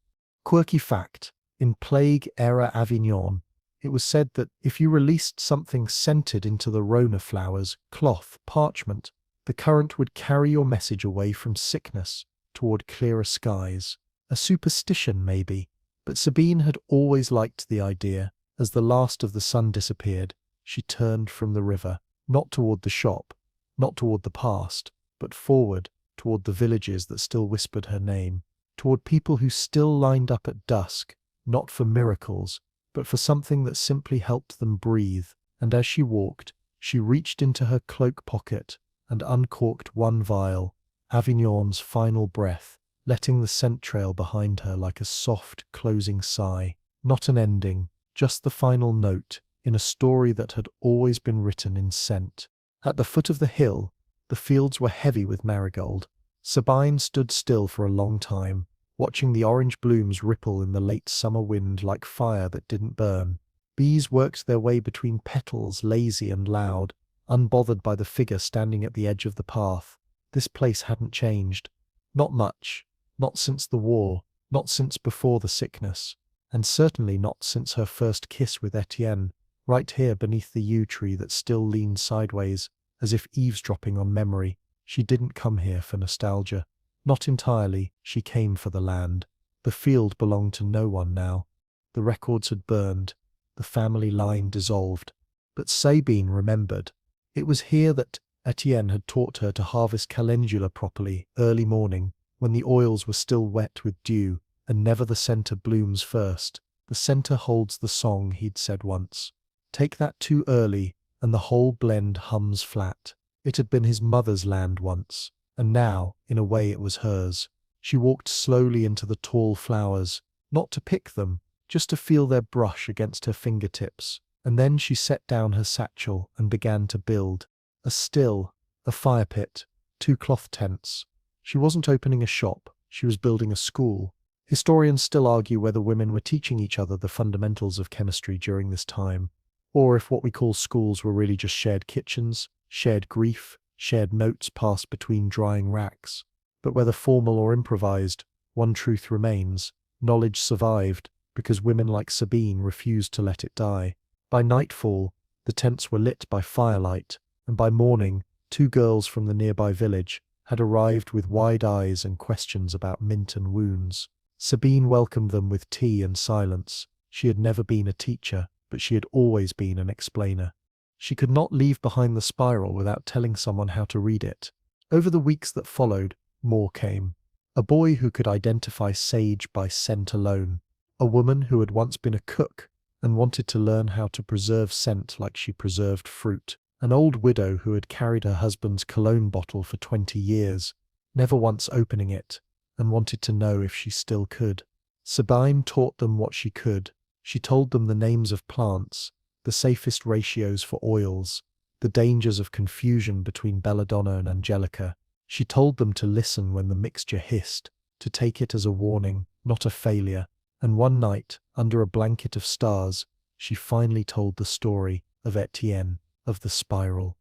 Quirky fact: in Plague-era Avignon, it was said that if you released something scented into the Rona flowers, cloth, parchment, the current would carry your message away from sickness toward clearer skies. A superstition, maybe, but Sabine had always liked the idea. As the last of the sun disappeared, she turned from the river, not toward the shop, not toward the past, but forward, toward the villages that still whispered her name, toward people who still lined up at dusk, not for miracles, but for something that simply helped them breathe. And as she walked, she reached into her cloak pocket and uncorked one vial, Avignon's Final Breath, letting the scent trail behind her like a soft, closing sigh. Not an ending, just the final note, in a story that had always been written in scent. At the foot of the hill, the fields were heavy with marigold. Sabine stood still for a long time, watching the orange blooms ripple in the late summer wind like fire that didn't burn. Bees worked their way between petals, lazy and loud, unbothered by the figure standing at the edge of the path. This place hadn't changed. Not much. Not since the war. Not since before the sickness. And certainly not since her first kiss with Etienne, right here beneath the yew tree that still leaned sideways, as if eavesdropping on memory. She didn't come here for nostalgia. Not entirely. She came for the land. The field belonged to no one now. The records had burned. The family line dissolved. But Sabine remembered. It was here that Etienne had taught her to harvest calendula properly, early morning, when the oils were still wet with dew, and never the centre blooms first. The centre holds the song, he'd said once. Take that too early, and the whole blend hums flat. It had been his mother's land once, and now, in a way, it was hers. She walked slowly into the tall flowers, not to pick them, just to feel their brush against her fingertips, and then she set down her satchel and began to build. A still, a fire pit, 2 cloth tents. She wasn't opening a shop, she was building a school. Historians still argue whether women were teaching each other the fundamentals of chemistry during this time, or if what we call schools were really just shared kitchens, shared grief, shared notes passed between drying racks. But whether formal or improvised, one truth remains: knowledge survived, because women like Sabine refused to let it die. By nightfall, the tents were lit by firelight, and by morning, 2 girls from the nearby village had arrived with wide eyes and questions about mint and wounds. Sabine welcomed them with tea and silence. She had never been a teacher, but she had always been an explainer. She could not leave behind the spiral without telling someone how to read it. Over the weeks that followed, more came. A boy who could identify sage by scent alone. A woman who had once been a cook and wanted to learn how to preserve scent like she preserved fruit. An old widow who had carried her husband's cologne bottle for 20 years, never once opening it, and wanted to know if she still could. Sabine taught them what she could. She told them the names of plants, the safest ratios for oils, the dangers of confusion between belladonna and angelica. She told them to listen when the mixture hissed, to take it as a warning, not a failure. And one night, under a blanket of stars, she finally told the story of Etienne, of the spiral,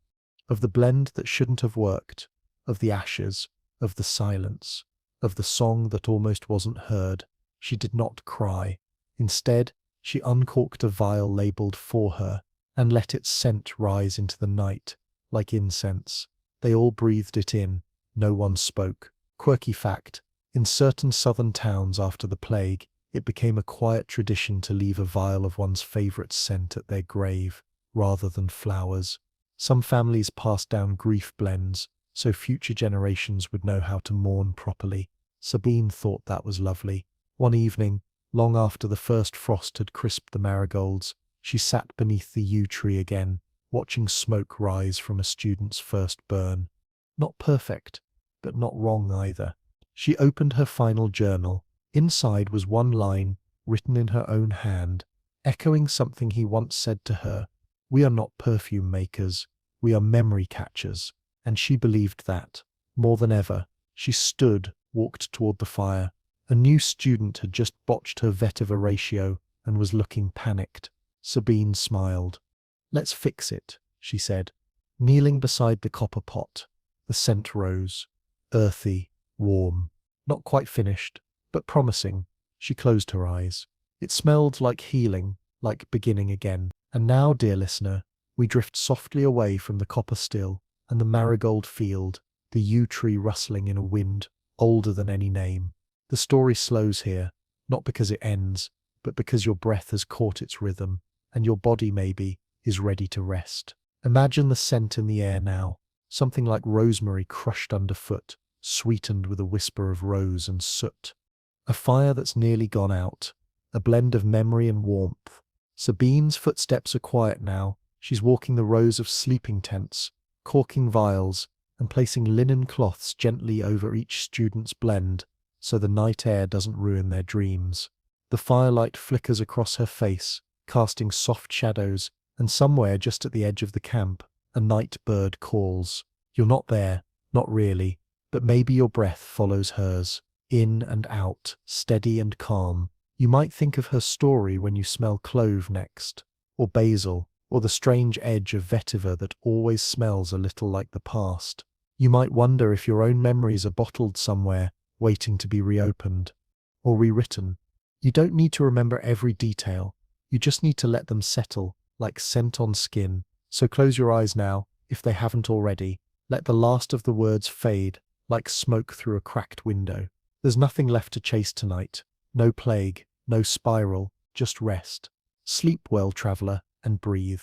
of the blend that shouldn't have worked, of the ashes, of the silence, of the song that almost wasn't heard. She did not cry. Instead, she uncorked a vial labeled for her and let its scent rise into the night, like incense. They all breathed it in. No one spoke. Quirky fact: in certain southern towns after the plague, it became a quiet tradition to leave a vial of one's favorite scent at their grave, rather than flowers. Some families passed down grief blends, so future generations would know how to mourn properly. Sabine thought that was lovely. One evening, long after the first frost had crisped the marigolds, she sat beneath the yew tree again, watching smoke rise from a student's first burn. Not perfect, but not wrong either. She opened her final journal. Inside was one line, written in her own hand, echoing something he once said to her: "We are not perfume makers, we are memory catchers." And she believed that. More than ever, she stood, walked toward the fire. A new student had just botched her vetiver ratio and was looking panicked. Sabine smiled. "Let's fix it," she said, kneeling beside the copper pot. The scent rose. Earthy, warm, not quite finished, but promising. She closed her eyes. It smelled like healing, like beginning again. And now, dear listener, we drift softly away from the copper still and the marigold field, the yew tree rustling in a wind older than any name. The story slows here, not because it ends, but because your breath has caught its rhythm, and your body, maybe, is ready to rest. Imagine the scent in the air now, something like rosemary crushed underfoot, sweetened with a whisper of rose and soot. A fire that's nearly gone out, a blend of memory and warmth. Sabine's footsteps are quiet now. She's walking the rows of sleeping tents, corking vials, and placing linen cloths gently over each student's blend, so the night air doesn't ruin their dreams. The firelight flickers across her face, casting soft shadows, and somewhere just at the edge of the camp, a night bird calls. You're not there, not really, but maybe your breath follows hers, in and out, steady and calm. You might think of her story when you smell clove next, or basil, or the strange edge of vetiver that always smells a little like the past. You might wonder if your own memories are bottled somewhere, waiting to be reopened or rewritten. You don't need to remember every detail. You just need to let them settle, like scent on skin. So close your eyes now, if they haven't already. Let the last of the words fade, like smoke through a cracked window. There's nothing left to chase tonight. No plague, no spiral, just rest. Sleep well, traveler, and breathe.